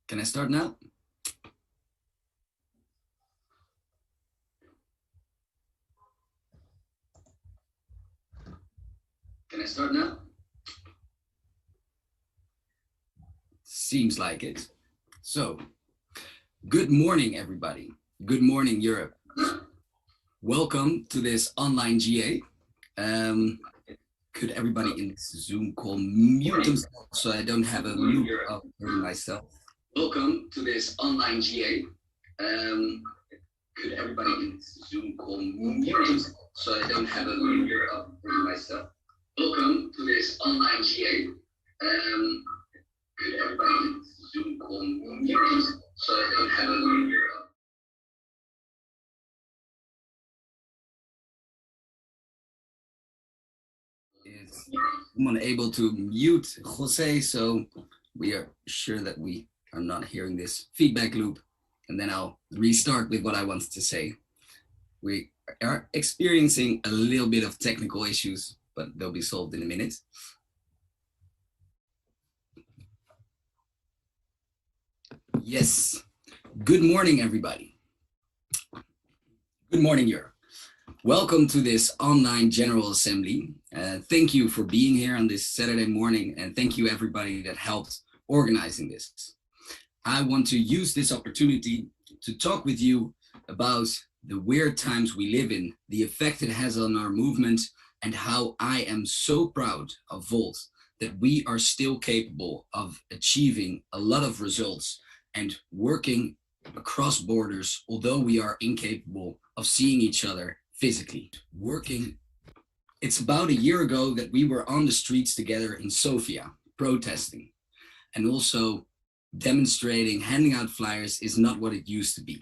Can I start now? Can I start now? Seems like it. So, good morning, everybody. Good morning, Europe. Welcome to this online GA. Could everybody in this Zoom call mute themselves so I don't have a loop of myself? Welcome to this online GA. Could everybody in this Zoom call mute themselves so I don't have a loop of myself? Welcome to this online GA. Could everybody in this Zoom call mute themselves so I don't have a loop of Is someone able to mute Jose so we are sure that we are not hearing this feedback loop, and then I'll restart with what I wanted to say. We are experiencing a little bit of technical issues, but they'll be solved in a minute. Yes, good morning everybody. Good morning Europe. Welcome to this online General Assembly. Thank you for being here on this Saturday morning, and thank you everybody that helped organizing this. I want to use this opportunity to talk with you about the weird times we live in, the effect it has on our movement, and how I am so proud of Volt that we are still capable of achieving a lot of results and working across borders, although we are incapable of seeing each other physically working. It's about a year ago that we were on the streets together in Sofia, protesting, and also demonstrating, handing out flyers is not what it used to be.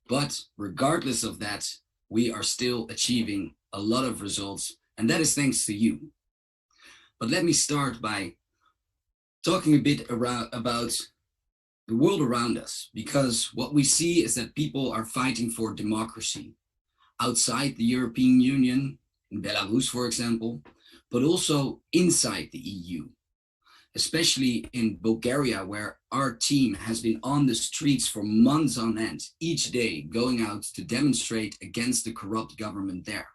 But regardless of that, we are still achieving a lot of results, and that is thanks to you. But let me start by talking a bit about the world around us, because what we see is that people are fighting for democracy outside the European Union, in Belarus, for example, but also inside the EU, especially in Bulgaria, where our team has been on the streets for months on end, each day going out to demonstrate against the corrupt government there.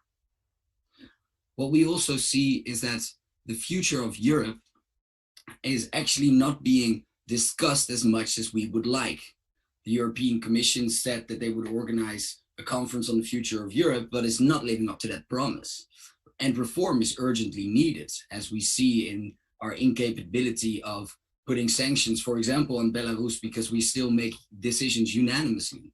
What we also see is that the future of Europe is actually not being discussed as much as we would like. The European Commission said that they would organize a conference on the future of Europe, but is not living up to that promise. And reform is urgently needed, as we see in our incapability of putting sanctions, for example, on Belarus, because we still make decisions unanimously.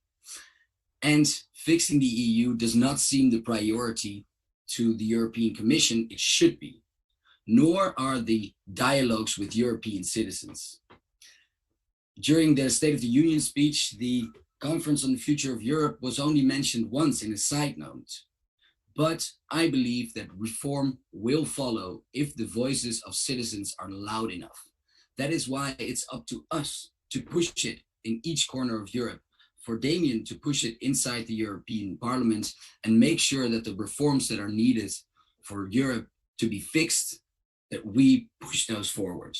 And fixing the EU does not seem the priority to the European Commission. It should be, nor are the dialogues with European citizens. During the State of the Union speech, the Conference on the Future of Europe was only mentioned once in a side note. But I believe that reform will follow if the voices of citizens are loud enough. That is why it's up to us to push it in each corner of Europe, for Damien to push it inside the European Parliament and make sure that the reforms that are needed for Europe to be fixed, that we push those forward.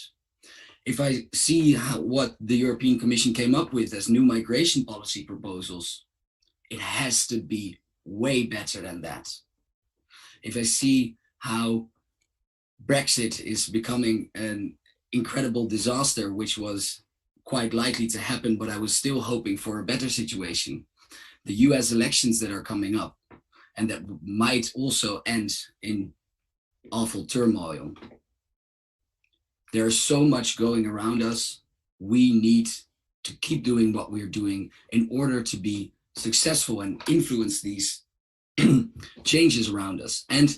If I see what the European Commission came up with as new migration policy proposals, it has to be way better than that. If I see how Brexit is becoming an incredible disaster, which was quite likely to happen, but I was still hoping for a better situation, the US elections that are coming up, and that might also end in awful turmoil. There's so much going around us. We need to keep doing what we're doing in order to be successful and influence these changes around us. And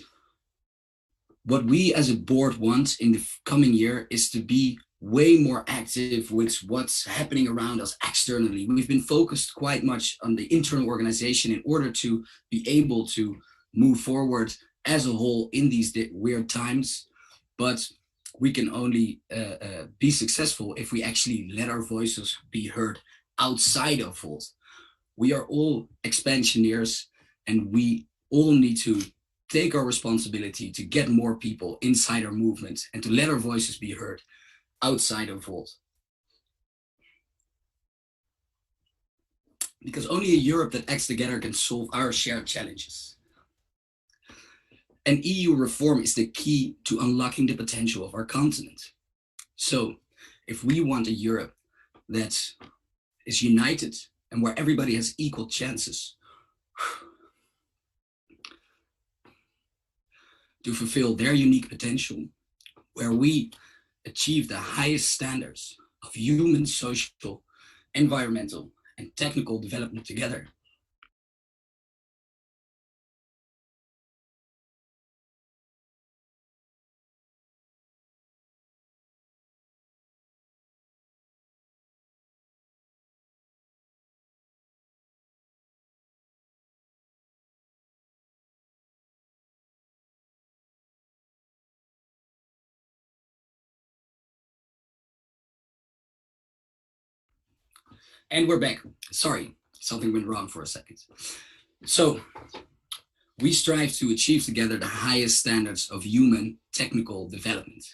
what we as a board want in the coming year is to be way more active with what's happening around us externally. We've been focused quite much on the internal organization in order to be able to move forward as a whole in these weird times. But we can only be successful if we actually let our voices be heard outside of Volt. We are all expansioneers, and we all need to take our responsibility to get more people inside our movement and to let our voices be heard outside of Volt. Because only a Europe that acts together can solve our shared challenges. And EU reform is the key to unlocking the potential of our continent. So if we want a Europe that is united and where everybody has equal chances to fulfill their unique potential, where we achieve the highest standards of human, social, environmental, and technical development together. And we're back. Sorry, something went wrong for a second. So we strive to achieve together the highest standards of human technical development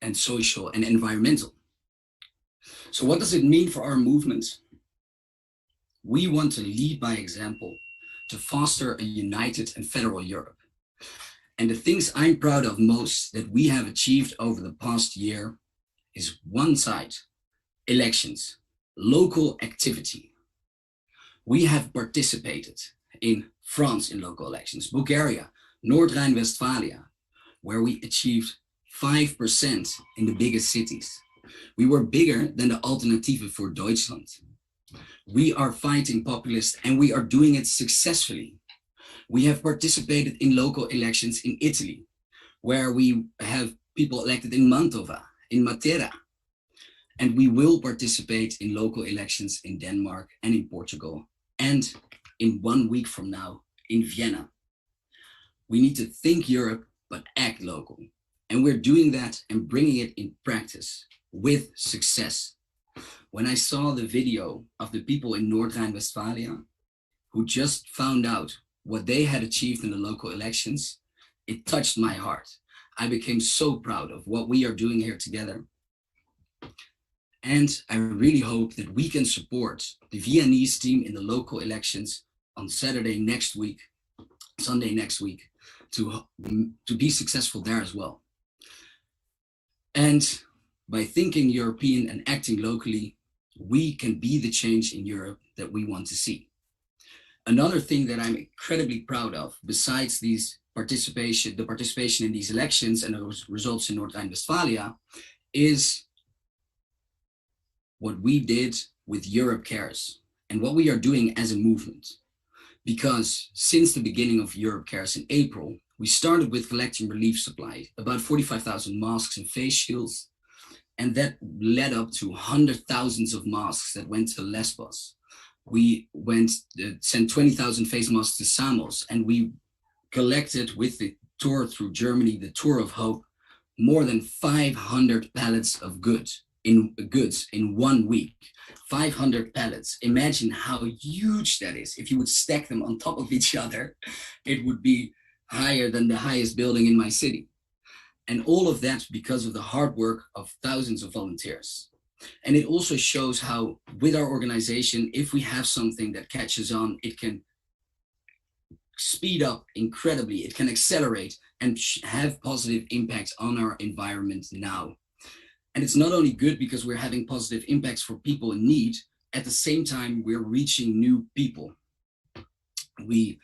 and social and environmental. So what does it mean for our movement? We want to lead by example to foster a united and federal Europe. And the things I'm proud of most that we have achieved over the past year is one side, elections, local activity. We have participated in France in local elections, Bulgaria, North Rhine-Westphalia, where we achieved 5% in the biggest cities. We were bigger than the Alternative for Deutschland. We are fighting populists and we are doing it successfully. We have participated in local elections in Italy, where we have people elected in Mantova, in Matera. And we will participate in local elections in Denmark and in Portugal, and in 1 week from now in Vienna. We need to think Europe, but act local. And we're doing that and bringing it in practice with success. When I saw the video of the people in North Rhine-Westphalia who just found out what they had achieved in the local elections, it touched my heart. I became so proud of what we are doing here together. And I really hope that we can support the Viennese team in the local elections on Saturday next week, Sunday next week, to be successful there as well. And by thinking European and acting locally, we can be the change in Europe that we want to see. Another thing that I'm incredibly proud of, besides the participation in these elections and the results in North Rhine-Westphalia, is what we did with Europe Cares and what we are doing as a movement. Because since the beginning of Europe Cares in April, we started with collecting relief supply, about 45,000 masks and face shields, and that led up to hundreds of thousands of masks that went to Lesbos. We sent 20,000 face masks to Samos, and we collected with the tour through Germany, the Tour of Hope, more than 500 pallets of goods in 1 week. 500 pallets. Imagine how huge that is. If you would stack them on top of each other, it would be higher than the highest building in my city. And all of that because of the hard work of thousands of volunteers. And it also shows how with our organization, if we have something that catches on, it can speed up incredibly, it can accelerate and have positive impact on our environment now. And it's not only good because we're having positive impacts for people in need, at the same time, we're reaching new people. We've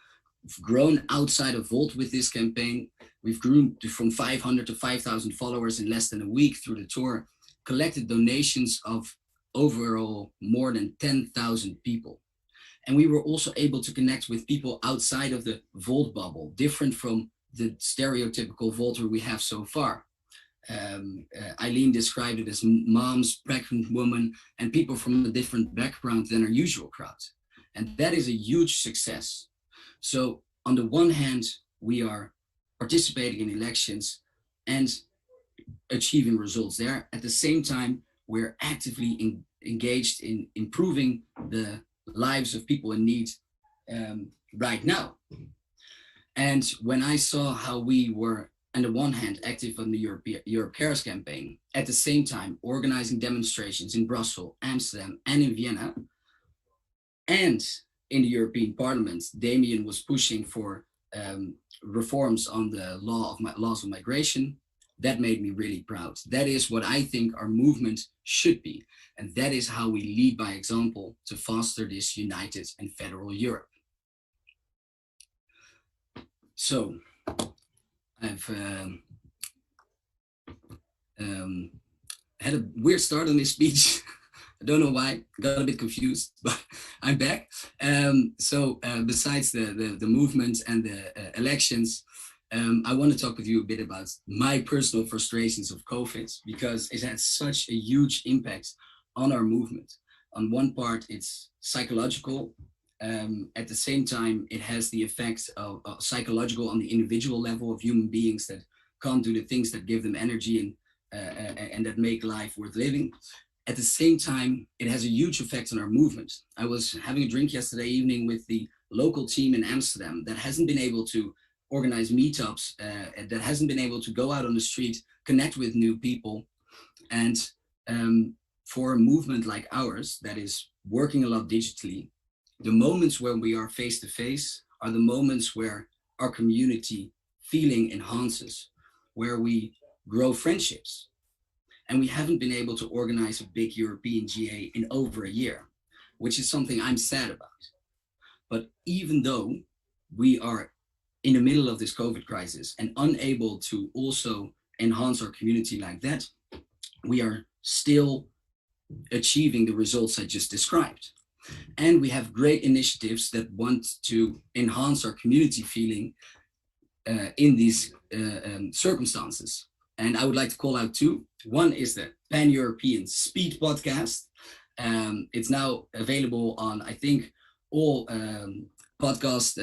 grown outside of Volt with this campaign. We've grown from 500 to 5,000 followers in less than a week through the tour, collected donations of overall more than 10,000 people. And we were also able to connect with people outside of the Volt bubble, different from the stereotypical Volter we have so far. Eileen described it as moms, pregnant women, and people from a different background than our usual crowd. And that is a huge success. So on the one hand, we are participating in elections and achieving results there. At the same time, we're actively engaged in improving the lives of people in need right now. And when I saw how we were, on the one hand, active on the Europe Cares campaign, at the same time organizing demonstrations in Brussels, Amsterdam, and in Vienna, and in the European Parliament, Damien was pushing for reforms on the laws of migration. That made me really proud. That is what I think our movement should be. And that is how we lead by example to foster this united and federal Europe. So I've had a weird start on this speech. I don't know why, got a bit confused, but I'm back. Besides the movement and the elections, I want to talk with you a bit about my personal frustrations of COVID, because it had such a huge impact on our movement. On one part, it's psychological. At the same time, it has the effects of psychological on the individual level of human beings that can't do the things that give them energy and that make life worth living. At the same time, it has a huge effect on our movement. I was having a drink yesterday evening with the local team in Amsterdam that hasn't been able to organize meetups, that hasn't been able to go out on the street, connect with new people. And for a movement like ours that is working a lot digitally, the moments when we are face to face are the moments where our community feeling enhances, where we grow friendships. And we haven't been able to organize a big European GA in over a year, which is something I'm sad about. But even though we are in the middle of this COVID crisis and unable to also enhance our community like that, we are still achieving the results I just described. And we have great initiatives that want to enhance our community feeling in these circumstances. And I would like to call out two. One is the Pan-European Speed podcast. It's now available on, I think, all podcast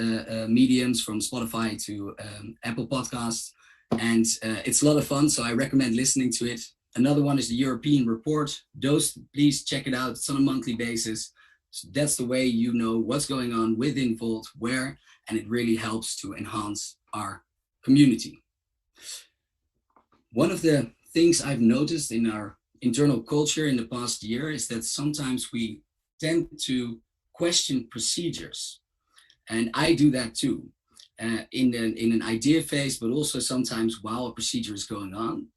mediums, from Spotify to Apple Podcasts. And it's a lot of fun, so I recommend listening to it. Another one is the European Report. Those, please check it out. It's on a monthly basis. So that's the way you know what's going on within Volt, where, and it really helps to enhance our community. One of the things I've noticed in our internal culture in the past year is that sometimes we tend to question procedures. And I do that too, in an idea phase, but also sometimes while a procedure is going on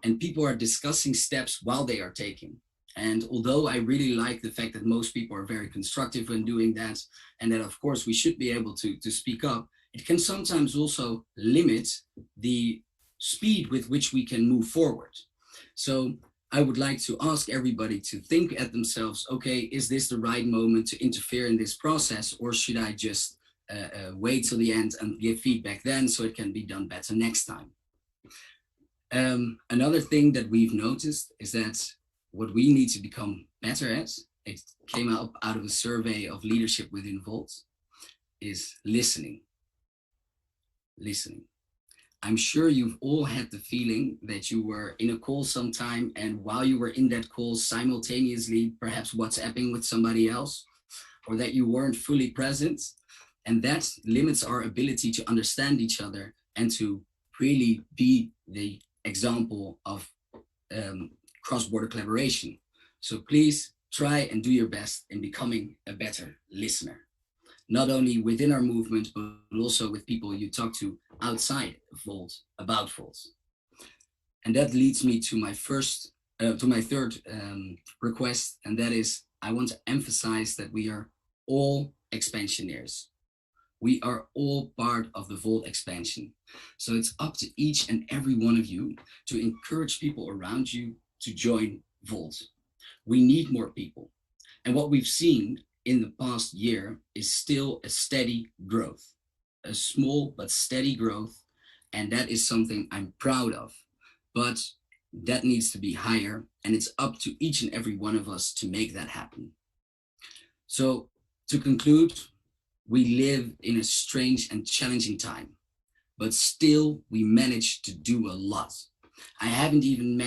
and people are discussing steps while they are taking. And although I really like the fact that most people are very constructive when doing that, and that of course we should be able to speak up, it can sometimes also limit the speed with which we can move forward. So I would like to ask everybody to think at themselves, okay, is this the right moment to interfere in this process, or should I just wait till the end and give feedback then so it can be done better next time? Another thing that we've noticed is that what we need to become better at, it came out of a survey of leadership within Volt, is listening. Listening. I'm sure you've all had the feeling that you were in a call sometime, and while you were in that call simultaneously, perhaps WhatsApping with somebody else, or that you weren't fully present. And that limits our ability to understand each other and to really be the example of cross-border collaboration. So please try and do your best in becoming a better listener, not only within our movement, but also with people you talk to outside of Volt, about Volt. And that leads me to my third request, and that is, I want to emphasize that we are all expansioneers. We are all part of the Volt expansion. So it's up to each and every one of you to encourage people around you to join Volt. We need more people. And what we've seen in the past year is still a steady growth, a small but steady growth. And that is something I'm proud of, but that needs to be higher. And it's up to each and every one of us to make that happen. So to conclude, we live in a strange and challenging time, but still we managed to do a lot. I haven't even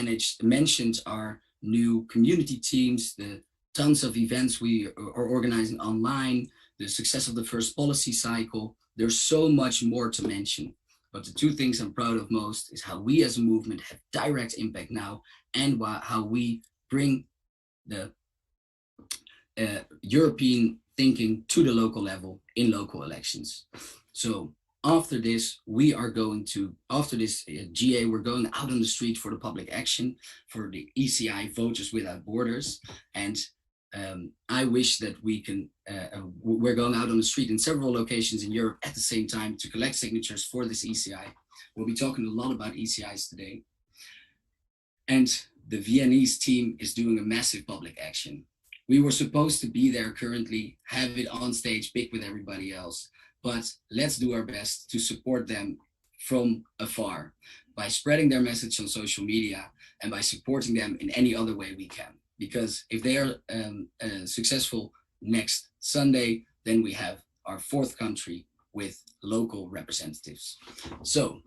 mentioned our new community teams, the tons of events we are organizing online, the success of the first policy cycle, There's so much more to mention, but the two things I'm proud of most is how we as a movement have direct impact now, and how we bring the European thinking to the local level in local elections. So after this, after this GA, we're going out on the street for the public action, for the ECI Voters Without Borders. And I wish that we're going out on the street in several locations in Europe at the same time to collect signatures for this ECI. We'll be talking a lot about ECIs today. And the Viennese team is doing a massive public action. We were supposed to be there currently, have it on stage, big with everybody else. But let's do our best to support them from afar by spreading their message on social media and by supporting them in any other way we can. Because if they are successful next Sunday, then we have our fourth country with local representatives. So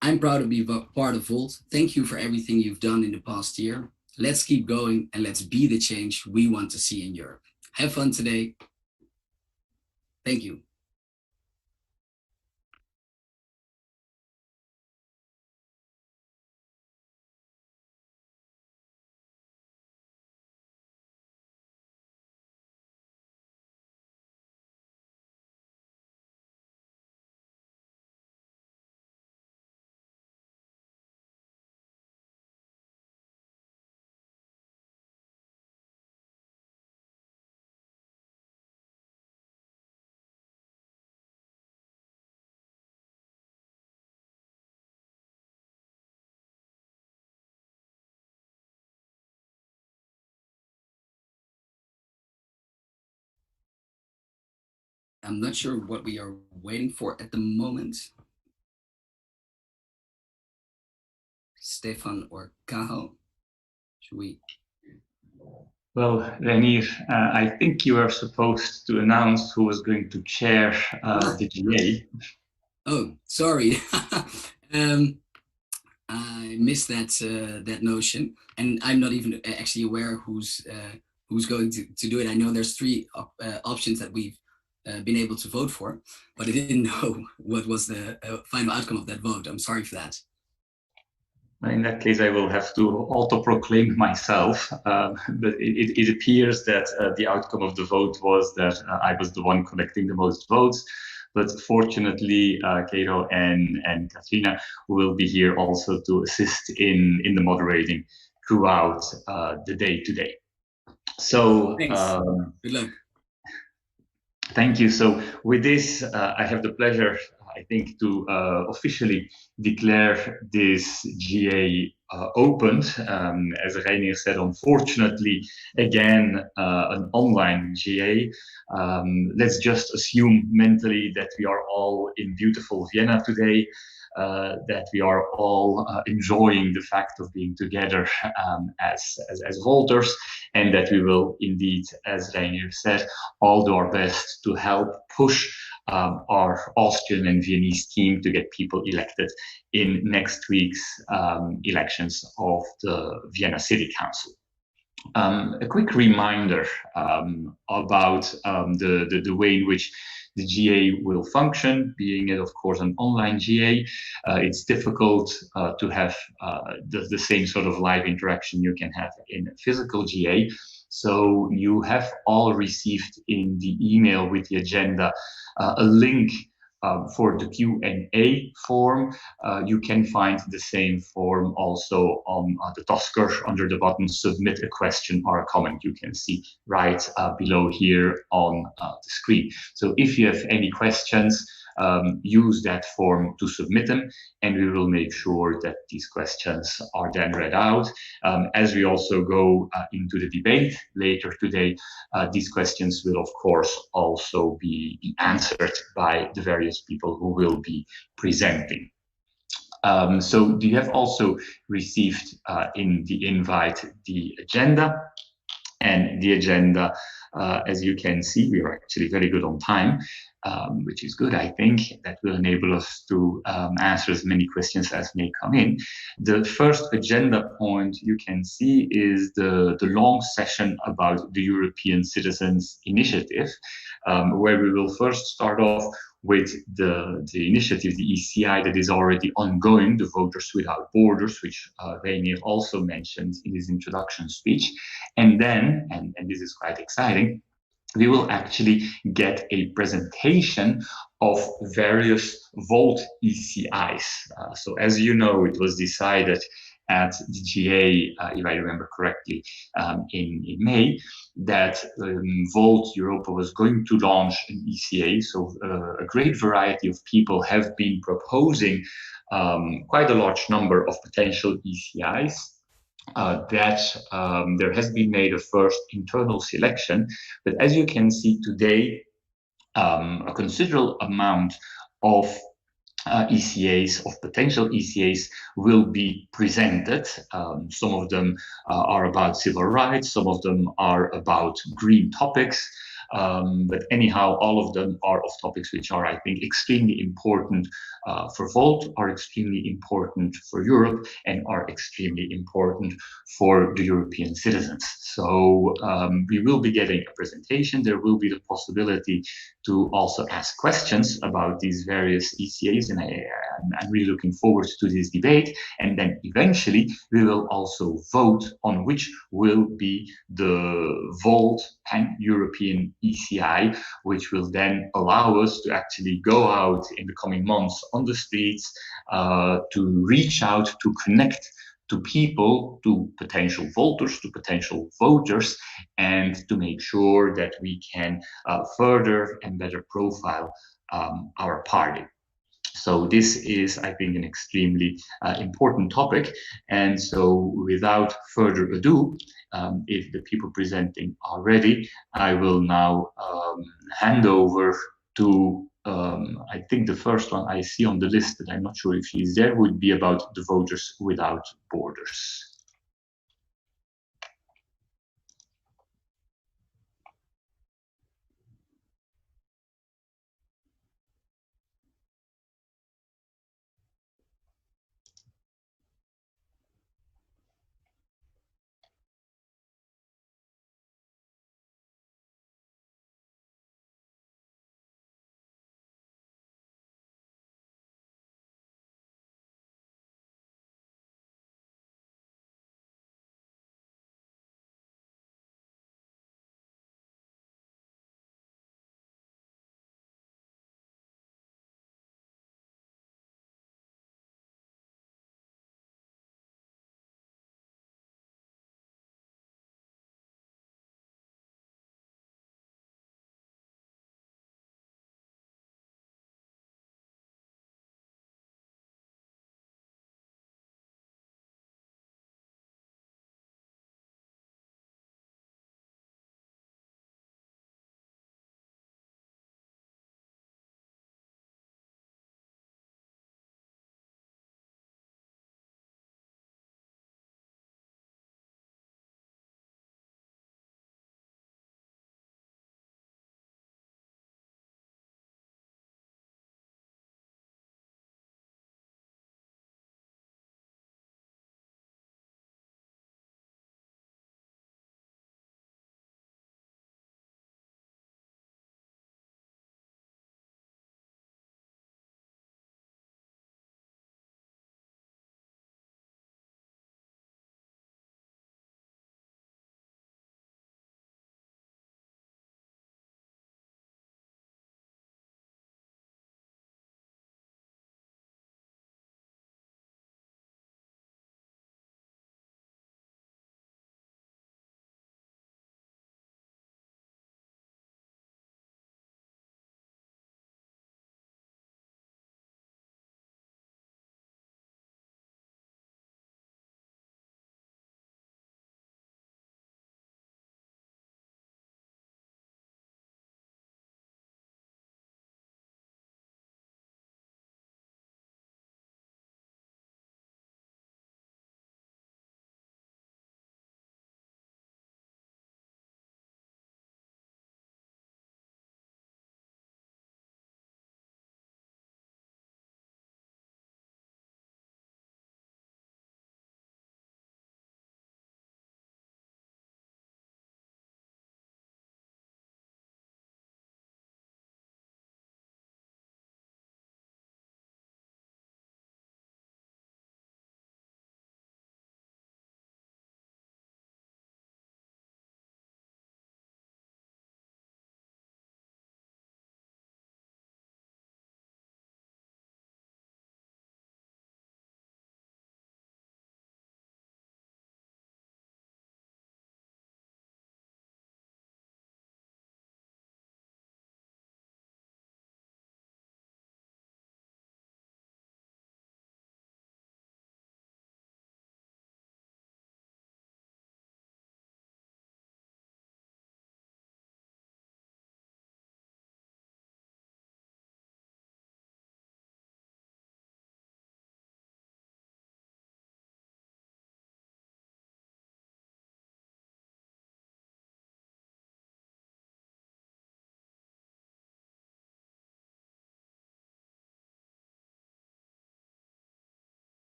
I'm proud to be part of Volt. Thank you for everything you've done in the past year. Let's keep going and let's be the change we want to see in Europe. Have fun today. Thank you. I'm not sure what we are waiting for at the moment. Stefan or Cajo? Should we? Well, Reinier, I think you are supposed to announce who was going to chair the GA. Oh, sorry. I missed that notion, and I'm not even actually aware who's going to do it. I know there's three options that we've been able to vote for, but I didn't know what was the final outcome of that vote. I'm sorry for that. In that case, I will have to auto-proclaim myself, but it appears that the outcome of the vote was that I was the one collecting the most votes. But fortunately, Cato and Katrina will be here also to assist in the moderating throughout the day today. So, good luck. Thank you. So with this, I have the pleasure, I think, to officially declare this GA opened. As Reinier said, unfortunately, again, an online GA. Let's just assume mentally that we are all in beautiful Vienna today. That we are all enjoying the fact of being together as Volters, and that we will indeed, as Reinier said, all do our best to help push our Austrian and Viennese team to get people elected in next week's elections of the Vienna City Council. A quick reminder about the way in which the GA will function, being it, of course, an online GA. It's difficult to have the same sort of live interaction you can have in a physical GA. So you have all received in the email with the agenda a link for the Q&A form. You can find the same form also on the tasker under the button Submit a Question or a Comment. You can see right below here on the screen. So if you have any questions, use that form to submit them, and we will make sure that these questions are then read out. As we also go into the debate later today, these questions will, of course, also be answered by the various people who will be presenting. So you have also received in the invite the agenda, and the agenda, as you can see, we are actually very good on time. which is good, I think. That will enable us to answer as many questions as may come in. The first agenda point you can see is the long session about the European Citizens Initiative, where we will first start off with the initiative, the ECI, that is already ongoing, the Voters Without Borders, which Reinier also mentioned in his introduction speech. And then, and this is quite exciting, we will actually get a presentation of various Volt ECIs. So as you know, it was decided at the GA, if I remember correctly, in May, that Volt Europa was going to launch an ECA. So a great variety of people have been proposing quite a large number of potential ECIs. There has been made a first internal selection, but as you can see today, a considerable amount of ECAs, of potential ECAs, will be presented. Some of them are about civil rights, some of them are about green topics. But anyhow, all of them are of topics which are, I think, extremely important for Volt, are extremely important for Europe, and are extremely important for the European citizens. So we will be getting a presentation. There will be the possibility to also ask questions about these various ECAs, and I'm really looking forward to this debate. And then eventually we will also vote on which will be the Volt pan-European ECI, which will then allow us to actually go out in the coming months on the streets to reach out, to connect to people, to potential voters, to potential voters, and to make sure that we can further and better profile our party. So this is, I think, an extremely important topic. And so without further ado, if the people presenting are ready, I will now hand over to, I think the first one I see on the list, that I'm not sure if she's there, would be about the Voters Without Borders.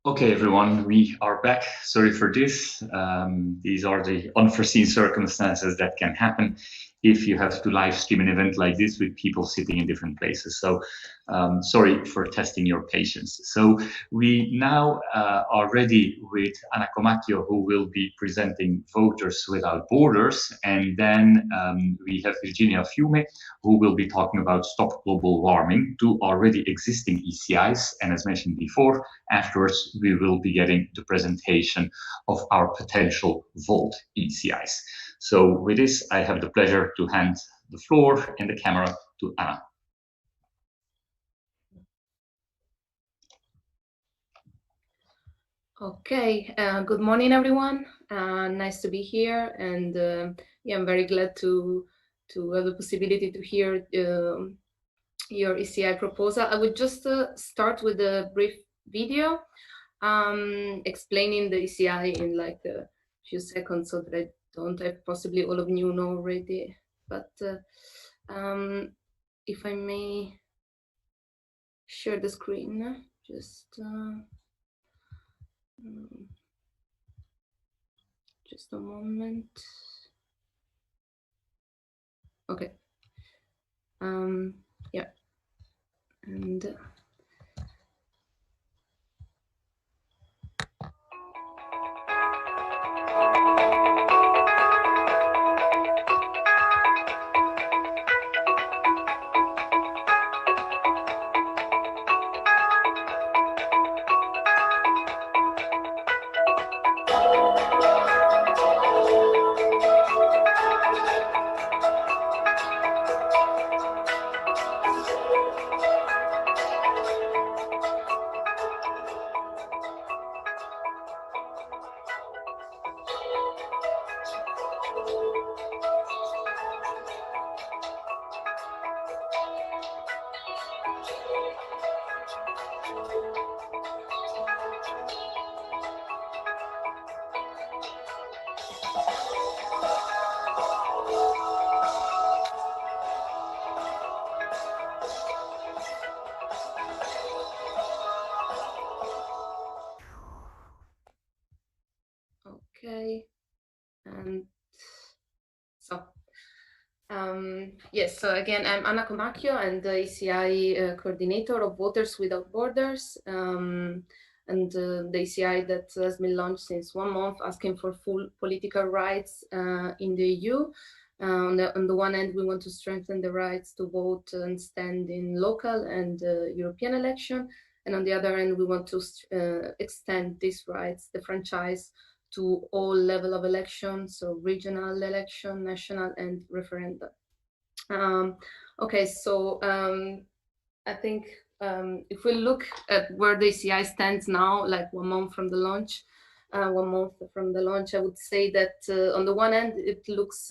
Okay, everyone, we are back. Sorry for this. These are the unforeseen circumstances that can happen if you have to live stream an event like this with people sitting in different places. So sorry for testing your patience. So we now are ready with Anna Comacchio, who will be presenting Voters Without Borders. And then we have Virginia Fiume, who will be talking about Stop Global Warming, two already existing ECIs. And as mentioned before, afterwards, we will be getting the presentation of our potential Volt ECIs. So with this, I have the pleasure to hand the floor and the camera to Anna. Okay, good morning, everyone. Nice to be here, and yeah, I'm very glad to have the possibility to hear your ECI proposal. I would just start with a brief video explaining the ECI in like a few seconds, so that I don't have possibly all of you know already. But if I may share the screen, just a moment. Okay. Yeah. And okay, and so yes, so again, I'm Anna Comacchio, and the ECI coordinator of Voters Without Borders, and the ECI that has been launched since 1 month, asking for full political rights in the EU. On the one hand, we want to strengthen the rights to vote and stand in local and European election, and on the other hand, we want to extend these rights, the franchise, to all level of elections, so regional election, national, and referendum. Okay, so I think if we look at where the ECI stands now, like 1 month from the launch, I would say that on the one hand, it looks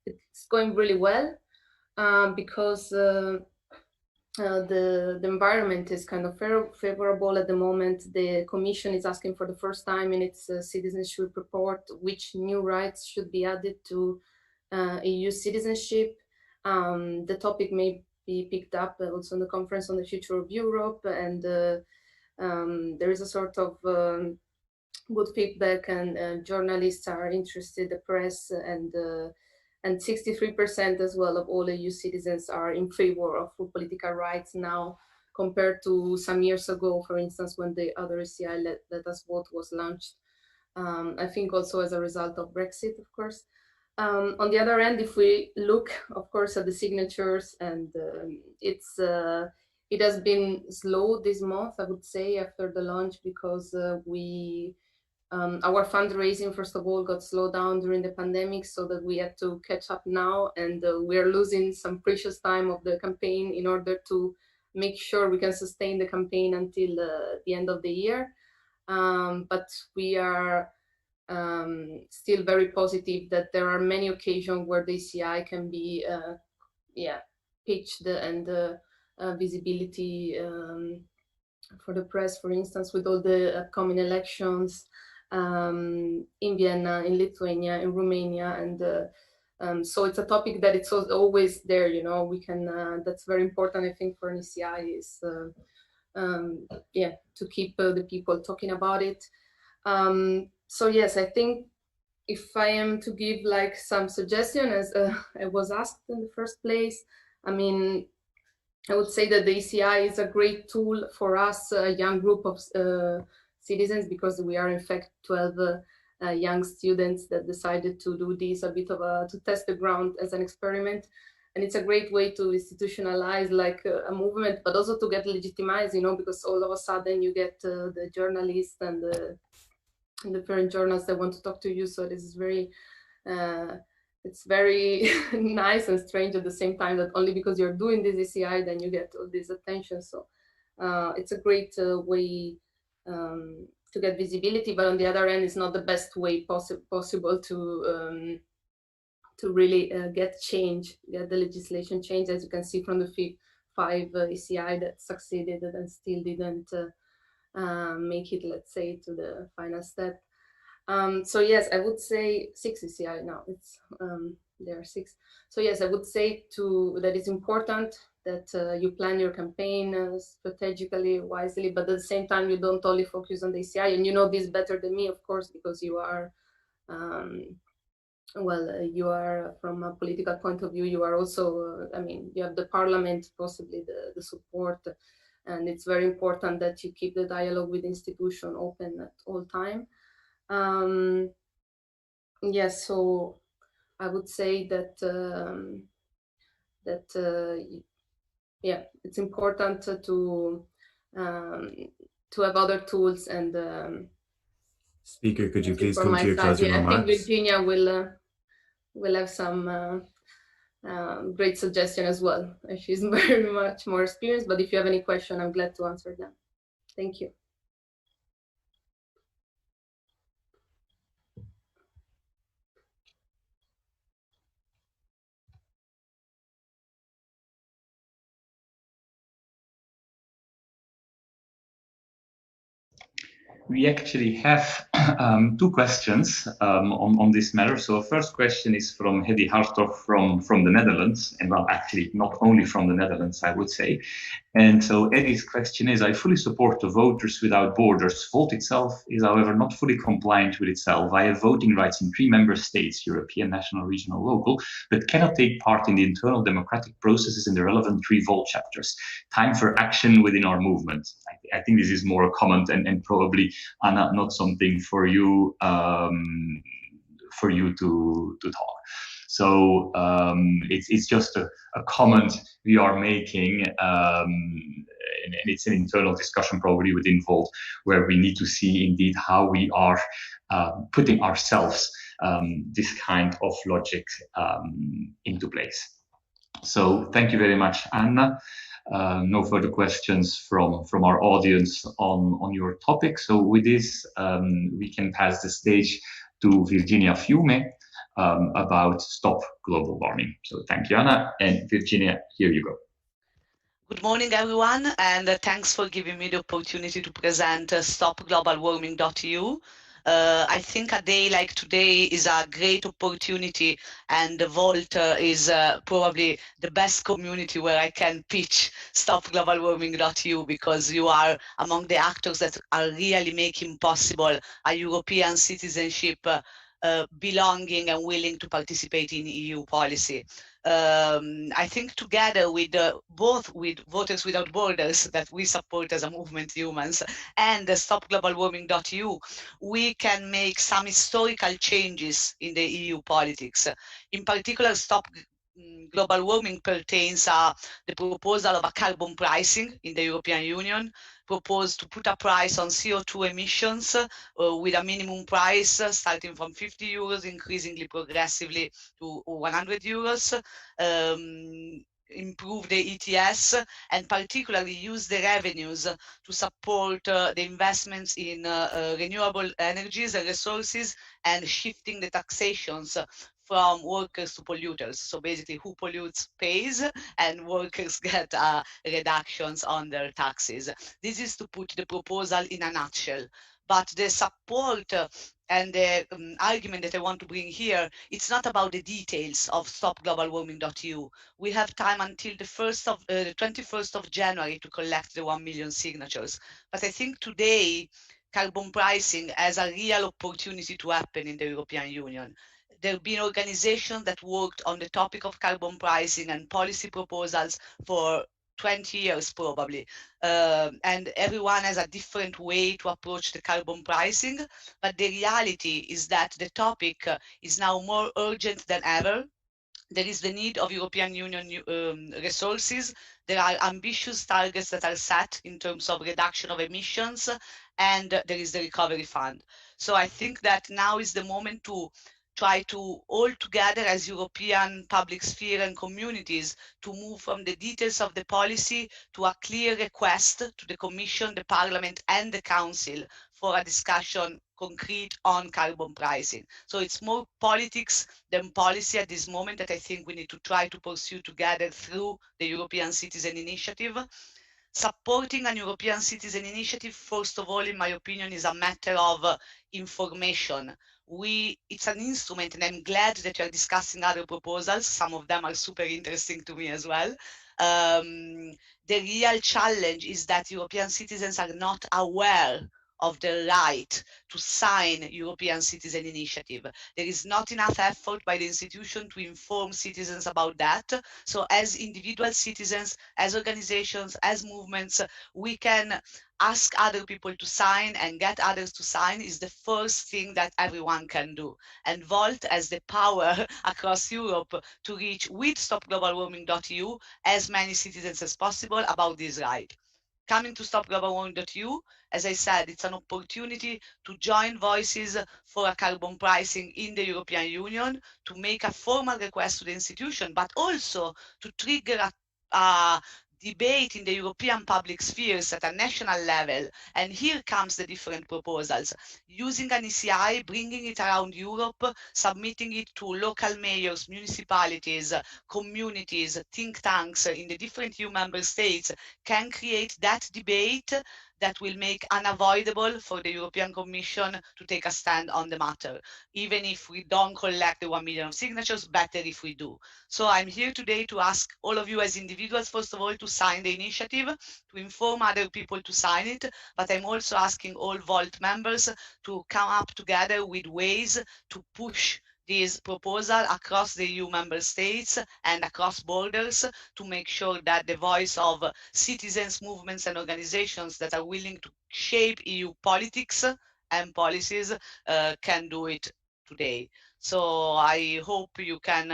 it's going really well because the environment is kind of favorable at the moment. The Commission is asking for the first time in its citizenship report which new rights should be added to EU citizenship. The topic may be picked up also in the Conference on the Future of Europe, and there is a sort of good feedback, and journalists are interested, the press, and 63% as well of all EU citizens are in favor of full political rights now, compared to some years ago, for instance, when the other ECI Let Us Vote was launched. I think also as a result of Brexit, of course. On the other end, if we look, of course, at the signatures, and it has been slow this month, I would say, after the launch, because our fundraising, first of all, got slowed down during the pandemic, so that we had to catch up now, and we are losing some precious time of the campaign in order to make sure we can sustain the campaign until the end of the year. But we are still very positive that there are many occasions where the ECI can be pitched, and visibility for the press, for instance, with all the upcoming elections in Vienna, in Lithuania, in Romania, and so it's a topic that it's always there. You know, we can. That's very important, I think, for an ECI, is yeah, to keep the people talking about it. So yes, I think if I am to give like some suggestion, as I was asked in the first place, I mean, I would say that the ECI is a great tool for us, a young group of citizens, because we are in fact 12 young students that decided to do this a bit of to test the ground as an experiment. And it's a great way to institutionalize like a movement, but also to get legitimized, you know, because all of a sudden you get the journalists and the different journals that want to talk to you. So this is very, uh, it's very nice and strange at the same time, that only because you're doing this ECI, then you get all this attention. So it's a great way to get visibility, but on the other end, it's not the best way possible to really get change, get the legislation change, as you can see from the five ECI that succeeded and still didn't make it, let's say, to the final step. So yes, I would say 6 ECI now. It's there are 6. So yes, I would say that it's important that you plan your campaign strategically, wisely, but at the same time you don't only focus on the ECI, and you know this better than me, of course, because you are. You are, from a political point of view, you are also, I mean, you have the parliament, possibly the support, and it's very important that you keep the dialogue with the institution open at all time. Yes, so I would say that yeah, it's important to have other tools and. Speaker, could you please come to your closing remarks? I think Virginia will have some great suggestion as well. She's very much more experienced, but if you have any question, I'm glad to answer them. Thank you. We actually have 2 questions on this matter. So first question is from Hedy Hartog from the Netherlands, and well, actually not only from the Netherlands, I would say. And so Eddie's question is, I fully support the Voters Without Borders. Volt itself is, however, not fully compliant with itself. I have voting rights in 3 member states, European, national, regional, local, but cannot take part in the internal democratic processes in the relevant 3 Volt chapters. Time for action within our movement. I think this is more a comment and probably not something for you to talk. So it's just a comment we are making, and it's an internal discussion probably within Volt, where we need to see indeed how we are putting ourselves this kind of logic into place. So thank you very much, Anna. No further questions from our audience on your topic. So with this, we can pass the stage to Virginia Fiume about Stop Global Warming. So thank you, Anna, and Virginia, here you go. Good morning, everyone, and thanks for giving me the opportunity to present stopglobalwarming.eu. I think a day like today is a great opportunity, and Volt is probably the best community where I can pitch stopglobalwarming.eu, because you are among the actors that are really making possible a European citizenship belonging and willing to participate in EU policy. I think together with both with Voters Without Borders, that we support as a movement, humans, and stopglobalwarming.eu, we can make some historical changes in the EU politics. In particular, Stop Global Warming pertains the proposal of a carbon pricing in the European Union, proposed to put a price on CO2 emissions with a minimum price starting from 50 euros, increasingly progressively to 100 euros, improve the ETS, and particularly use the revenues to support the investments in renewable energies and resources, and shifting the taxations from workers to polluters. So basically, who pollutes pays, and workers get reductions on their taxes. This is to put the proposal in a nutshell. But the support and the argument that I want to bring here, it's not about the details of stopglobalwarming.eu. We have time until the 21st of January to collect the 1 million signatures. But I think today, carbon pricing has a real opportunity to happen in the European Union. There have been organizations that worked on the topic of carbon pricing and policy proposals for 20 years probably, and everyone has a different way to approach the carbon pricing, but the reality is that the topic is now more urgent than ever. There is the need of European Union resources. There are ambitious targets that are set in terms of reduction of emissions, and there is the recovery fund. So I think that now is the moment to try to all together as European public sphere and communities to move from the details of the policy to a clear request to the Commission, the Parliament and the Council for a discussion concrete on carbon pricing. So it's more politics than policy at this moment that I think we need to try to pursue together through the European Citizen Initiative. Supporting an European citizen initiative, first of all, in my opinion, is a matter of information. It's an instrument, and I'm glad that you're discussing other proposals. Some of them are super interesting to me as well. The real challenge is that European citizens are not aware of the right to sign European Citizen Initiative. There is not enough effort by the institution to inform citizens about that. So as individual citizens, as organizations, as movements, we can ask other people to sign and get others to sign is the first thing that everyone can do. And Volt has the power across Europe to reach with stopglobalwarming.eu as many citizens as possible about this right. Coming to stopglobalwarming.eu, as I said, it's an opportunity to join voices for a carbon pricing in the European Union, to make a formal request to the institution, but also to trigger a debate in the European public spheres at a national level. And here comes the different proposals. Using an ECI, bringing it around Europe, submitting it to local mayors, municipalities, communities, think tanks in the different EU member states can create that debate that will make unavoidable for the European Commission to take a stand on the matter. Even if we don't collect the 1 million of signatures, better if we do. So I'm here today to ask all of you as individuals, first of all, to sign the initiative, to inform other people to sign it, but I'm also asking all Volt members to come up together with ways to push this proposal across the EU member states and across borders to make sure that the voice of citizens, movements and organizations that are willing to shape EU politics and policies can do it today. So I hope you can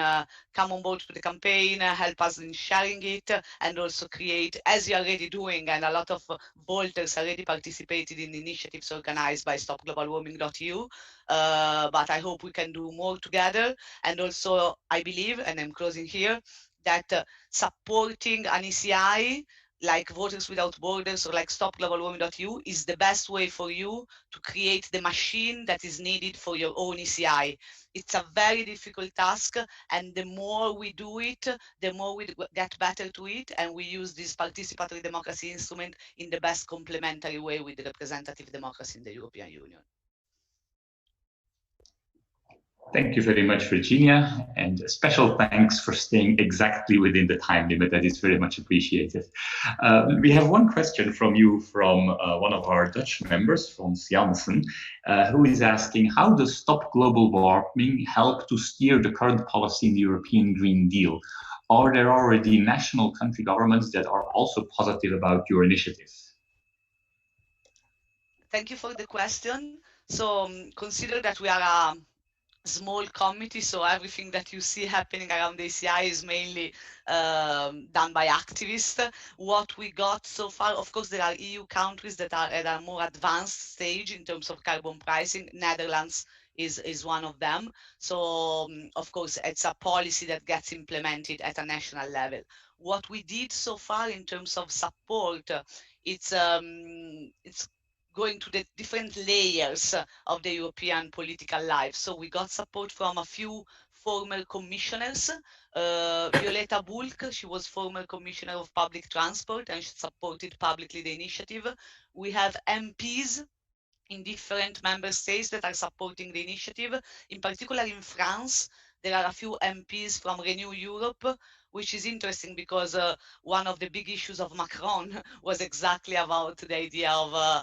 come on board to the campaign, help us in sharing it, and also create, as you're already doing, and a lot of Volters already participated in initiatives organized by stopglobalwarming.eu. But I hope we can do more together. And also, I believe, and I'm closing here, that supporting an ECI like Voters Without Borders or like stopglobalwarming.eu is the best way for you to create the machine that is needed for your own ECI. It's a very difficult task, and the more we do it, the more we get better to it, and we use this participatory democracy instrument in the best complementary way with the representative democracy in the European Union. Thank you very much, Virginia, and a special thanks for staying exactly within the time limit. That is very much appreciated. We have one question from you from one of our Dutch members, Frans Janssen, who is asking, how does Stop Global Warming help to steer the current policy in the European Green Deal? Are there already national country governments that are also positive about your initiative? Thank you for the question. So consider that we are a small committee, so everything that you see happening around the ECI is mainly done by activists. What we got so far, of course, there are EU countries that are at a more advanced stage in terms of carbon pricing. Netherlands is one of them. So, of course, it's a policy that gets implemented at a national level. What we did so far in terms of support, it's going to the different layers of the European political life. So we got support from a few former commissioners. Violeta Bulc, she was former commissioner of public transport and she supported publicly the initiative. We have MPs in different member states that are supporting the initiative. In particular, in France, there are a few MPs from Renew Europe, which is interesting because one of the big issues of Macron was exactly about the idea of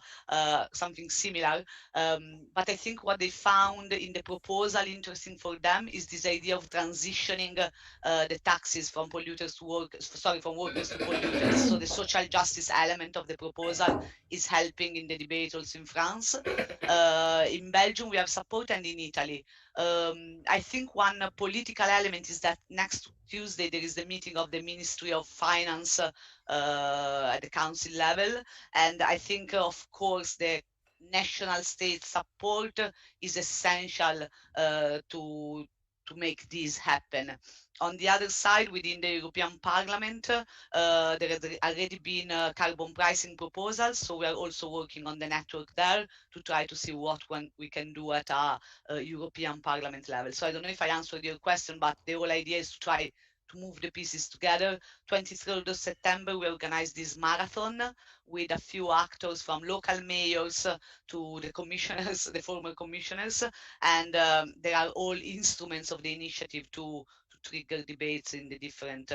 something similar. But I think what they found in the proposal interesting for them is this idea of transitioning the taxes from polluters to workers, from workers to polluters. So the social justice element of the proposal is helping in the debate also in France. In Belgium, we have support, and in Italy. I think one political element is that next Tuesday there is the meeting of the Ministry of Finance at the council level, and I think, of course, the national state support is essential to make this happen. On the other side, within the European Parliament, there has already been carbon pricing proposals, so we are also working on the network there to try to see what we can do at a European Parliament level. So I don't know if I answered your question, but the whole idea is to try to move the pieces together. 23rd of September, we organized this marathon with a few actors from local mayors to the commissioners, the former commissioners, and there are all instruments of the initiative to trigger debates in the different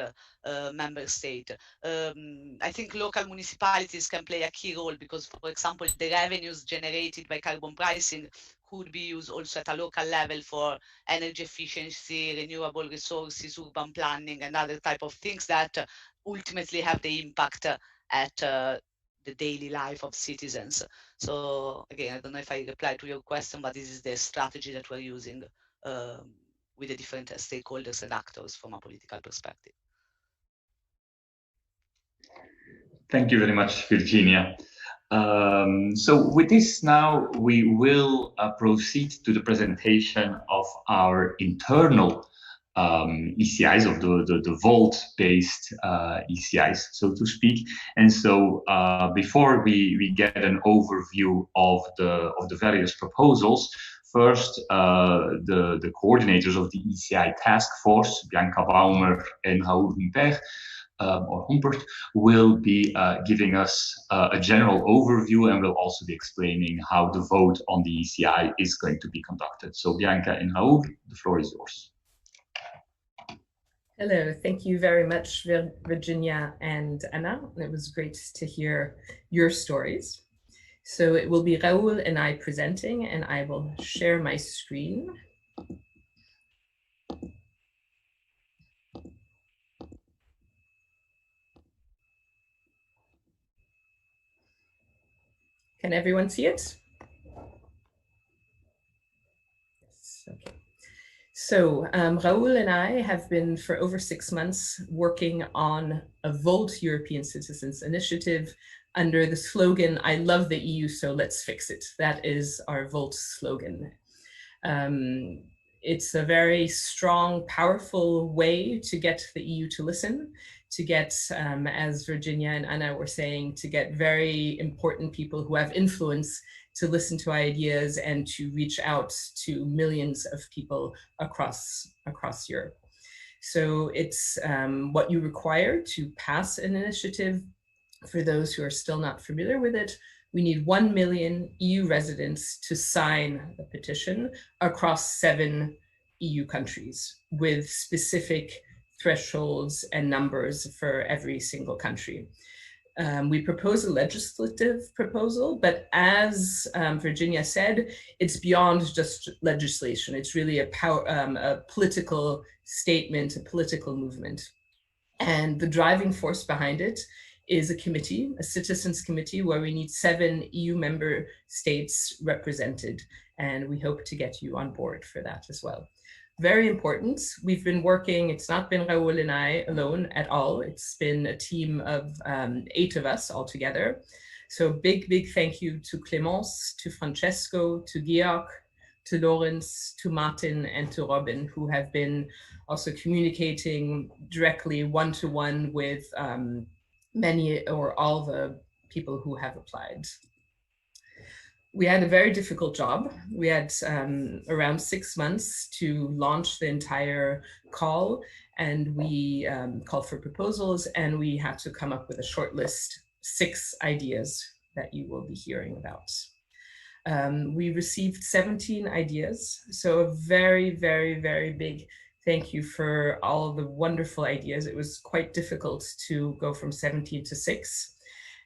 member states. I think local municipalities can play a key role because, for example, the revenues generated by carbon pricing could be used also at a local level for energy efficiency, renewable resources, urban planning, and other type of things that ultimately have the impact at the daily life of citizens. So again, I don't know if I replied to your question, but this is the strategy that we're using with the different stakeholders and actors from a political perspective. Thank you very much, Virginia. So with this now, we will proceed to the presentation of our internal ECIs, of the Volt-based ECIs, so to speak. And so before we get an overview of the various proposals, first, the coordinators of the ECI task force, Bianca Baumer and Raoul Humpert, will be giving us a general overview, and will also be explaining how the vote on the ECI is going to be conducted. So Bianca and Raoul, the floor is yours. Hello, thank you very much, Virginia and Anna. It was great to hear your stories. So it will be Raoul and I presenting, and I will share my screen. Can everyone see it? Yes, okay. So Raoul and I have been for over 6 months working on a Volt European Citizens Initiative under the slogan, "I love the EU, so let's fix it." That is our Volt slogan. It's a very strong, powerful way to get the EU to listen, to get, as Virginia and Anna were saying, to get very important people who have influence to listen to ideas and to reach out to millions of people across Europe. So it's what you require to pass an initiative. For those who are still not familiar with it, we need 1 million EU residents to sign the petition across 7 EU countries with specific thresholds and numbers for every single country. We propose a legislative proposal, but as Virginia said, it's beyond just legislation. It's really a political statement, a political movement. And the driving force behind it is a committee, a citizens committee, where we need 7 EU member states represented. And we hope to get you on board for that as well. Very important. We've been working, it's not been Raoul and I alone at all. It's been a team of 8 of us all together. So big thank you to Clémence, to Francesco, to Georg, to Lawrence, to Martin, and to Robin, who have been also communicating directly one-to-one with many or all the people who have applied. We had a very difficult job. We had around 6 months to launch the entire call, and we called for proposals, and we had to come up with a short list, 6 ideas that you will be hearing about. We received 17 ideas, so a very, very, very big thank you for all of the wonderful ideas. It was quite difficult to go from 17 to 6.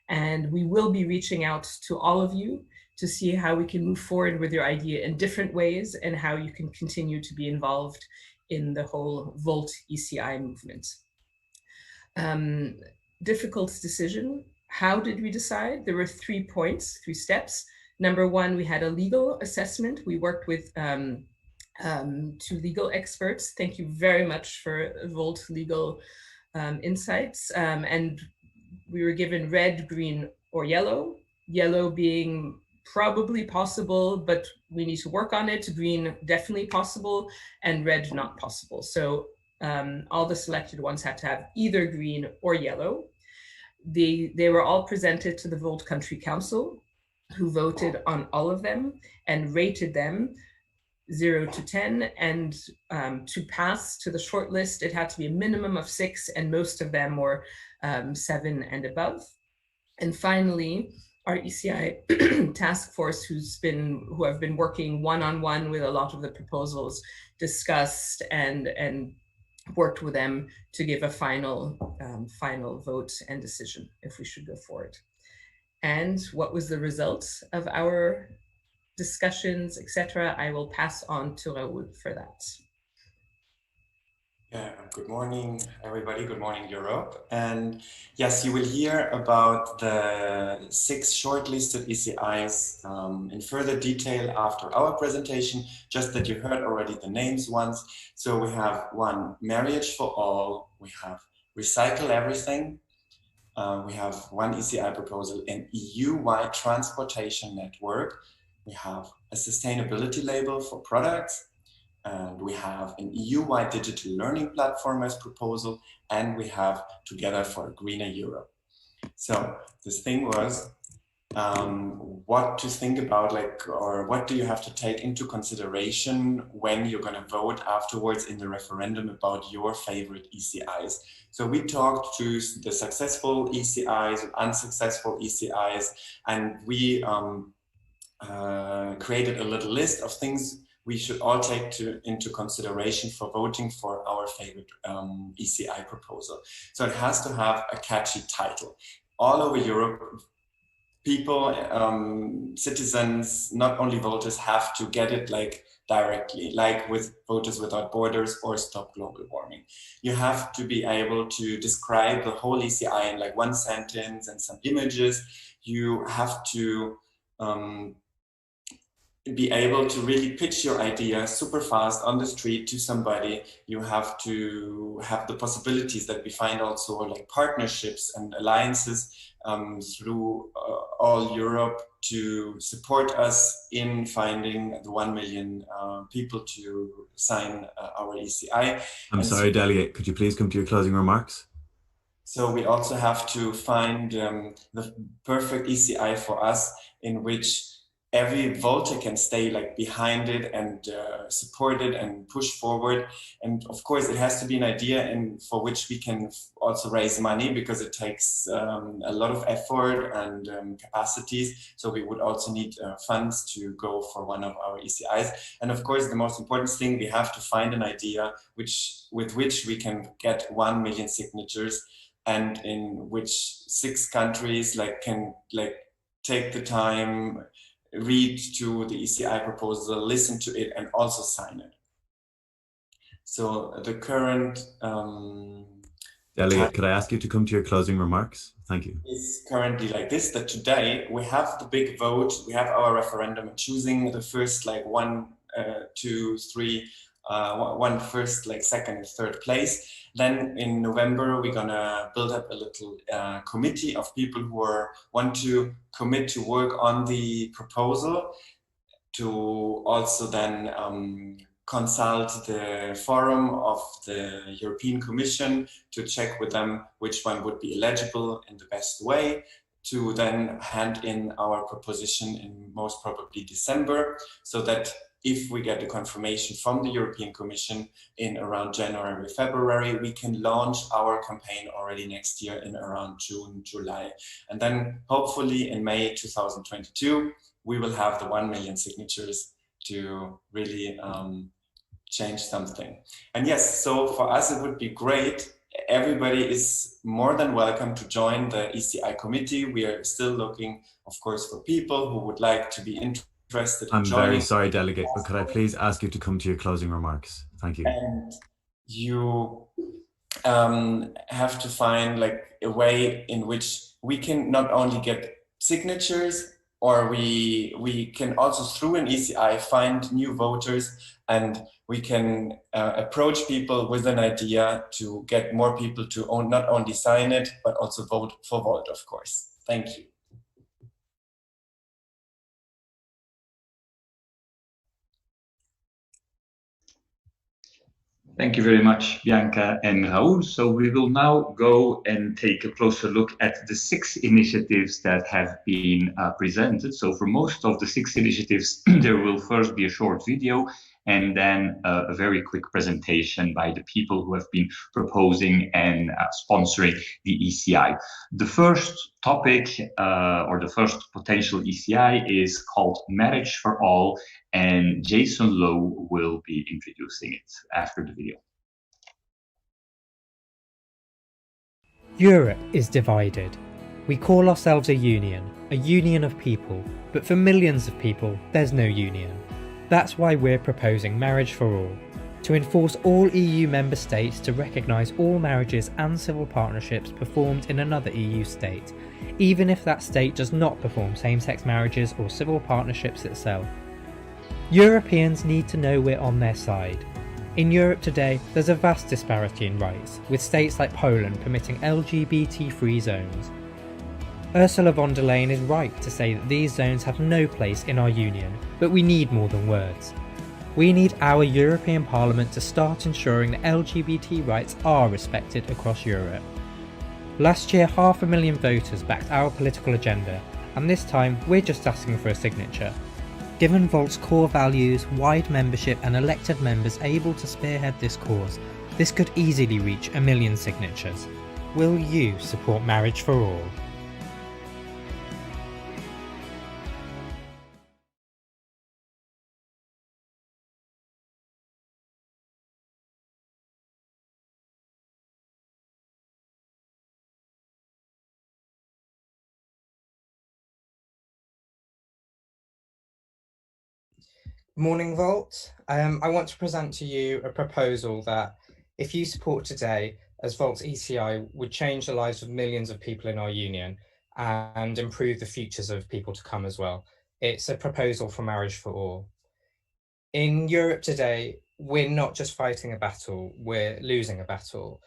And we will be reaching out to all of you to see how we can move forward with your idea in different ways and how you can continue to be involved in the whole Volt ECI movement. Difficult decision. How did we decide? There were 3 points, 3 steps. Number 1, we had a legal assessment. We worked with 2 legal experts. Thank you very much for Volt legal insights. And we were given red, green, or yellow. Yellow being probably possible, but we need to work on it. Green, definitely possible, and red, not possible. So all the selected ones had to have either green or yellow. They were all presented to the Volt Country Council, who voted on all of them and rated them 0 to 10. And to pass to the shortlist, it had to be a minimum of 6, and most of them were 7 and above. And finally, our ECI task force, who have been working one-on-one with a lot of the proposals, discussed and worked with them to give a final vote and decision if we should go forward. And what was the result of our discussions, etc.? I will pass on to Raoul for that. Yeah, good morning, everybody. Good morning, Europe. And yes, you will hear about the 6 shortlisted ECIs in further detail after our presentation, just that you heard already the names once. So we have 1, Marriage for All. We have Recycle Everything. We have 1 ECI proposal, an EU-wide transportation network. We have a sustainability label for products. And we have an EU-wide digital learning platform as proposal, and we have Together for a Greener Europe. So this thing was what to think about, or what do you have to take into consideration when you're going to vote afterwards in the referendum about your favorite ECIs. So we talked to the successful ECIs, unsuccessful ECIs, and we created a little list of things we should all take into consideration for voting for our favorite ECI proposal. So it has to have a catchy title. All over Europe, people, citizens, not only voters, have to get it directly, like with Voters Without Borders or Stop Global Warming. You have to be able to describe the whole ECI in 1 sentence and some images. You have to be able to really pitch your idea super fast on the street to somebody. You have to have the possibilities that we find also partnerships and alliances through all Europe to support us in finding the 1 million people to sign our ECI. I'm sorry, Delegate, could you please come to your closing remarks? So we also have to find the perfect ECI for us, in which every voter can stay behind it and support it and push forward. And of course, it has to be an idea for which we can also raise money, because it takes a lot of effort and capacities. So we would also need funds to go for one of our ECIs. And of course, the most important thing, we have to find an idea with which we can get 1 million signatures, and in which 6 countries can take the time, read to the ECI proposal, listen to it, and also sign it. So the current Delegate, could I ask you to come to your closing remarks? Thank you. Is currently like this, that today we have the big vote, we have our referendum choosing the first 1, 2, 3, one first, second and third place. Then in November, we're gonna build up a little committee of people who want to commit to work on the proposal, to also then consult the forum of the European Commission to check with them which one would be eligible in the best way, to then hand in our proposition in most probably December, so that if we get the confirmation from the European Commission in around January, February, we can launch our campaign already next year in around June, July. And then hopefully in May 2022, we will have the 1 million signatures to really change something. And yes, so for us, it would be great. Everybody is more than welcome to join the ECI committee. We are still looking, of course, for people who would like to be interested in joining. I'm very sorry, Delegate, but could I please ask you to come to your closing remarks? Thank you. And you have to find like a way in which we can not only get signatures, or we can also through an ECI find new voters, and we can approach people with an idea to get more people to not only sign it, but also vote for Volt, of course. Thank you. Thank you very much, Bianca and Raoul. So we will now go and take a closer look at the 6 initiatives that have been presented. So for most of the 6 initiatives, there will first be a short video and then a very quick presentation by the people who have been proposing and sponsoring the ECI. The first topic or the first potential ECI is called Marriage for All, and Jason Lowe will be introducing it after the video. Europe is divided. We call ourselves a union of people, but for millions of people, there's no union. That's why we're proposing Marriage for All, to enforce all EU member states to recognise all marriages and civil partnerships performed in another EU state, even if that state does not perform same-sex marriages or civil partnerships itself. Europeans need to know we're on their side. In Europe today, there's a vast disparity in rights, with states like Poland permitting LGBT-free zones. Ursula von der Leyen is right to say that these zones have no place in our union, but we need more than words. We need our European Parliament to start ensuring that LGBT rights are respected across Europe. Last year, 500,000 voters backed our political agenda, and this time we're just asking for a signature. Given Volt's core values, wide membership and elected members able to spearhead this cause, this could easily reach 1 million signatures. Will you support Marriage for All? Morning, Volt. I want to present to you a proposal that, if you support today, as Volt's ECI would change the lives of millions of people in our union and improve the futures of people to come as well. It's a proposal for Marriage for All. In Europe today, we're not just fighting a battle, we're losing a battle.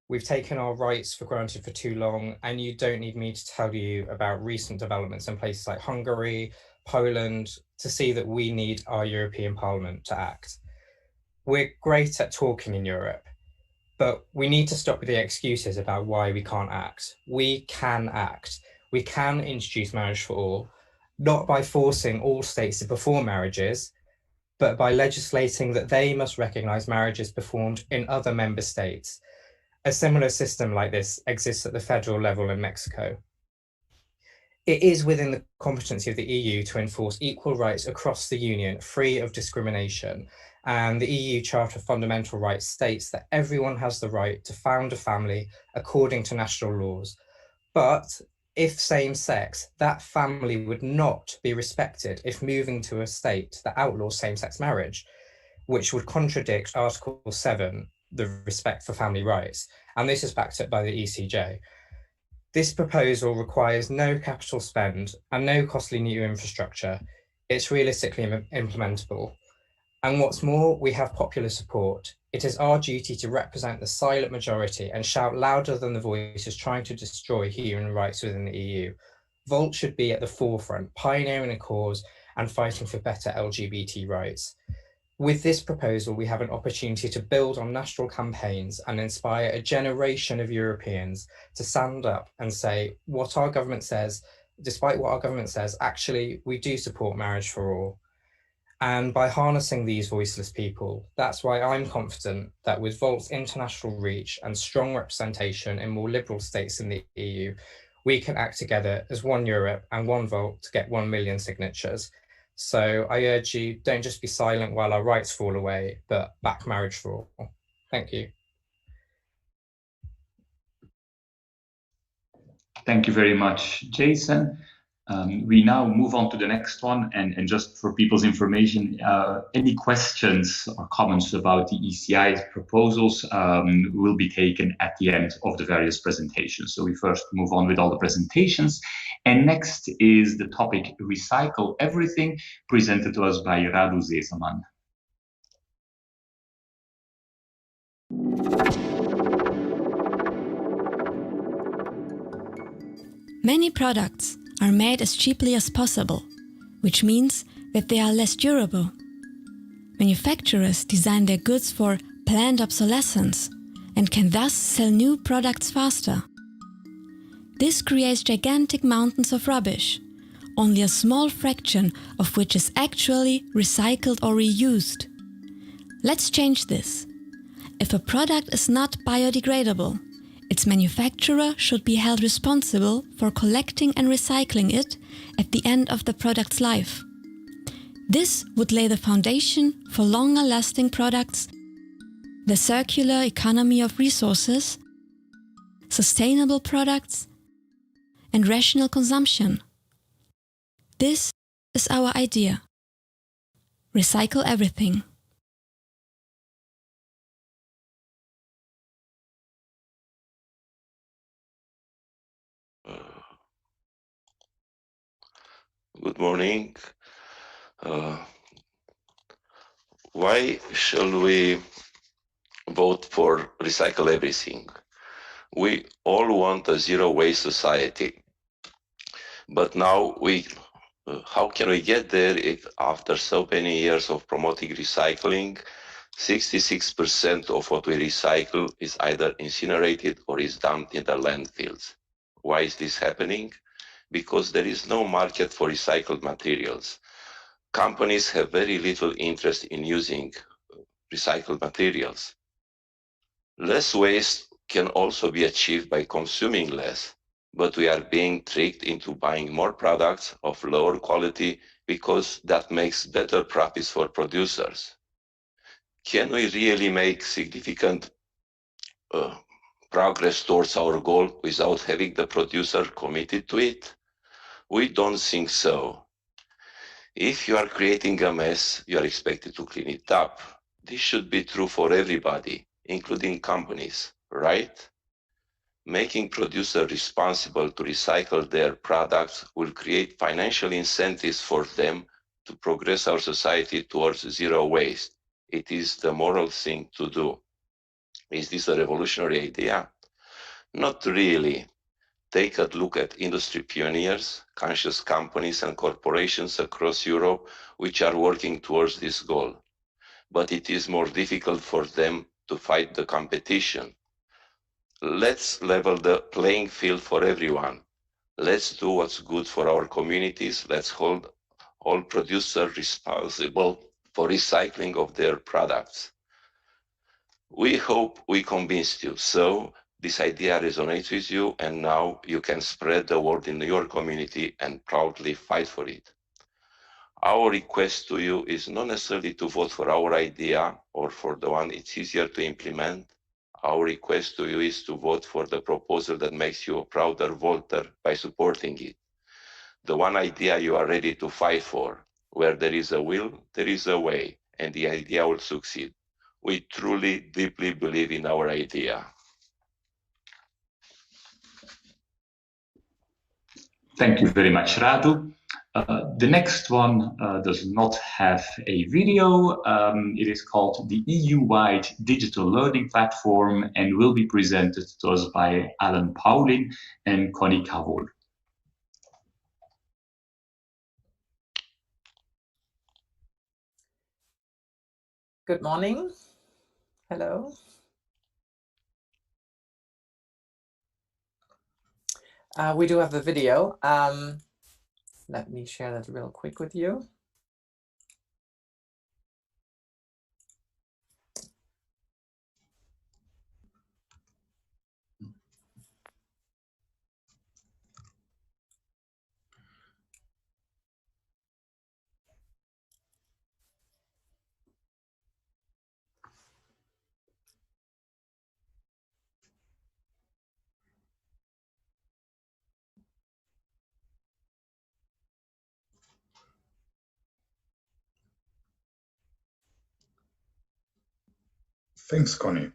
We've taken our rights for granted for too long, and you don't need me to tell you about recent developments in places like Hungary, Poland, to see that we need our European Parliament to act. We're great at talking in Europe, but we need to stop with the excuses about why we can't act. We can act. We can introduce Marriage for All, not by forcing all states to perform marriages, but by legislating that they must recognise marriages performed in other member states. A similar system like this exists at the federal level in Mexico. It is within the competency of the EU to enforce equal rights across the Union, free of discrimination. And the EU Charter of Fundamental Rights states that everyone has the right to found a family according to national laws. But if same-sex, that family would not be respected if moving to a state that outlaws same-sex marriage, which would contradict Article 7, the respect for family rights. And this is backed up by the ECJ. This proposal requires no capital spend and no costly new infrastructure. It's realistically implementable. And what's more, we have popular support. It is our duty to represent the silent majority and shout louder than the voices trying to destroy human rights within the EU. Volt should be at the forefront, pioneering a cause and fighting for better LGBT rights. With this proposal, we have an opportunity to build on national campaigns and inspire a generation of Europeans to stand up and say what our government says, despite what our government says, actually, we do support Marriage for All. And by harnessing these voiceless people, that's why I'm confident that with Volt's international reach and strong representation in more liberal states in the EU, we can act together as one Europe and one Volt to get 1 million signatures. So I urge you, don't just be silent while our rights fall away, but back marriage for all. Thank you. Thank you very much, Jason. We now move on to the next one, and just for people's information, any questions or comments about the ECI's proposals will be taken at the end of the various presentations. So we first move on with all the presentations, and next is the topic Recycle Everything, presented to us by Radu Zezaman. Many products are made as cheaply as possible, which means that they are less durable. Manufacturers design their goods for planned obsolescence and can thus sell new products faster. This creates gigantic mountains of rubbish, only a small fraction of which is actually recycled or reused. Let's change this. If a product is not biodegradable, its manufacturer should be held responsible for collecting and recycling it at the end of the product's life. This would lay the foundation for longer-lasting products, the circular economy of resources, sustainable products, and rational consumption. This is our idea. Recycle everything. Good morning. Why shall we vote for recycle everything? We all want a zero waste society, but now how can we get there if after so many years of promoting recycling, 66% of what we recycle is either incinerated or is dumped in the landfills? Why is this happening? Because there is no market for recycled materials. Companies have very little interest in using recycled materials. Less waste can also be achieved by consuming less, but we are being tricked into buying more products of lower quality because that makes better profits for producers. Can we really make significant progress towards our goal without having the producer committed to it? We don't think so. If you are creating a mess, you are expected to clean it up. This should be true for everybody, including companies, right? Making producers responsible to recycle their products will create financial incentives for them to progress our society towards zero waste. It is the moral thing to do. Is this a revolutionary idea? Not really. Take a look at industry pioneers, conscious companies and corporations across Europe which are working towards this goal. But it is more difficult for them to fight the competition. Let's level the playing field for everyone. Let's do what's good for our communities. Let's hold all producers responsible for recycling of their products. We hope we convinced you. So this idea resonates with you, and now you can spread the word in your community and proudly fight for it. Our request to you is not necessarily to vote for our idea or for the one it's easier to implement. Our request to you is to vote for the proposal that makes you a prouder voter by supporting it. The one idea you are ready to fight for. Where there is a will, there is a way, and the idea will succeed. We truly, deeply believe in our idea. Thank you very much, Radu. The next one does not have a video. It is called the EU-wide Digital Learning Platform and will be presented to us by Alan Paulin and Connie Cavol. Good morning. Hello. We do have a video. Let me share that real quick with you. Thanks, Connie.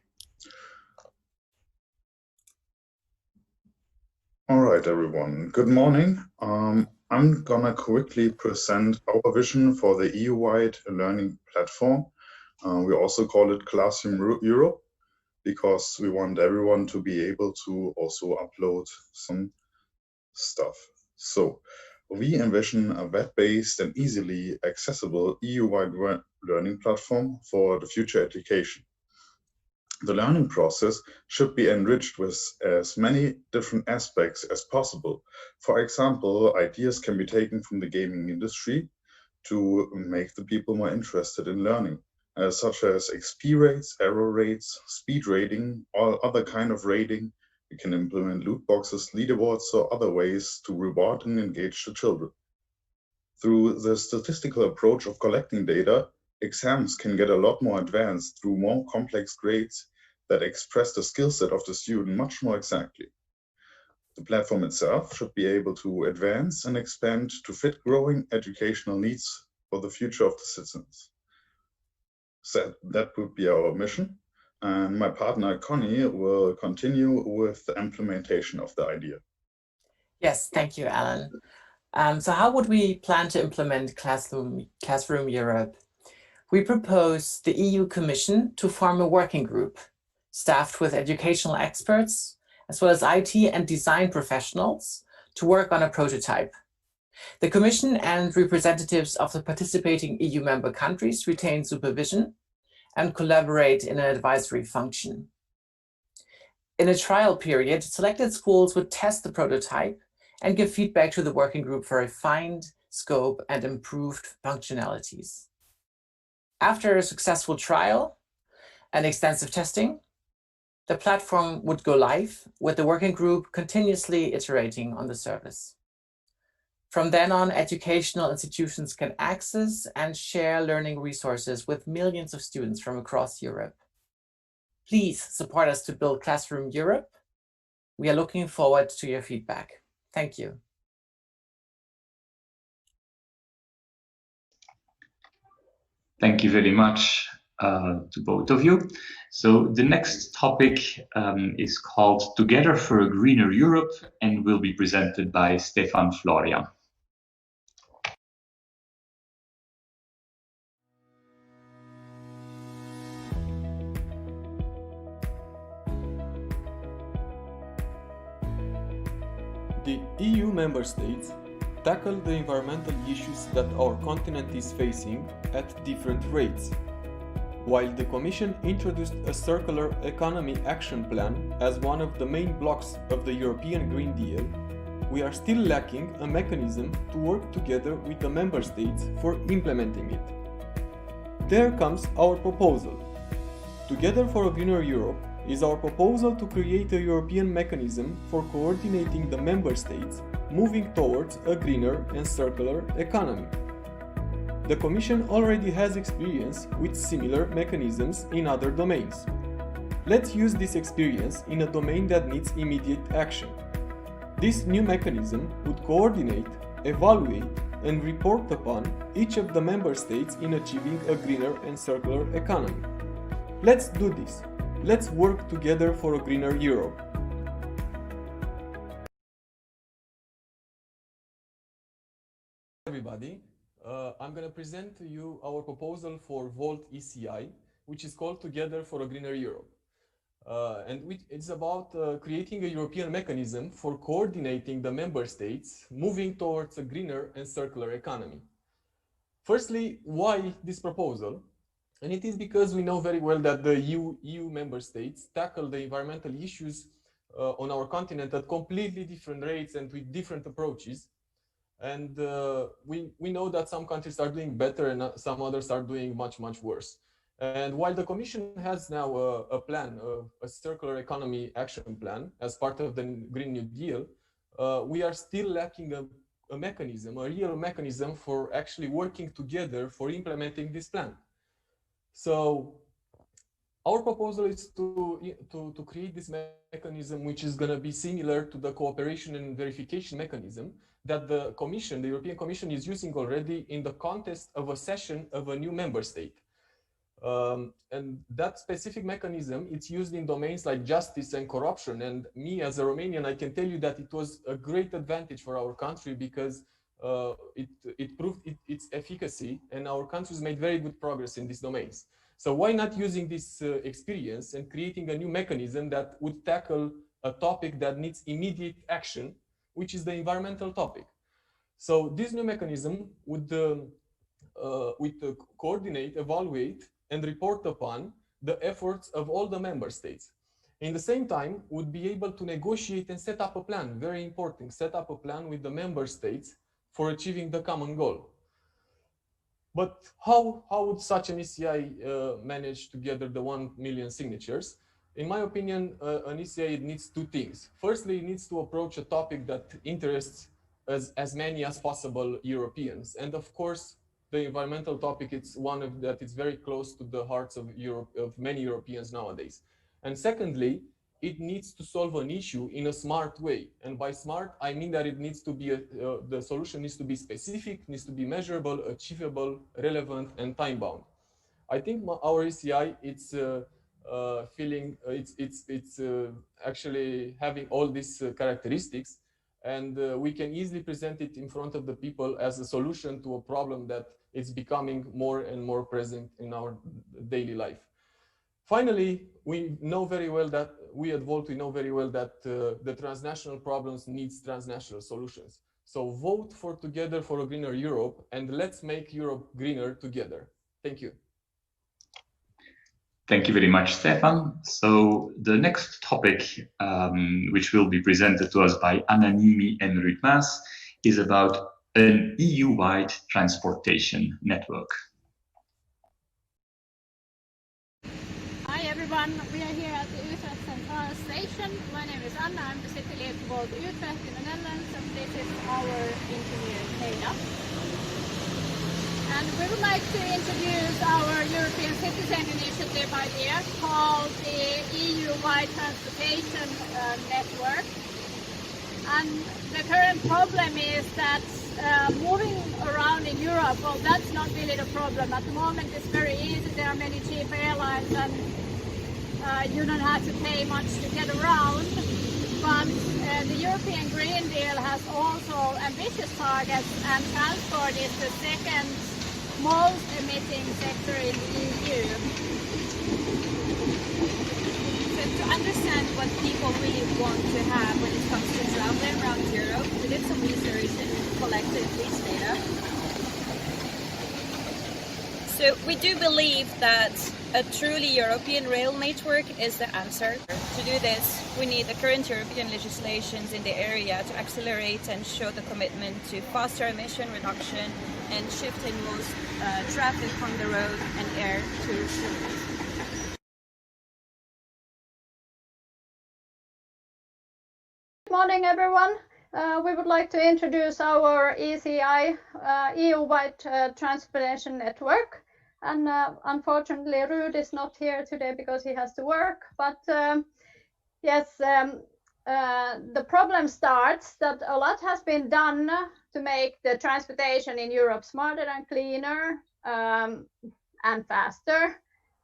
All right, everyone. Good morning. I'm gonna quickly present our vision for the EU-wide learning platform. We also call it Classroom Europe because we want everyone to be able to also upload some stuff. So we envision a web-based and easily accessible EU-wide learning platform for the future education. The learning process should be enriched with as many different aspects as possible. For example, ideas can be taken from the gaming industry to make the people more interested in learning, such as XP rates, error rates, speed rating, or other kind of rating. We can implement loot boxes, leaderboards, or other ways to reward and engage the children. Through the statistical approach of collecting data, exams can get a lot more advanced through more complex grades that express the skill set of the student much more exactly. The platform itself should be able to advance and expand to fit growing educational needs for the future of the citizens. So that would be our mission. And my partner, Connie, will continue with the implementation of the idea. Yes, thank you, Alan. So how would we plan to implement Classroom Europe? We propose the EU Commission to form a working group staffed with educational experts, as well as IT and design professionals, to work on a prototype. The Commission and representatives of the participating EU member countries retain supervision and collaborate in an advisory function. In a trial period, selected schools would test the prototype and give feedback to the working group for refined scope and improved functionalities. After a successful trial and extensive testing, the platform would go live with the working group continuously iterating on the service. From then on, educational institutions can access and share learning resources with millions of students from across Europe. Please support us to build Classroom Europe. We are looking forward to your feedback. Thank you. Thank you very much to both of you. So the next topic is called Together for a Greener Europe and will be presented by Stefan Florian. The EU member states tackle the environmental issues that our continent is facing at different rates. While the Commission introduced a circular economy action plan as one of the main blocks of the European Green Deal, we are still lacking a mechanism to work together with the member states for implementing it. There comes our proposal. Together for a Greener Europe is our proposal to create a European mechanism for coordinating the member states moving towards a greener and circular economy. The Commission already has experience with similar mechanisms in other domains. Let's use this experience in a domain that needs immediate action. This new mechanism would coordinate, evaluate, and report upon each of the member states in achieving a greener and circular economy. Let's do this. Let's work together for a greener Europe. Everybody, I'm going to present to you our proposal for Volt ECI, which is called Together for a Greener Europe. It's about creating a European mechanism for coordinating the member states moving towards a greener and circular economy. Firstly, why this proposal? And it is because we know very well that the EU member states tackle the environmental issues on our continent at completely different rates and with different approaches. And we know that some countries are doing better and some others are doing much, much worse. And while the Commission has now a plan, a circular economy action plan as part of the Green New Deal, we are still lacking a mechanism, a real mechanism for actually working together for implementing this plan. So our proposal is to create this mechanism, which is going to be similar to the cooperation and verification mechanism that the Commission, the European Commission, is using already in the context of a session of a new member state. And that specific mechanism, it's used in domains like justice and corruption. And me as a Romanian, I can tell you that it was a great advantage for our country because it proved its efficacy, and our countries made very good progress in these domains. So why not using this experience and creating a new mechanism that would tackle a topic that needs immediate action, which is the environmental topic. So this new mechanism would coordinate, evaluate, and report upon the efforts of all the member states. In the same time, would be able to negotiate and set up a plan, very important, set up a plan with the member states for achieving the common goal. But how would such an ECI manage to gather the 1 million signatures? In my opinion, an ECI needs two things. Firstly, it needs to approach a topic that interests as many as possible Europeans. And of course, the environmental topic, it's one of that is very close to the hearts of many Europeans nowadays. And secondly, it needs to solve an issue in a smart way. And by smart, I mean that it needs to be, the solution needs to be specific, needs to be measurable, achievable, relevant, and time-bound. I think our ECI, it's actually having all these characteristics, and we can easily present it in front of the people as a solution to a problem that is becoming more and more present in our daily life. Finally, we know very well that we at Volt, we know very well that the transnational problems needs transnational solutions. So vote for Together for a Greener Europe, and let's make Europe greener together. Thank you. Thank you very much, Stefan. So the next topic, which will be presented to us by Ananimi and Rutmas, is about an EU-wide transportation network. Hi everyone, we are here at the Utrecht Central Station. My name is Anna, I'm the city lead for Volt Utrecht in the Netherlands, and this is our engineer, Heida. And we would like to introduce our European Citizen Initiative idea called the EU-wide transportation network. And the current problem is that moving around in Europe, well, that's not really the problem. At the moment it's very easy, there are many cheap airlines and you don't have to pay much to get around. But the European Green Deal has also ambitious targets, and transport is the second most emitting sector in the EU. So to understand what people really want to have when it comes to traveling around Europe, we did some research and collected these data. So we do believe that a truly European rail network is the answer. To do this, we need the current European legislations in the area to accelerate and show the commitment to faster emission reduction and shifting most traffic from the road and air to road. Good morning everyone. We would like to introduce our ECI, EU-wide transportation network. And unfortunately, Rud is not here today because he has to work. But yes, the problem starts that a lot has been done to make the transportation in Europe smarter and cleaner and faster,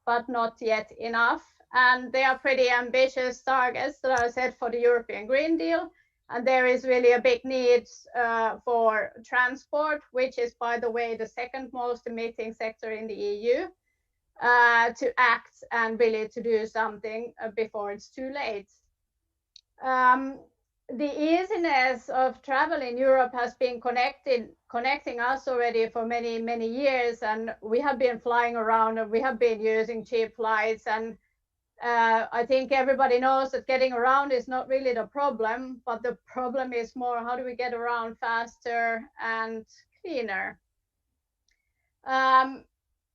but not yet enough. And they are pretty ambitious targets that are set for the European Green Deal. And there is really a big need for transport, which is, by the way, the second most emitting sector in the EU, to act and really to do something before it's too late. The easiness of travel in Europe has been connecting us already for many, many years. And we have been flying around and we have been using cheap flights. And I think everybody knows that getting around is not really the problem, but the problem is more how do we get around faster and cleaner.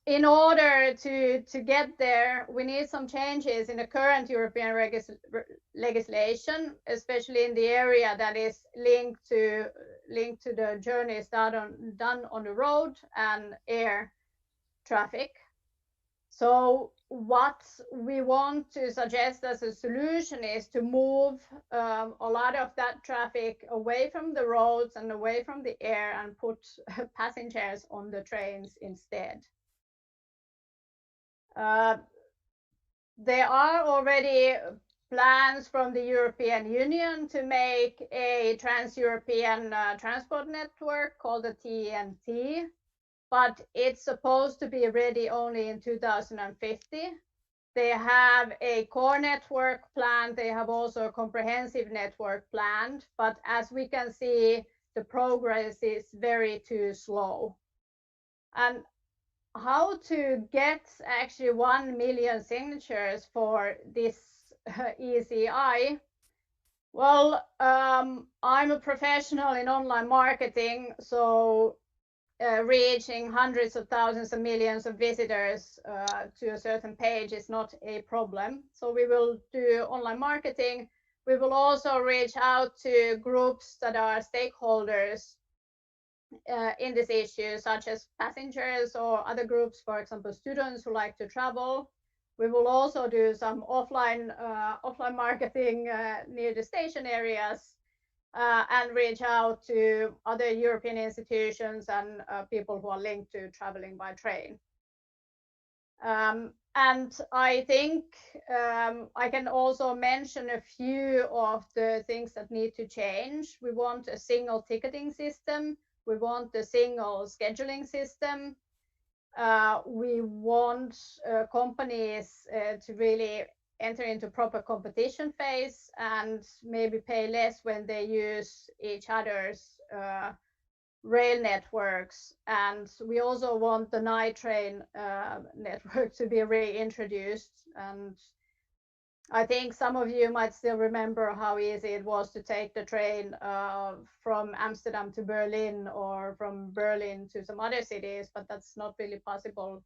In order to get there, we need some changes in the current European legislation, especially in the area that is linked to the journeys done on the road and air traffic. So what we want to suggest as a solution is to move a lot of that traffic away from the roads and away from the air and put passengers on the trains instead. There are already plans from the European Union to make a trans-European transport network called the TEN-T, but it's supposed to be ready only in 2050. They have a core network planned. They have also a comprehensive network planned, but as we can see, the progress is very too slow. And how to get actually 1 million signatures for this ECI? Well, I'm a professional in online marketing, so reaching hundreds of thousands of millions of visitors to a certain page is not a problem. So we will do online marketing. We will also reach out to groups that are stakeholders in this issue, such as passengers or other groups, for example, students who like to travel. We will also do some offline marketing near the station areas and reach out to other European institutions and people who are linked to traveling by train. And I think I can also mention a few of the things that need to change. We want a single ticketing system. We want a single scheduling system. We want companies to really enter into proper competition phase and maybe pay less when they use each other's rail networks. And we also want the night train network to be reintroduced. And I think some of you might still remember how easy it was to take the train from Amsterdam to Berlin or from Berlin to some other cities, but that's not really possible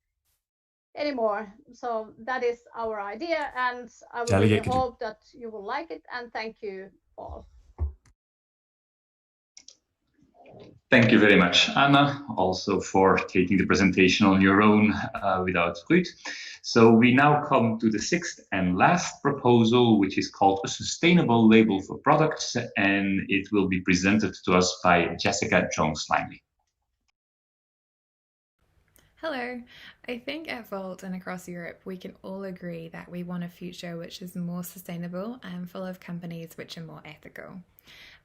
anymore. So that is our idea, and I would really hope that you will like it, and thank you all. Thank you very much, Anna, also for taking the presentation on your own without Ruud. So we now come to the sixth and last proposal, which is called a sustainable label for products, and it will be presented to us by Jessica Jones-Langley. Hello. I think at Volt and across Europe, we can all agree that we want a future which is more sustainable and full of companies which are more ethical.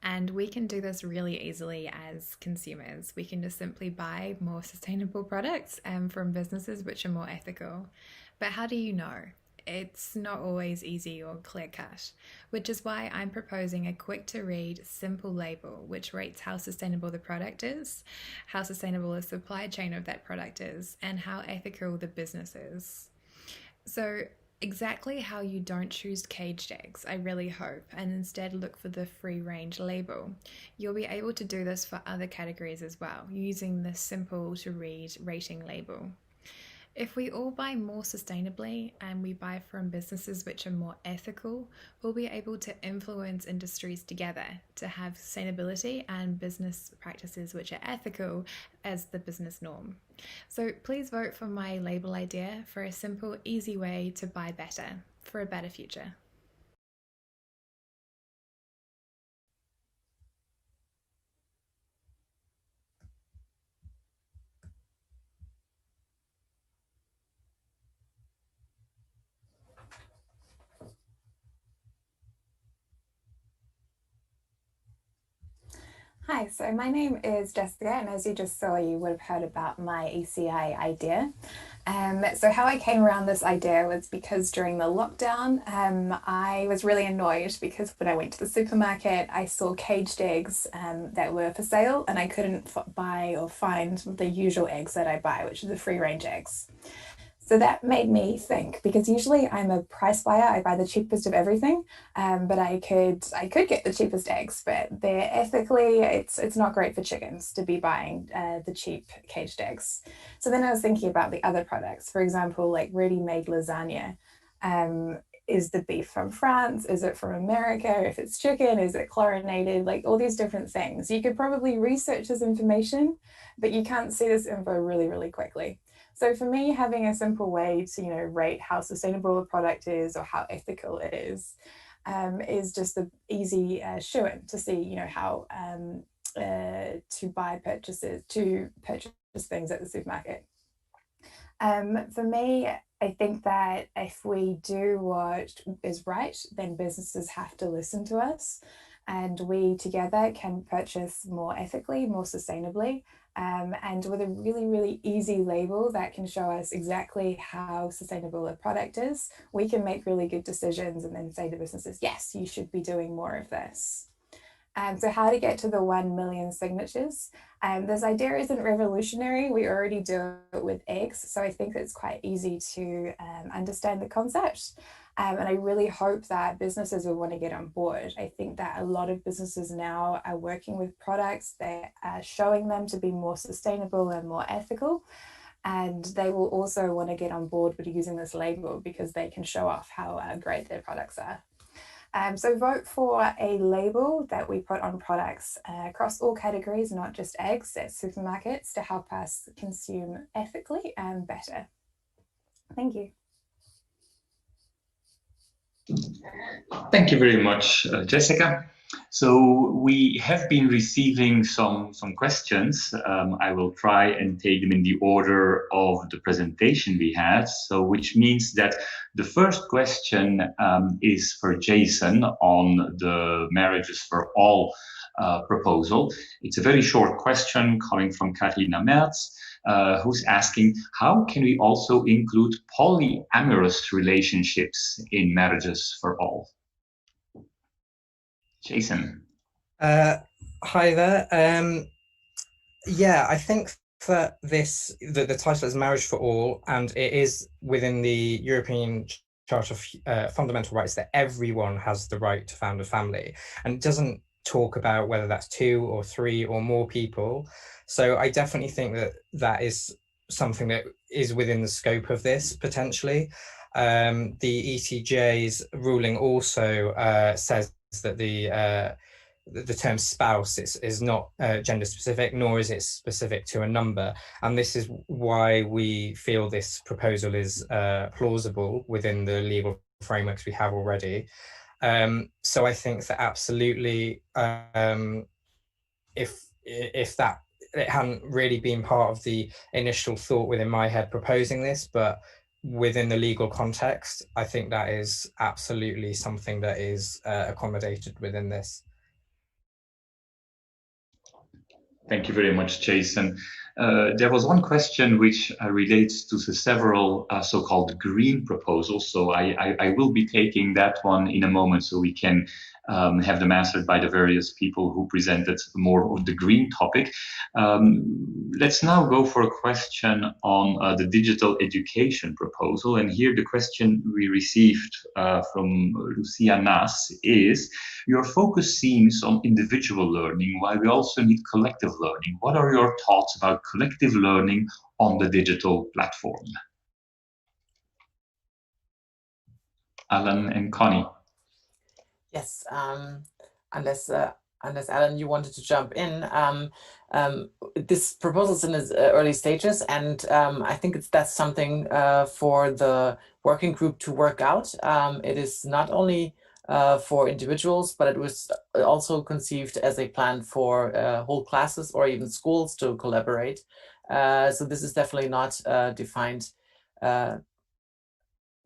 And we can do this really easily as consumers. We can just simply buy more sustainable products from businesses which are more ethical. But how do you know? It's not always easy or clear-cut, which is why I'm proposing a quick-to-read, simple label which rates how sustainable the product is, how sustainable the supply chain of that product is, and how ethical the business is. So exactly how you don't choose caged eggs, I really hope, and instead look for the free-range label. You'll be able to do this for other categories as well, using the simple-to-read rating label. If we all buy more sustainably and we buy from businesses which are more ethical, we'll be able to influence industries together to have sustainability and business practices which are ethical as the business norm. So please vote for my label idea for a simple, easy way to buy better for a better future. Hi, so my name is Jessica, and as you just saw, you would have heard about my ECI idea. So how I came around this idea was because during the lockdown, I was really annoyed because when I went to the supermarket, I saw caged eggs that were for sale, and I couldn't buy or find the usual eggs that I buy, which are the free-range eggs. So that made me think, because usually I'm a price buyer, I buy the cheapest of everything, but I could get the cheapest eggs, but they're ethically, it's not great for chickens to be buying the cheap caged eggs. So then I was thinking about the other products, for example, like ready-made lasagna. Is the beef from France? Is it from America? If it's chicken, is it chlorinated? Like all these different things. You could probably research this information, but you can't see this info really, really quickly. So for me, having a simple way to, rate how sustainable a product is or how ethical it is just an easy shoo-in to see, how to purchase things at the supermarket. For me, I think that if we do what is right, then businesses have to listen to us, and we together can purchase more ethically, more sustainably, and with a really, really easy label that can show us exactly how sustainable a product is, we can make really good decisions and then say to businesses, yes, you should be doing more of this. So how to get to the 1 million signatures? This idea isn't revolutionary. We already do it with eggs. So I think it's quite easy to understand the concept. And I really hope that businesses will want to get on board. I think that a lot of businesses now are working with products that are showing them to be more sustainable and more ethical. And they will also want to get on board with using this label because they can show off how great their products are. So vote for a label that we put on products across all categories, not just eggs, at supermarkets, to help us consume ethically and better. Thank you. Thank you very much, Jessica. So we have been receiving some questions. I will try and take them in the order of the presentation we had. So which means that the first question is for Jason on the Marriages for All proposal. It's a very short question coming from Karina Merz, who's asking, how can we also include polyamorous relationships in Marriages for All? Jason. Hi there. Yeah, I think that the title is Marriage for All, and it is within the European Charter of Fundamental Rights that everyone has the right to found a family, and it doesn't talk about whether that's 2 or 3 or more people. So I definitely think that that is something that is within the scope of this potentially. The ECJ's ruling also says that the term spouse is not gender specific, nor is it specific to a number. And this is why we feel this proposal is plausible within the legal frameworks we have already. So I think that absolutely, if that it hadn't really been part of the initial thought within my head proposing this, but within the legal context, I think that is absolutely something that is accommodated within this. Thank you very much, Jason. There was one question which relates to the several so-called green proposals. So I will be taking that one in a moment so we can have them answered by the various people who presented more of the green topic. Let's now go for a question on the digital education proposal. And here the question we received from Lucia Nas is, your focus seems on individual learning while we also need collective learning. What are your thoughts about collective learning on the digital platform? Alan and Connie. Yes, unless Alan, you wanted to jump in. This proposal is in its early stages, and I think that's something for the working group to work out. It is not only for individuals, but it was also conceived as a plan for whole classes or even schools to collaborate. So this is definitely not defined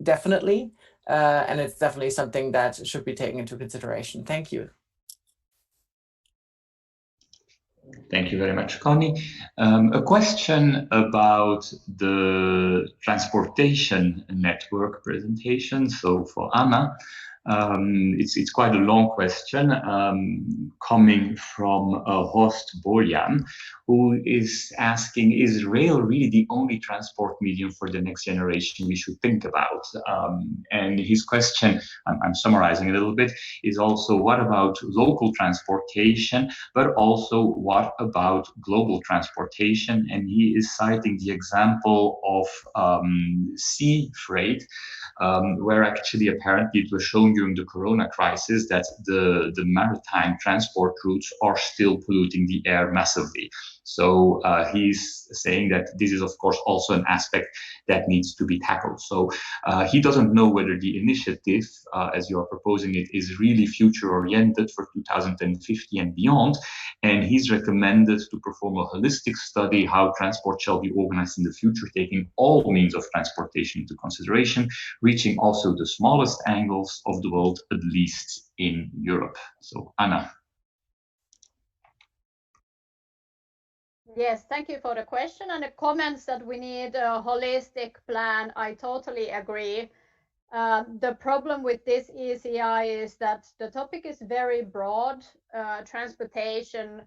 definitely, and it's definitely something that should be taken into consideration. Thank you. Thank you very much, Connie. A question about the transportation network presentation. So for Anna, it's quite a long question coming from Horst Borjan, who is asking, is rail really the only transport medium for the next generation we should think about? And his question, I'm summarizing a little bit, is also what about local transportation, but also what about global transportation? And he is citing the example of sea freight, where actually apparently it was shown during the corona crisis that the maritime transport routes are still polluting the air massively. So he's saying that this is, of course, also an aspect that needs to be tackled. So he doesn't know whether the initiative, as you are proposing it, is really future-oriented for 2050 and beyond. And he's recommended to perform a holistic study how transport shall be organized in the future, taking all means of transportation into consideration, reaching also the smallest angles of the world, at least in Europe. So, Anna. Yes, thank you for the question and the comments that we need a holistic plan. I totally agree. The problem with this ECI is that the topic is very broad. Transportation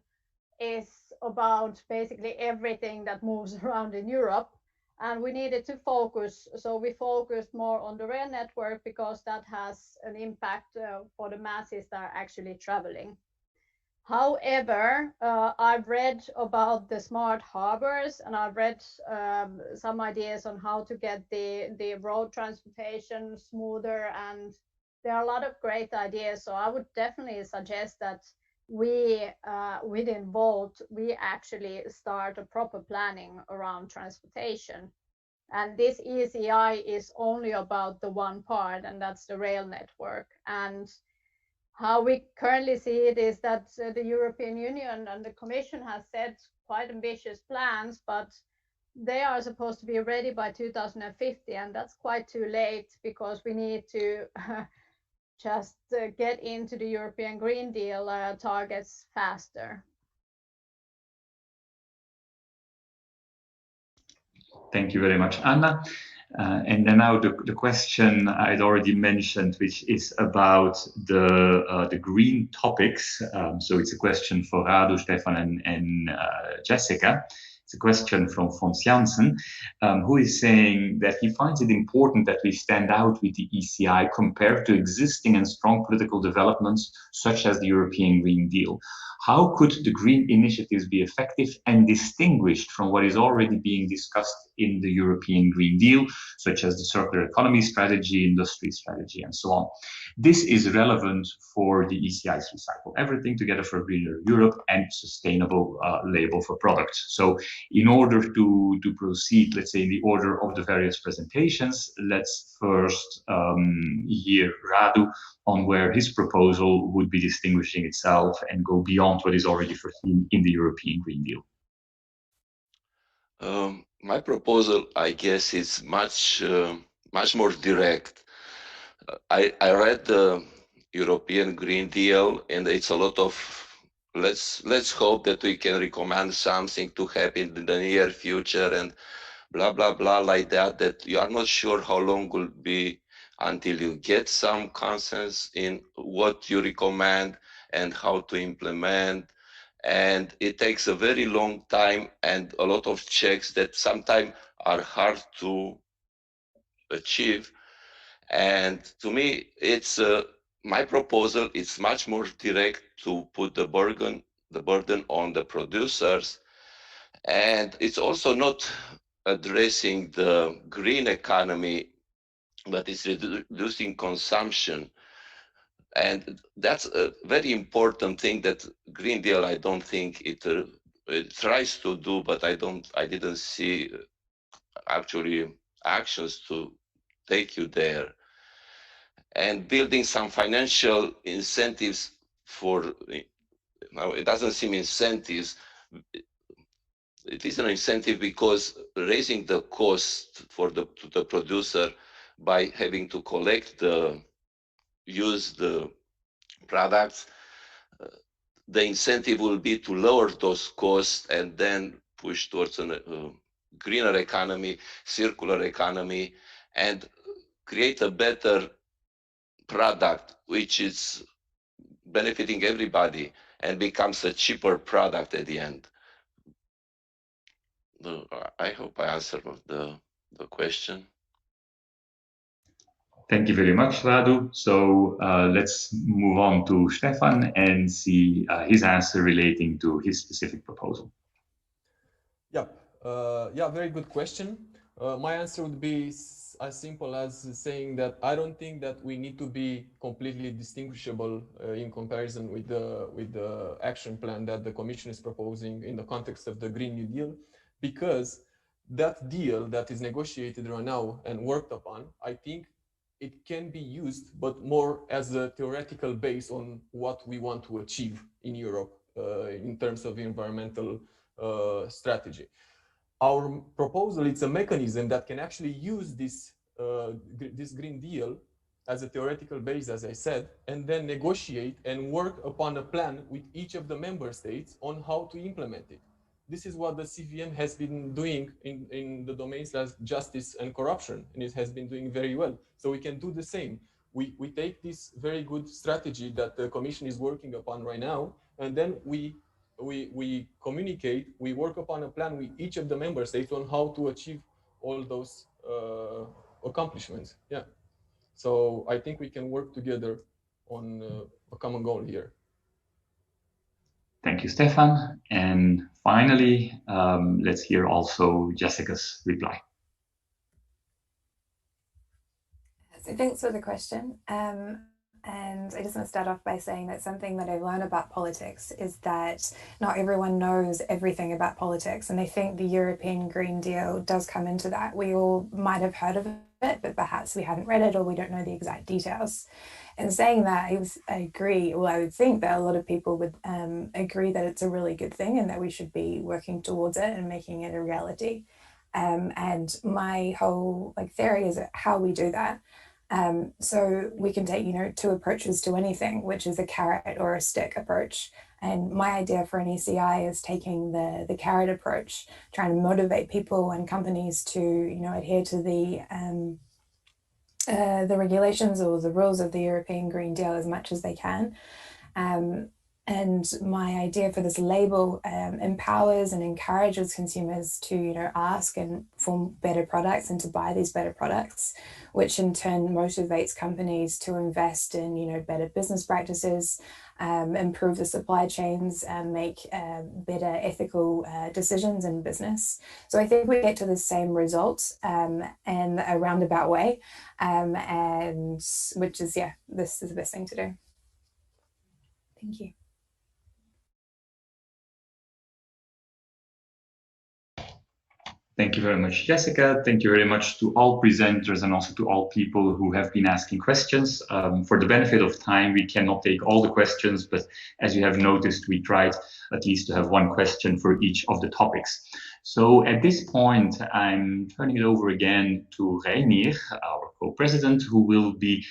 is about basically everything that moves around in Europe, and we needed to focus. So we focused more on the rail network because that has an impact for the masses that are actually traveling. However, I've read about the smart harbors, and I've read some ideas on how to get the road transportation smoother, and there are a lot of great ideas. So I would definitely suggest that we, within Volt, we actually start a proper planning around transportation. And this ECI is only about the one part, and that's the rail network. And how we currently see it is that the European Union and the Commission has set quite ambitious plans, but they are supposed to be ready by 2050, and that's quite too late because we need to just get into the European Green Deal targets faster. Thank you very much, Anna. And then now the question I'd already mentioned, which is about the green topics. So it's a question for Radu, Stefan, and Jessica. It's a question from Fons Janssen, who is saying that he finds it important that we stand out with the ECI compared to existing and strong political developments, such as the European Green Deal. How could the green initiatives be effective and distinguished from what is already being discussed in the European Green Deal, such as the circular economy strategy, industry strategy, and so on? This is relevant for the ECI's Recycle Everything Together for a Greener Europe and sustainable label for products. So in order to proceed, let's say, in the order of the various presentations, let's first hear Radu on where his proposal would be distinguishing itself and go beyond what is already foreseen in the European Green Deal. My proposal, I guess, is much more direct. I read the European Green Deal, and it's a lot of let's hope that we can recommend something to happen in the near future and blah blah blah like that. That you are not sure how long will be until you get some consensus in what you recommend and how to implement. And it takes a very long time and a lot of checks that sometimes are hard to achieve. And to me, it's my proposal is much more direct to put the burden on the producers. And it's also not addressing the green economy, but it's reducing consumption. And that's a very important thing that Green Deal, I don't think it tries to do, but I didn't see actually actions to take you there. And building some financial incentives for, now it doesn't seem incentives, it is an incentive because raising the cost to the producer by having to use the products, the incentive will be to lower those costs and then push towards a greener economy, circular economy, and create a better product which is benefiting everybody and becomes a cheaper product at the end. I hope I answered the question. Thank you very much, Radu. So let's move on to Stefan and see his answer relating to his specific proposal. Yeah, very good question. My answer would be as simple as saying that I don't think that we need to be completely distinguishable in comparison with the action plan that the Commission is proposing in the context of the Green New Deal, because that deal that is negotiated right now and worked upon, I think it can be used, but more as a theoretical base on what we want to achieve in Europe in terms of environmental strategy. Our proposal, it's a mechanism that can actually use this Green Deal as a theoretical base, as I said, and then negotiate and work upon a plan with each of the member states on how to implement it. This is what the CVM has been doing in the domains like justice and corruption, and it has been doing very well. So we can do the same. We take this very good strategy that the Commission is working upon right now, and then we communicate, we work upon a plan with each of the member states on how to achieve all those accomplishments. Yeah. So I think we can work together on a common goal here. Thank you, Stefan. And finally, let's hear also Jessica's reply. So thanks for the question. And I just want to start off by saying that something that I've learned about politics is that not everyone knows everything about politics. And I think the European Green Deal does come into that. We all might have heard of it, but perhaps we hadn't read it or we don't know the exact details. And saying that, I agree, well, I would think that a lot of people would agree that it's a really good thing and that we should be working towards it and making it a reality. And my whole theory is how we do that. So we can take, two approaches to anything, which is a carrot or a stick approach. And my idea for an ECI is taking the carrot approach, trying to motivate people and companies to, adhere to the regulations or the rules of the European Green Deal as much as they can. And my idea for this label empowers and encourages consumers to, ask and form better products and to buy these better products, which in turn motivates companies to invest in, better business practices, improve the supply chains, and make better ethical decisions in business. So I think we get to the same result in a roundabout way, and which is, this is the best thing to do. Thank you. Thank you very much, Jessica. Thank you very much to all presenters and also to all people who have been asking questions. For the benefit of time, we cannot take all the questions, but as you have noticed, we tried at least to have one question for each of the topics. So at this point, I'm turning it over again to Reinier, our co-president, who will be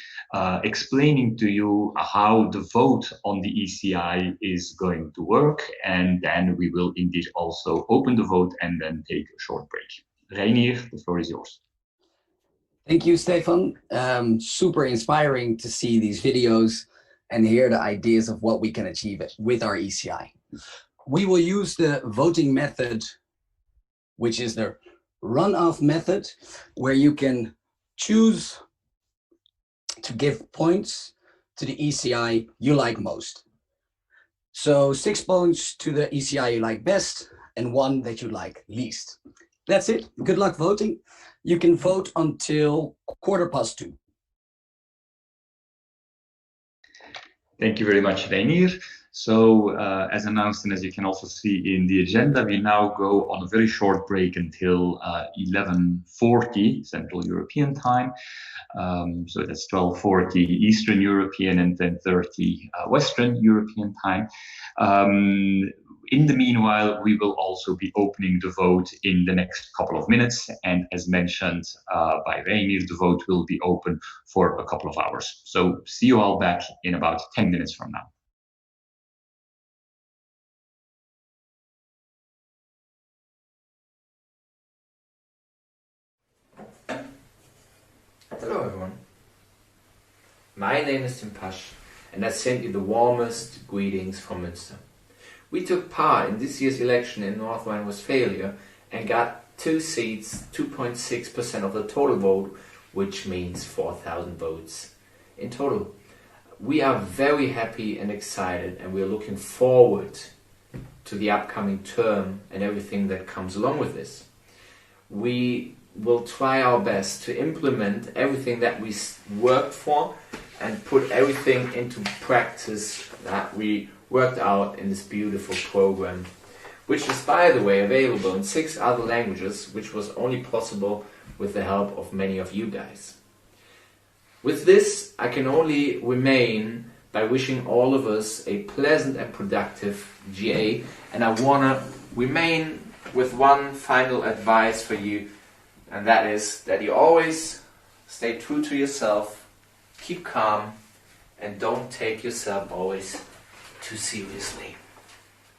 explaining to you how the vote on the ECI is going to work. And then we will indeed also open the vote and then take a short break. Reinier, the floor is yours. Thank you, Stefan. Super inspiring to see these videos and hear the ideas of what we can achieve with our ECI. We will use the voting method, which is the runoff method, where you can choose to give points to the ECI you like most. So 6 points to the ECI you like best and 1 that you like least. That's it. Good luck voting. You can vote until 2:15. Thank you very much, Reinier. So as announced, and as you can also see in the agenda, we now go on a very short break until 11:40 Central European time. So that's 12:40 Eastern European and 10:30 Western European time. In the meanwhile, we will also be opening the vote in the next couple of minutes. And as mentioned by Reinier, the vote will be open for a couple of hours. So see you all back in about 10 minutes from now. Hello everyone. My name is Tim Pasch, and I send you the warmest greetings from Münster. We took part in this year's election in North Rhine-Westphalia and got 2 seats, 2.6% of the total vote, which means 4,000 votes in total. We are very happy and excited, and we are looking forward to the upcoming term and everything that comes along with this. We will try our best to implement everything that we worked for and put everything into practice that we worked out in this beautiful program, which is, by the way, available in 6 other languages, which was only possible with the help of many of you guys. With this, I can only remain by wishing all of us a pleasant and productive GA, and I want to remain with one final advice for you, and that is that you always stay true to yourself, keep calm, and don't take yourself always too seriously.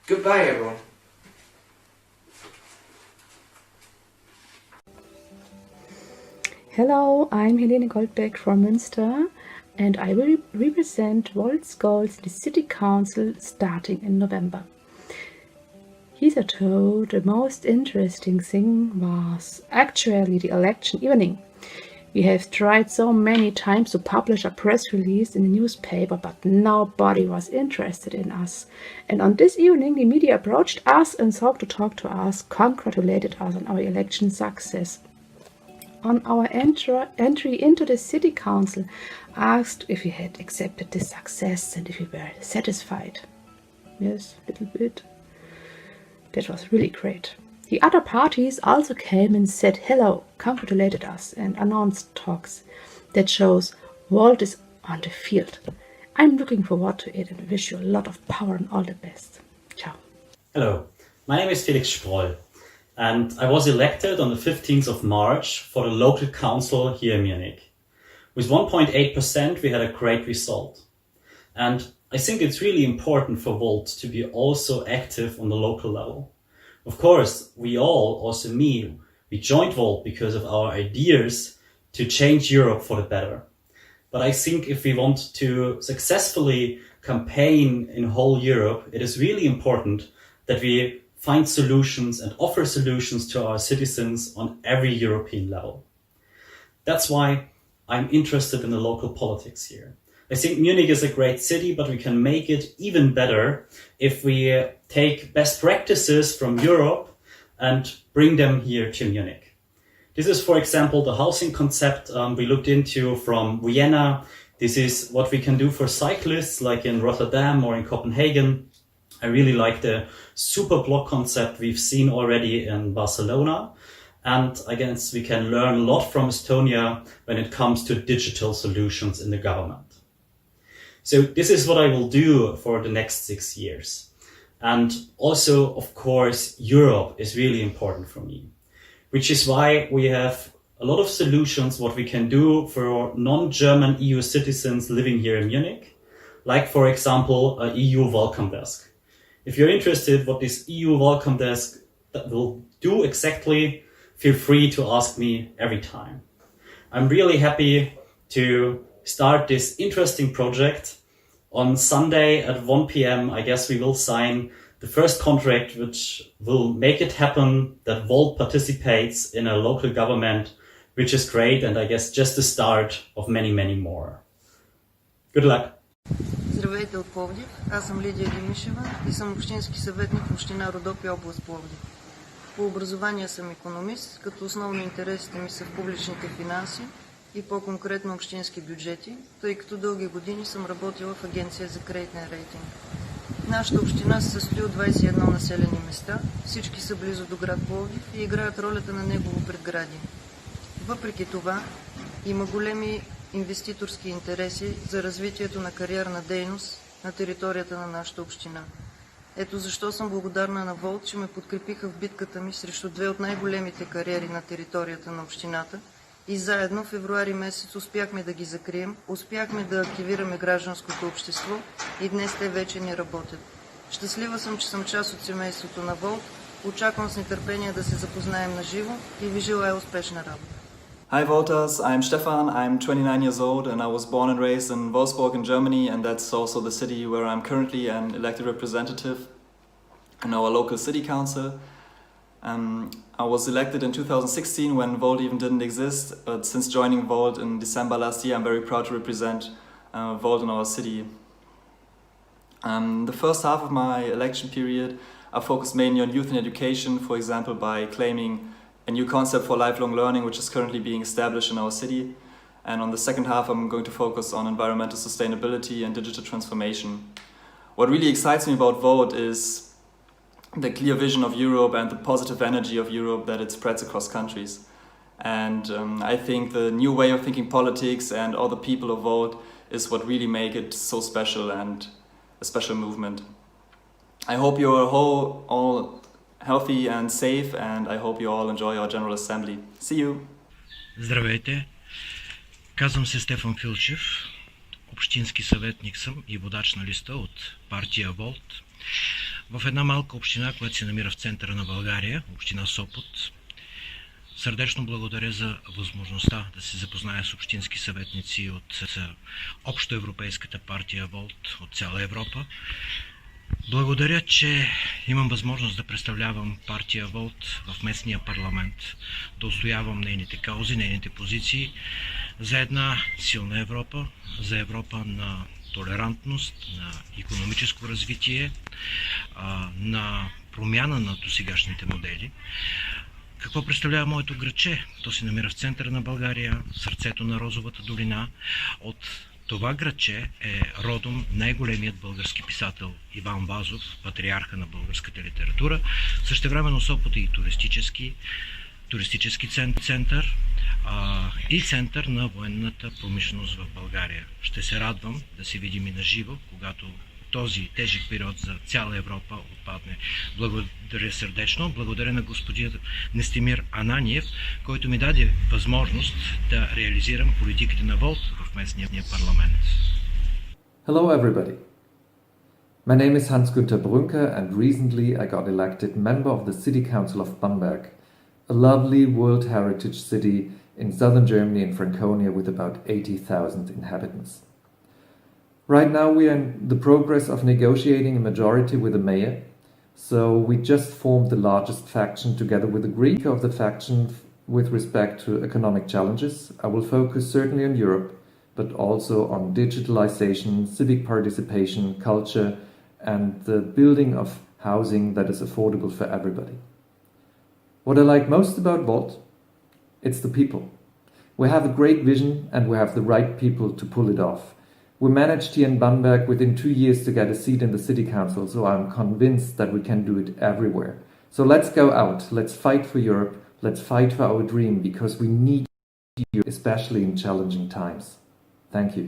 Goodbye, everyone. Hello, I'm Helene Goldbeck from Münster, and I will represent Volt's goals in the City Council starting in November. Hitherto, the most interesting thing was actually the election evening. We have tried so many times to publish a press release in the newspaper, but nobody was interested in us. And on this evening, the media approached us and sought to talk to us, congratulated us on our election success. On our entry into the City Council, asked if we had accepted this success and if we were satisfied. Yes, a little bit. That was really great. The other parties also came and said hello, congratulated us and announced talks. That shows Volt is on the field. I'm looking forward to it and wish you a lot of power and all the best. Ciao. Hello, my name is Felix Sproll and I was elected on the 15th of March for the local council here in Munich. With 1.8% we had a great result. And I think it's really important for Volt to be also active on the local level. Of course, we all, also me, we joined Volt because of our ideas to change Europe for the better. But I think if we want to successfully campaign in whole Europe, it is really important that we find solutions and offer solutions to our citizens on every European level. That's why I'm interested in the local politics here. I think Munich is a great city, but we can make it even better if we take best practices from Europe and bring them here to Munich. This is, for example, the housing concept we looked into from Vienna. This is what we can do for cyclists, like in Rotterdam or in Copenhagen. I really like the super block concept we've seen already in Barcelona. And I guess we can learn a lot from Estonia when it comes to digital solutions in the government. So this is what I will do for the next 6 years. And also, of course, Europe is really important for me, which is why we have a lot of solutions what we can do for non-German EU citizens living here in Munich, like, for example, a EU welcome desk. If you're interested what this EU welcome desk will do exactly, feel free to ask me every time. I'm really happy to start this interesting project. On Sunday at 1 p.m. I guess we will sign the first contract which will make it happen that Volt participates in a local government, which is great and I guess just the start of many, many more. Good luck! Здравейте от Пловдив, аз съм Лидия Димишева и съм общински съветник в община Родопи, област Пловдив. По образование съм икономист, като основно интересите ми са в публичните финанси и по-конкретно общински бюджети, тъй като дълги години съм работила в агенция за кредитен рейтинг. Нашата община се състои от 21 населени места, всички са близо до град Пловдив и играят ролята на негово предградие. Въпреки това, има големи инвеститорски интереси за развитието на кариерна дейност на територията на нашата община. Ето защо съм благодарна на Volt, че ме подкрепиха в битката ми срещу две от най-големите кариери на територията на общината и заедно в февруари месец успяхме да ги закрием, успяхме да активираме гражданското общество и днес те вече не работят. Щастлива съм, че съм част от семейството на Volt. Очаквам с нетърпение да се запознаем на живо и ви желая успешна работа. Hi voters, I'm Stefan, I'm 29 years old and I was born and raised in Wolfsburg in Germany, and that's also the city where I'm currently an elected representative in our local city council. I was elected in 2016 when Volt even didn't exist, but since joining Volt in December last year I'm very proud to represent Volt in our city. The first half of my election period I focused mainly on youth and education, for example by claiming a new concept for lifelong learning, which is currently being established in our city. And on the second half, I'm going to focus on environmental sustainability and digital transformation. What really excites me about Volt is the clear vision of Europe and the positive energy of Europe that it spreads across countries. And I think the new way of thinking politics and all the people of Volt is what really make it so special and a special movement. I hope you're all healthy and safe, and I hope you all enjoy our General Assembly. See you! Здравейте! Казвам се Стефан Филчев, общински съветник съм и водач на листа от партия Волт в една малка община, която се намира в центъра на България, община Сопот. Сърдечно благодаря за възможността да се запозная с общински съветници от общоевропейската партия Волт от цяла Европа. Благодаря, че имам възможност да представлявам партия Волт в местния парламент, да отстоявам нейните каузи, нейните позиции за една силна Европа, за Европа на толерантност, на икономическо развитие, на промяна на досегашните модели. Какво представлява моето градче? То се намира в центъра на България, в сърцето на Розовата долина. От това градче е родом най-големият български писател Иван Вазов, патриарха на българската литература. Същевременно Сопот е и туристически център и център на военната промишленост в България. Ще се радвам да се видим и наживо, когато този тежък период за цяла Европа отпадне. Благодаря сърдечно, благодаря на господин Нестимир Ананиев, който ми даде възможност да реализирам политиките на Волт в местния парламент. Hello everybody. My name is Hans-Günther Brünker and recently I got elected member of the City Council of Bamberg, a lovely World Heritage city in southern Germany and Franconia with about 80,000 inhabitants. Right now we are in the progress of negotiating a majority with the mayor, so we just formed the largest faction together with the Greek of the faction with respect to economic challenges. I will focus certainly on Europe, but also on digitalization, civic participation, culture, and the building of housing that is affordable for everybody. What I like most about Volt? It's the people. We have a great vision and we have the right people to pull it off. We managed here in Bamberg within 2 years to get a seat in the city council, so I'm convinced that we can do it everywhere. So let's go out, let's fight for Europe, let's fight for our dream, because we need you, especially in challenging times. Thank you.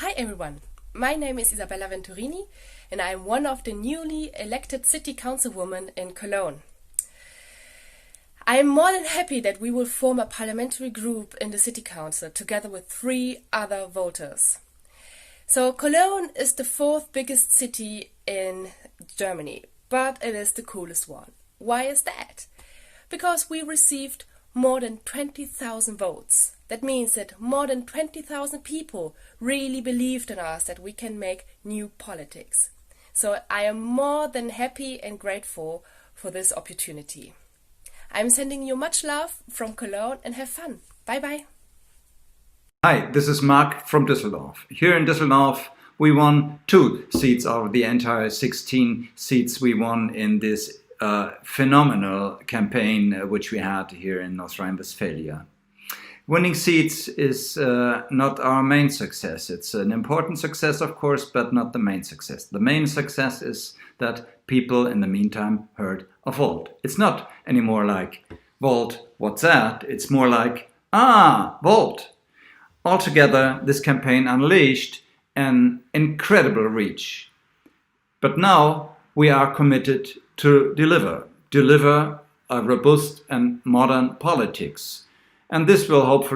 Hi everyone, my name is Isabella Venturini and I am one of the newly elected city councilwomen in Cologne. I am more than happy that we will form a parliamentary group in the city council together with 3 other voters. So Cologne is the 4th biggest city in Germany, but it is the coolest one. Why is that? Because we received more than 20,000 votes. That means that more than 20,000 people really believed in us that we can make new politics. So I am more than happy and grateful for this opportunity. I'm sending you much love from Cologne and have fun. Bye bye. Hi, this is Mark from Düsseldorf. Here in Düsseldorf, we won 2 seats out of the entire 16 seats we won in this phenomenal campaign which we had here in North Rhine-Westphalia. Winning seats is not our main success. It's an important success, of course, but not the main success. The main success is that people in the meantime heard of Volt. It's not anymore like, Volt, what's that? It's more like, Volt. Altogether, this campaign unleashed an incredible reach. But now we are committed to deliver a robust and modern politics. And this will hopefully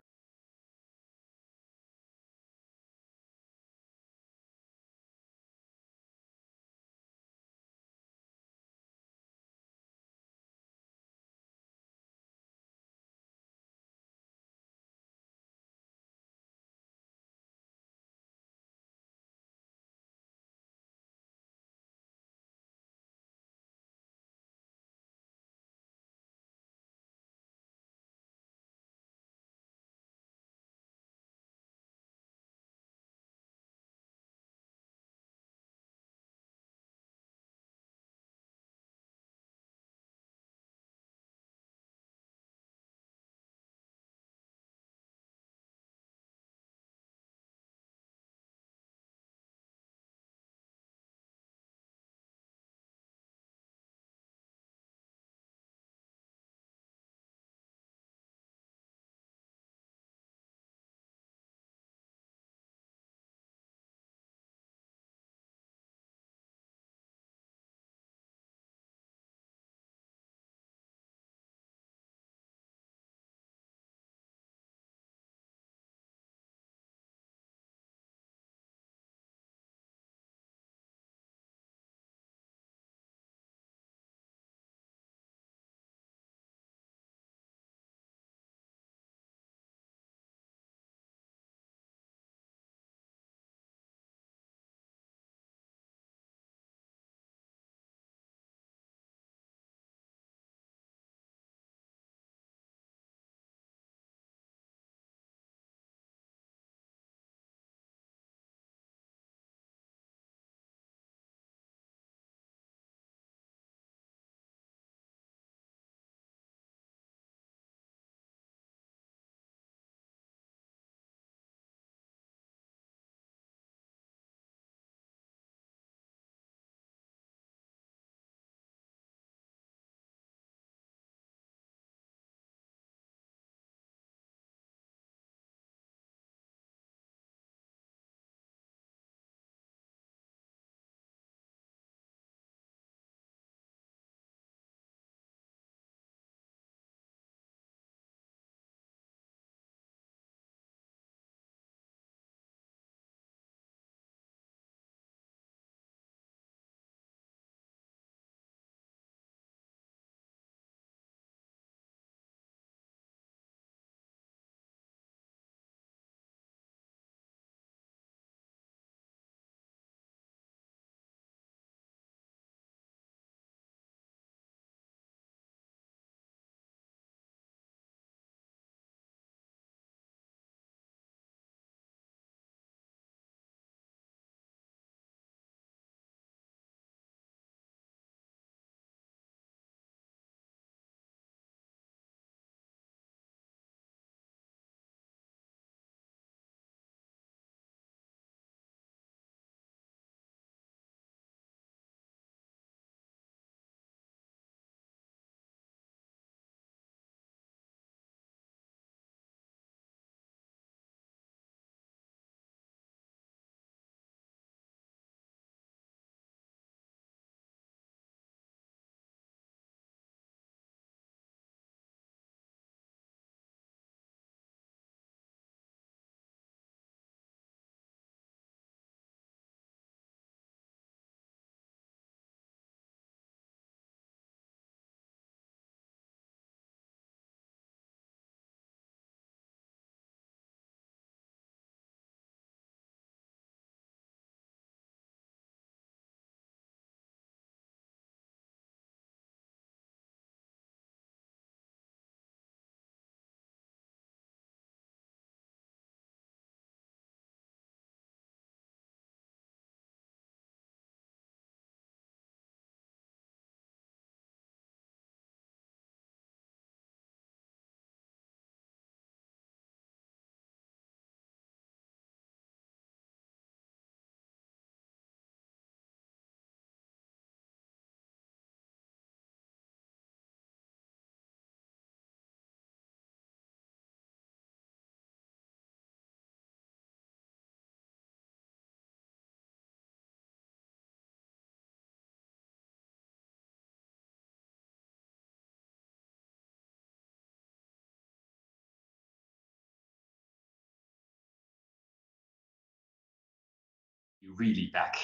Really back.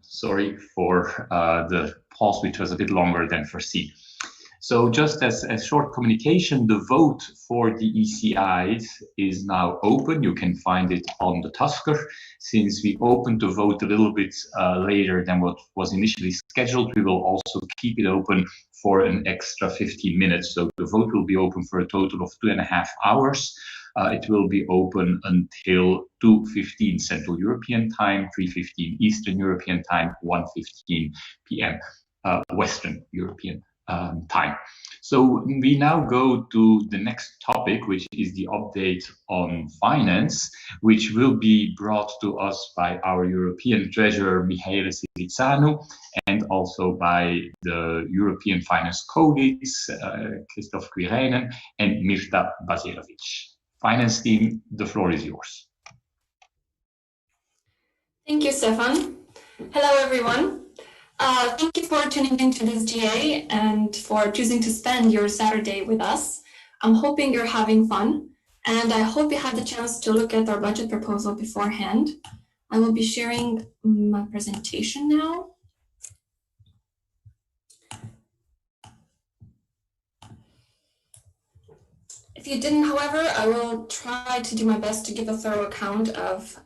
Sorry for the pause, which was a bit longer than foreseen. So just as a short communication, the vote for the ECIs is now open. You can find it on the Tasker. Since we opened the vote a little bit later than what was initially scheduled, we will also keep it open for an extra 15 minutes. So the vote will be open for a total of 2.5 hours. It will be open until 2:15 Central European Time, 3:15 Eastern European Time, 1:15 p.m. Western European time. So we now go to the next topic, which is the update on finance, which will be brought to us by our European Treasurer, Mihaela Sirițanu, and also by the European Finance colleagues, Christoph Quirijnen and Mirta Bazerovic. Finance team, the floor is yours. Thank you, Stefan. Hello, everyone. Thank you for tuning into this GA and for choosing to spend your Saturday with us. I'm hoping you're having fun, and I hope you had the chance to look at our budget proposal beforehand. I will be sharing my presentation now. If you didn't, however, I will try to do my best to give a thorough account of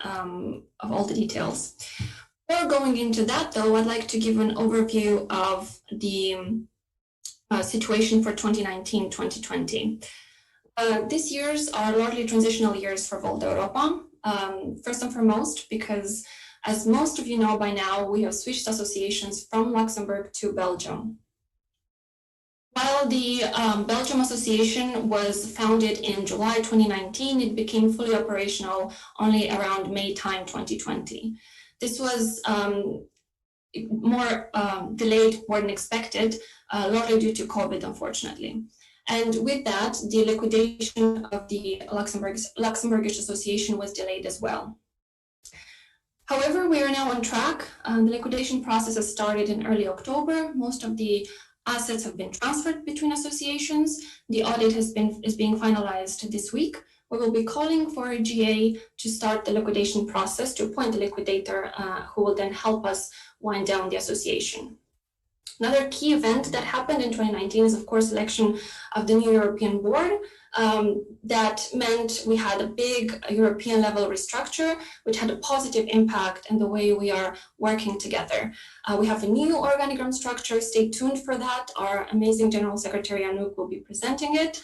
all the details. Before going into that, though, I'd like to give an overview of the situation for 2019-2020. These years are largely transitional years for Volt Europa. First and foremost, because as most of you know by now, we have switched associations from Luxembourg to Belgium. While the Belgium Association was founded in July 2019, it became fully operational only around May time 2020. This was more delayed more than expected, largely due to COVID, unfortunately. And with that, the liquidation of the Luxembourgish Association was delayed as well. However, we are now on track. The liquidation process has started in early October. Most of the assets have been transferred between associations. The audit is being finalized this week. We will be calling for a GA to start the liquidation process, to appoint a liquidator who will then help us wind down the association. Another key event that happened in 2019 is, of course, election of the new European board. That meant we had a big European level restructure, which had a positive impact in the way we are working together. We have a new organigram structure. Stay tuned for that. Our amazing General Secretary Anouk will be presenting it.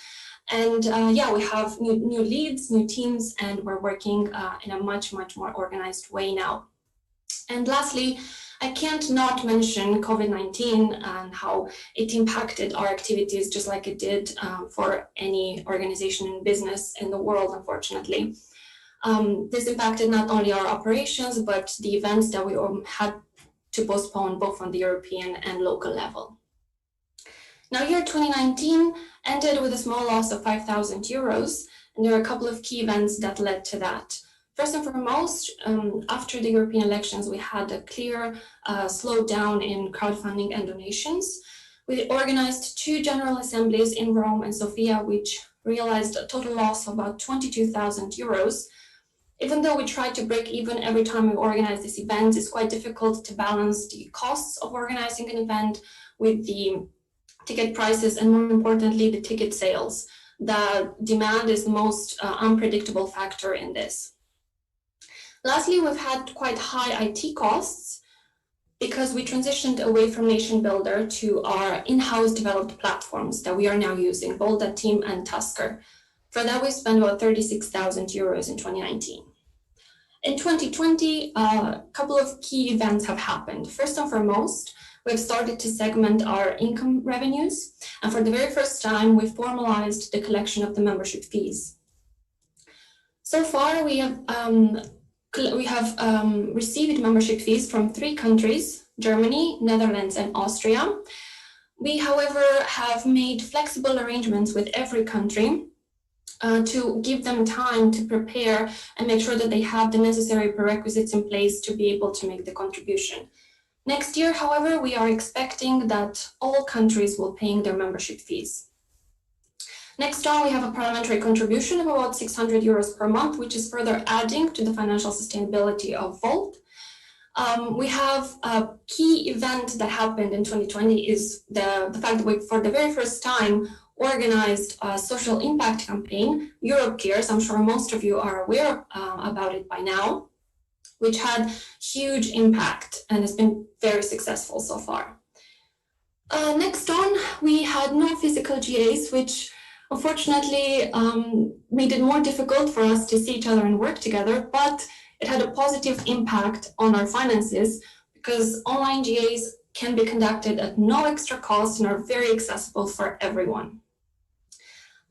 And yeah, we have new leads, new teams, and we're working in a much more organized way now. And lastly, I can't not mention COVID-19 and how it impacted our activities just like it did for any organization and business in the world, unfortunately. This impacted not only our operations, but the events that we had to postpone both on the European and local level. Now, year 2019 ended with a small loss of 5,000 euros, and there are a couple of key events that led to that. First and foremost, after the European elections, we had a clear slowdown in crowdfunding and donations. We organized 2 general assemblies in Rome and Sofia, which realized a total loss of about 22,000 euros. Even though we tried to break even every time we organize these events, it's quite difficult to balance the costs of organizing an event with the ticket prices and, more importantly, the ticket sales. The demand is the most unpredictable factor in this. Lastly, we've had quite high IT costs because we transitioned away from Nation Builder to our in-house developed platforms that we are now using, Volta Team and Tasker. For that, we spent about 36,000 euros in 2019. In 2020, a couple of key events have happened. First and foremost, we've started to segment our income revenues. And for the very first time, we formalized the collection of the membership fees. So far, we have received membership fees from 3 countries, Germany, Netherlands, and Austria. We, however, have made flexible arrangements with every country to give them time to prepare and make sure that they have the necessary prerequisites in place to be able to make the contribution. Next year, however, we are expecting that all countries will pay their membership fees. Next on, we have a parliamentary contribution of about 600 euros per month, which is further adding to the financial sustainability of Volt. We have a key event that happened in 2020 is the fact that we, for the very first time, organized a social impact campaign, Europe Cares. I'm sure most of you are aware about it by now, which had huge impact and has been very successful so far. Next on, we had no physical GAs, which unfortunately made it more difficult for us to see each other and work together, but it had a positive impact on our finances because online GAs can be conducted at no extra cost and are very accessible for everyone.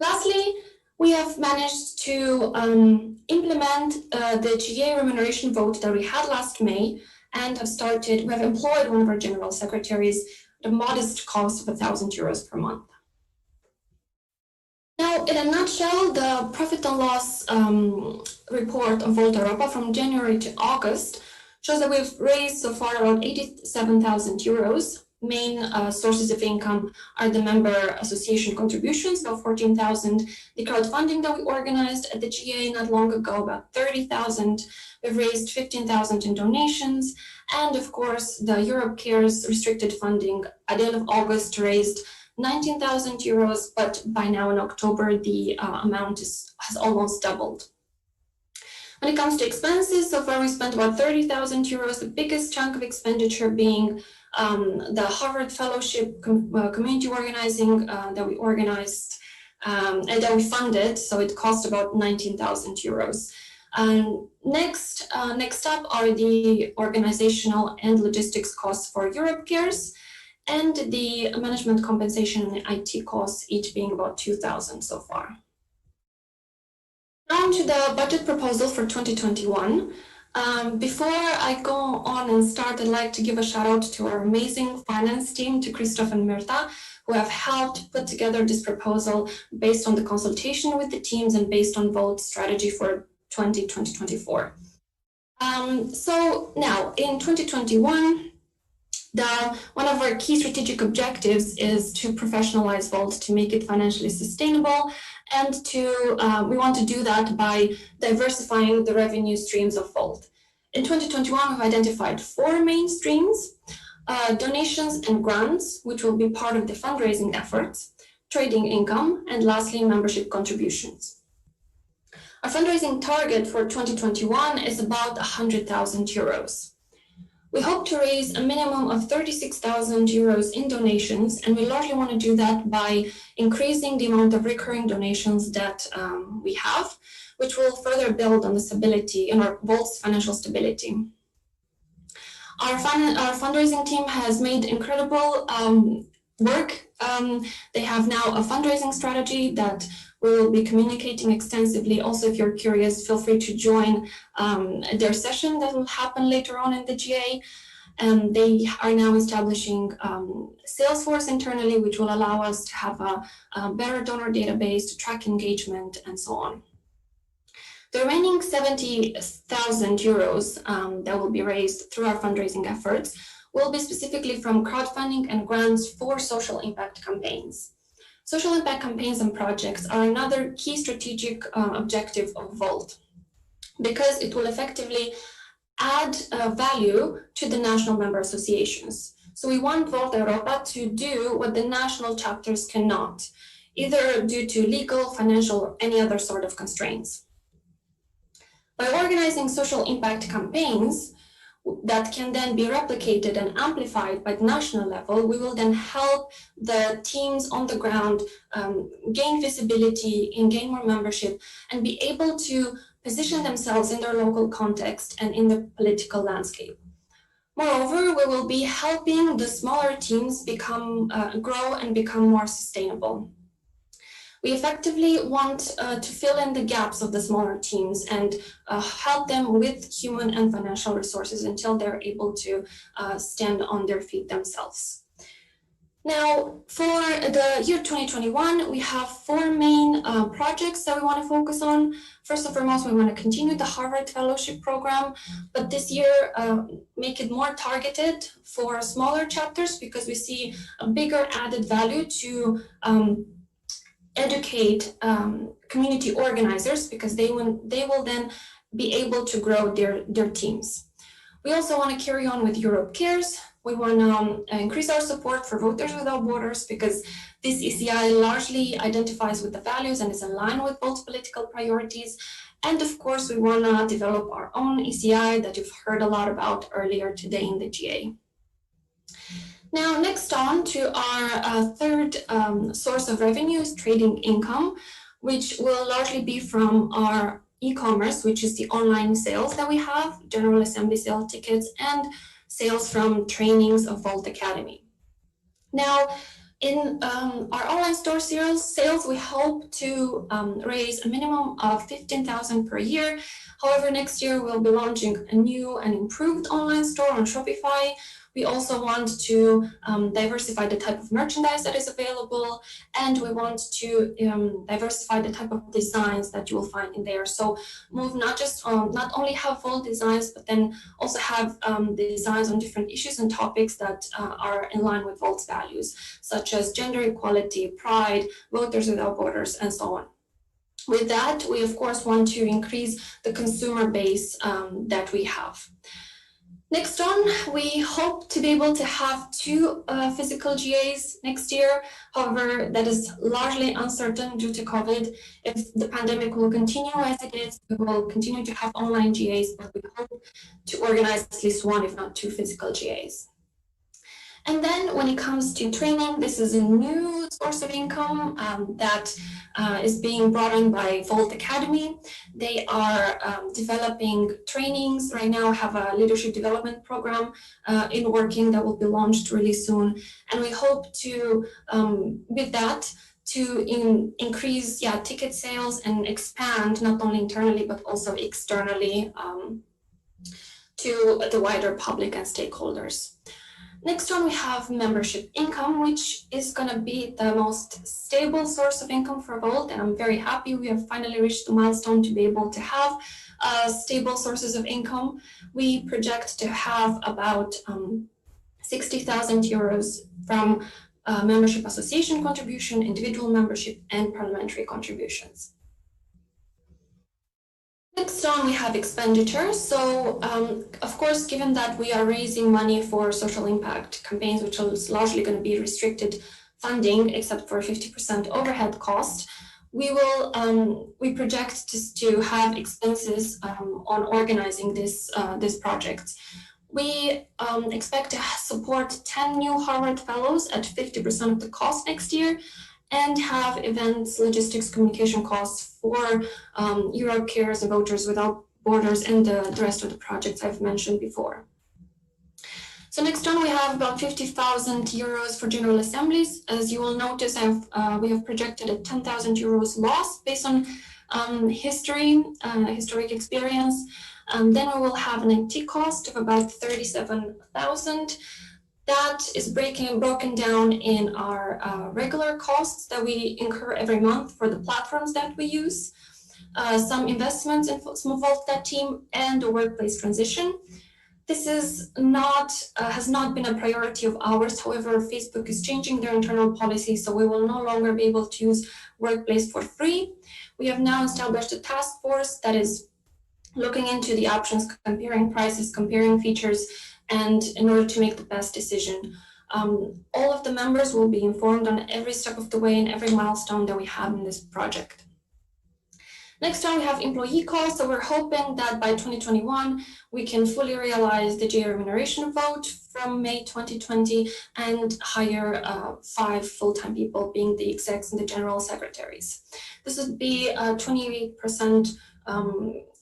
Lastly, we have managed to implement the GA remuneration vote that we had last May and we have employed one of our general secretaries at a modest cost of €1,000 per month. Now, in a nutshell, the profit and loss report of Volt Europa from January to August shows that we've raised so far around €87,000. Main sources of income are the member association contributions, about 14,000, the crowdfunding that we organized at the GA not long ago, about 30,000. We've raised 15,000 in donations, and of course, the Europe Cares restricted funding at the end of August raised €19,000, but by now in October, the amount has almost doubled. When it comes to expenses, so far we spent about €30,000, the biggest chunk of expenditure being the Harvard Fellowship community organizing that we organized and that we funded, so it cost about €19,000. Next up are the organizational and logistics costs for Europe Cares, and the management compensation and IT costs, each being about €2,000 so far. Now to the budget proposal for 2021. Before I go on and start, I'd like to give a shout out to our amazing finance team, to Christoph and Myrta, who have helped put together this proposal based on the consultation with the teams and based on Volt's strategy for 2024. So now in 2021, one of our key strategic objectives is to professionalize Volt, to make it financially sustainable, and we want to do that by diversifying the revenue streams of Volt. In 2021, we've identified 4 main streams: donations and grants, which will be part of the fundraising efforts, trading income, and lastly, membership contributions. Our fundraising target for 2021 is about €100,000. We hope to raise a minimum of €36,000 in donations, and we largely want to do that by increasing the amount of recurring donations that we have, which will further build on the stability in our Volt's financial stability. Our fundraising team has made incredible work. They have now a fundraising strategy that we will be communicating extensively. Also, if you're curious, feel free to join their session that will happen later on in the GA. They are now establishing Salesforce internally, which will allow us to have a better donor database, to track engagement, and so on. The remaining €70,000 that will be raised through our fundraising efforts will be specifically from crowdfunding and grants for social impact campaigns. Social impact campaigns and projects are another key strategic objective of Volt, because it will effectively add value to the national member associations. So we want Volt Europa to do what the national chapters cannot, either due to legal, financial, or any other sort of constraints. By organizing social impact campaigns that can then be replicated and amplified by the national level, we will then help the teams on the ground gain visibility and gain more membership and be able to position themselves in their local context and in the political landscape. Moreover, we will be helping the smaller teams grow and become more sustainable. We effectively want to fill in the gaps of the smaller teams and help them with human and financial resources until they're able to stand on their feet themselves. Now, for the year 2021, we have 4 main projects that we want to focus on. First and foremost, we want to continue the Harvard Fellowship program, but this year make it more targeted for smaller chapters, because we see a bigger added value to educate community organizers, because they will then be able to grow their teams. We also want to carry on with Europe Cares. We want to increase our support for Voters Without Borders because this ECI largely identifies with the values and is in line with Volt's political priorities. And of course, we want to develop our own ECI that you've heard a lot about earlier today in the GA. Now, next on to our third source of revenue is trading income, which will largely be from our e-commerce, which is the online sales that we have, General Assembly sale tickets, and sales from trainings of Volt Academy. Now, in our online store sales, we hope to raise a minimum of 15,000 per year. However, next year we'll be launching a new and improved online store on Shopify. We also want to diversify the type of merchandise that is available, and we want to diversify the type of designs that you will find in there. So move not only have Volt designs, but then also have designs on different issues and topics that are in line with Volt's values, such as gender equality, pride, Voters Without Borders, and so on. With that, we of course want to increase the consumer base that we have. Next on, we hope to be able to have 2 physical GAs next year. However, that is largely uncertain due to COVID. If the pandemic will continue as it is, we will continue to have online GAs, but we hope to organize at least 1, if not 2 physical GAs. And then when it comes to training, this is a new source of income that is being brought in by Volt Academy. They are developing trainings right now, have a leadership development program in working that will be launched really soon. And we hope to, with that, to increase ticket sales and expand not only internally, but also externally to the wider public and stakeholders. Next one, we have membership income, which is going to be the most stable source of income for Volt, and I'm very happy we have finally reached the milestone to be able to have stable sources of income. We project to have about 60,000 euros from membership association contribution, individual membership, and parliamentary contributions. Next on, we have expenditures. So, of course, given that we are raising money for social impact campaigns, which is largely going to be restricted funding, except for 50% overhead cost, we project to have expenses on organizing this project. We expect to support 10 new Harvard Fellows at 50% of the cost next year, and have events, logistics, communication costs for Europe Cares and Voters Without Borders and the rest of the projects I've mentioned before. So next on, we have about 50,000 euros for General Assemblies. As you will notice, we have projected a 10,000 euros loss based on historic experience. Then we will have an IT cost of about 37,000. That is broken down in our regular costs that we incur every month for the platforms that we use, some investments in Volt team, and the workplace transition. This is has not been a priority of ours. However, Facebook is changing their internal policy, so we will no longer be able to use Workplace for free. We have now established a task force that is looking into the options, comparing prices, comparing features, and in order to make the best decision. All of the members will be informed on every step of the way and every milestone that we have in this project. Next on, we have employee costs. So we're hoping that by 2021, we can fully realize the GA remuneration vote from May 2020 and hire 5 full-time people, being the execs and the general secretaries. This would be 28%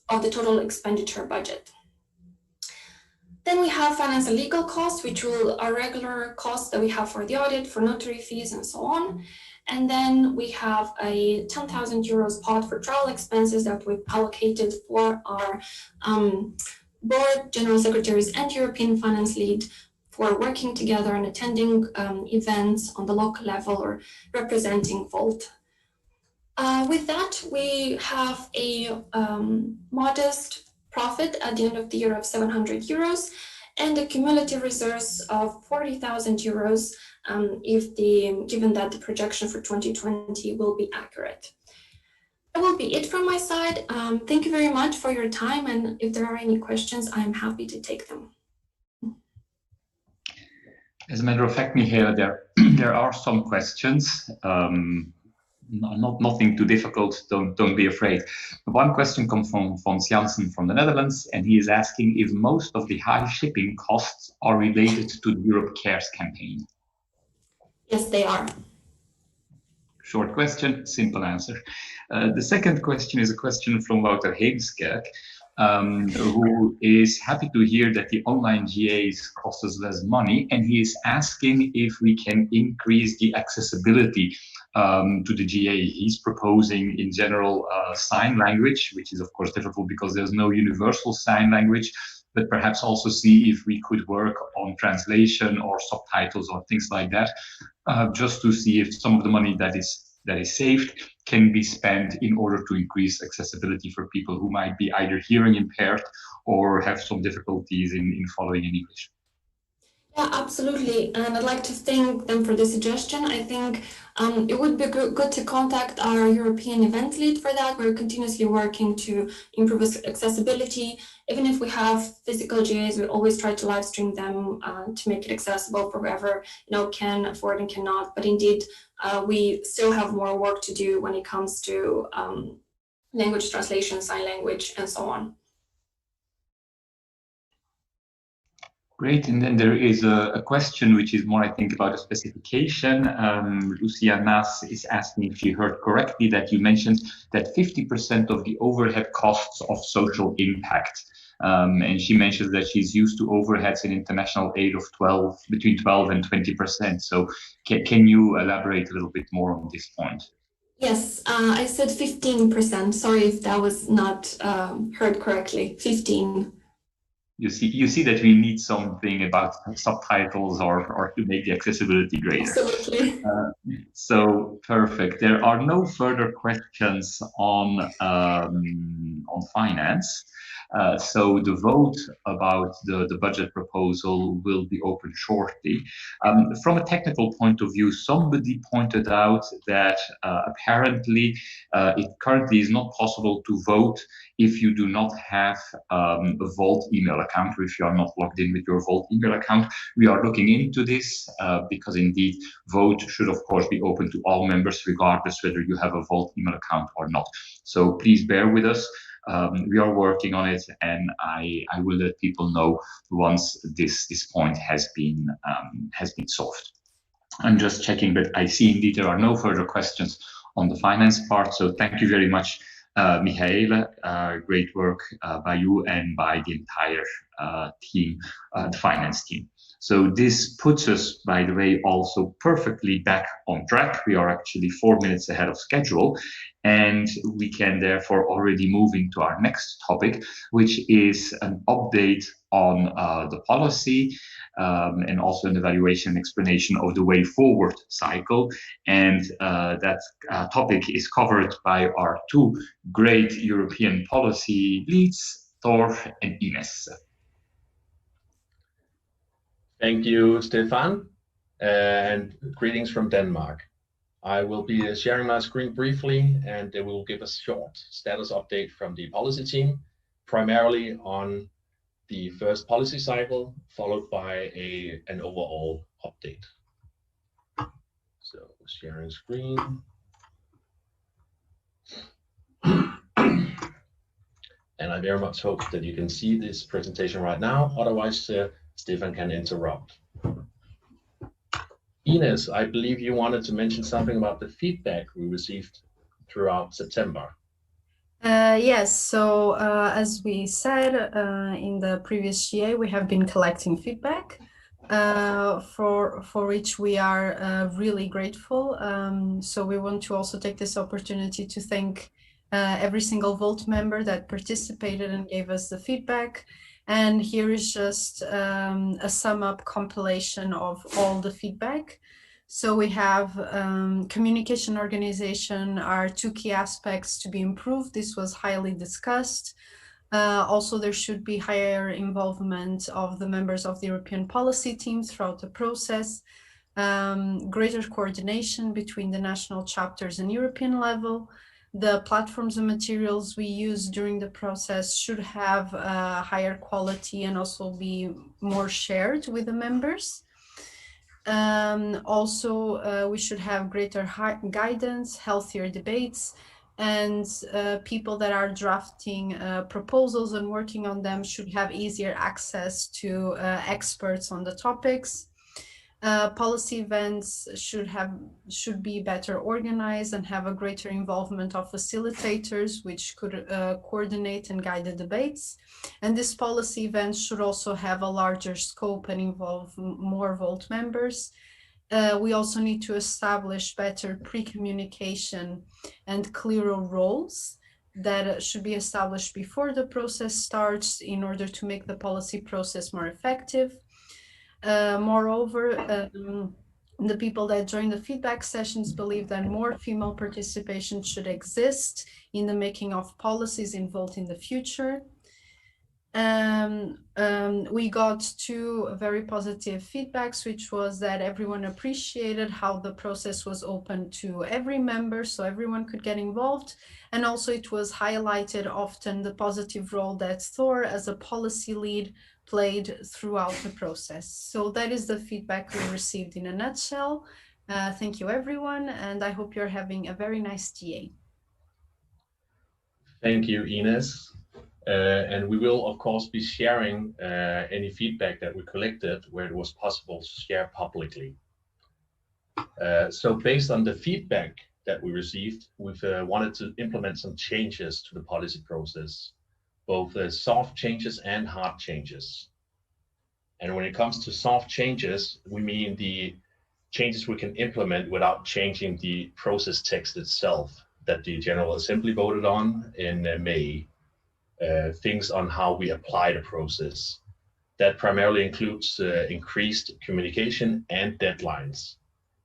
of the total expenditure budget. Then we have finance and legal costs, which are regular costs that we have for the audit, for notary fees, and so on. And then we have a 10,000 euros pot for travel expenses that we've allocated for our board, general secretaries, and European finance lead for working together and attending events on the local level or representing Volt. With that, we have a modest profit at the end of the year of 700 euros and a cumulative reserves of 40,000 euros given that the projection for 2020 will be accurate. That will be it from my side. Thank you very much for your time, and if there are any questions, I'm happy to take them. As a matter of fact, Michaela, there are some questions. Nothing too difficult. Don't be afraid. One question comes from Janssen from the Netherlands, and he is asking if most of the high shipping costs are related to the Europe Cares campaign. Yes, they are. Short question, simple answer. The second question is a question from Wouter Heemskerk, who is happy to hear that the online GAs cost us less money, and he is asking if we can increase the accessibility to the GA. He's proposing in general sign language, which is of course difficult because there's no universal sign language, but perhaps also see if we could work on translation or subtitles or things like that, just to see if some of the money that is saved can be spent in order to increase accessibility for people who might be either hearing impaired or have some difficulties in following in English. Yeah, absolutely. And I'd like to thank them for the suggestion. I think it would be good to contact our European event lead for that. We're continuously working to improve accessibility. Even if we have physical GAs, we always try to live stream them to make it accessible for whoever can afford and cannot. But indeed, we still have more work to do when it comes to language translation, sign language, and so on. Great, and then there is a question which is more, I think, about a specification. Lucia Nas is asking if she heard correctly that you mentioned that 50% of the overhead costs of social impact. And she mentions that she's used to overheads in international aid of between 12 and 20%. So can you elaborate a little bit more on this point? Yes, I said 15%. Sorry if that was not heard correctly. 15. You see that we need something about subtitles or to make the accessibility greater. Absolutely. So perfect. There are no further questions on finance. So the vote about the budget proposal will be open shortly. From a technical point of view, somebody pointed out that apparently it currently is not possible to vote if you do not have a Volt email account, or if you are not logged in with your Volt email account. We are looking into this because indeed vote should of course be open to all members regardless whether you have a Volt email account or not. So please bear with us. We are working on it, and I will let people know once this point has been solved. I'm just checking, but I see indeed there are no further questions on the finance part. So thank you very much, Michaela. Great work by you and by the entire team, the finance team. So this puts us, by the way, also perfectly back on track. We are actually 4 minutes ahead of schedule, and we can therefore already move into our next topic, which is an update on the policy and also an evaluation and explanation of the way forward cycle. And that topic is covered by our two great European policy leads, Thor and Ines. Thank you, Stefan, and greetings from Denmark. I will be sharing my screen briefly, and we will give a short status update from the policy team, primarily on the first policy cycle, followed by an overall update. So sharing screen. And I very much hope that you can see this presentation right now. Otherwise, Stefan can interrupt. Ines, I believe you wanted to mention something about the feedback we received throughout September. Yes, so as we said in the previous GA, we have been collecting feedback for which we are really grateful. So we want to also take this opportunity to thank every single Volt member that participated and gave us the feedback. And here is just a sum up compilation of all the feedback. So we have communication organization are two key aspects to be improved. This was highly discussed. Also, there should be higher involvement of the members of the European policy teams throughout the process, greater coordination between the national chapters and European level, The platforms and materials we use during the process should have higher quality and also be more shared with the members. Also, we should have greater guidance, healthier debates, and people that are drafting proposals and working on them should have easier access to experts on the topics. Policy events should be better organized and have a greater involvement of facilitators, which could coordinate and guide the debates. And these policy events should also have a larger scope and involve more Volt members. We also need to establish better pre-communication and clearer roles that should be established before the process starts in order to make the policy process more effective. Moreover, the people that join the feedback sessions believe that more female participation should exist in the making of policies in Volt in the future. We got two very positive feedbacks, which was that everyone appreciated how the process was open to every member, so everyone could get involved. And also it was highlighted often the positive role that Thor as a policy lead played throughout the process. So that is the feedback we received in a nutshell. Thank you, everyone, and I hope you're having a very nice GA. Thank you, Ines. And we will, of course, be sharing any feedback that we collected where it was possible to share publicly. So based on the feedback that we received, we've wanted to implement some changes to the policy process, both soft changes and hard changes. And when it comes to soft changes, we mean the changes we can implement without changing the process text itself that the General Assembly voted on in May. Things on how we apply the process. That primarily includes increased communication and deadlines.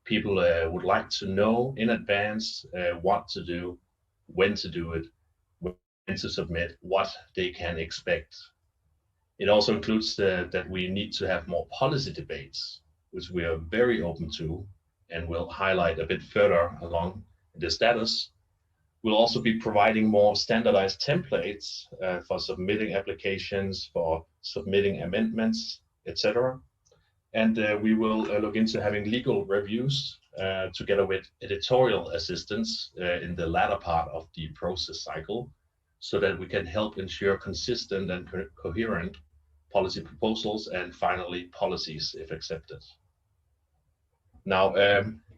People would like to know in advance what to do, when to do it, when to submit, what they can expect. It also includes that we need to have more policy debates, which we are very open to and will highlight a bit further along the status. We'll also be providing more standardized templates for submitting applications, for submitting amendments, etc. And we will look into having legal reviews together with editorial assistance in the latter part of the process cycle, so that we can help ensure consistent and coherent policy proposals and finally policies if accepted. Now,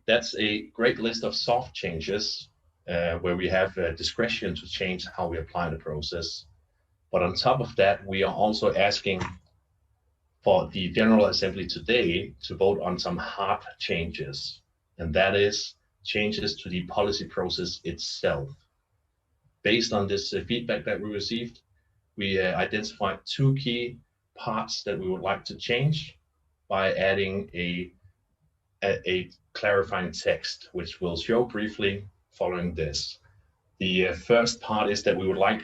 that's a great list of soft changes where we have discretion to change how we apply the process. But on top of that, we are also asking for the General Assembly today to vote on some hard changes, and that is changes to the policy process itself. Based on this feedback that we received, we identified two key parts that we would like to change by adding a clarifying text, which we'll show briefly following this. The first part is that we would like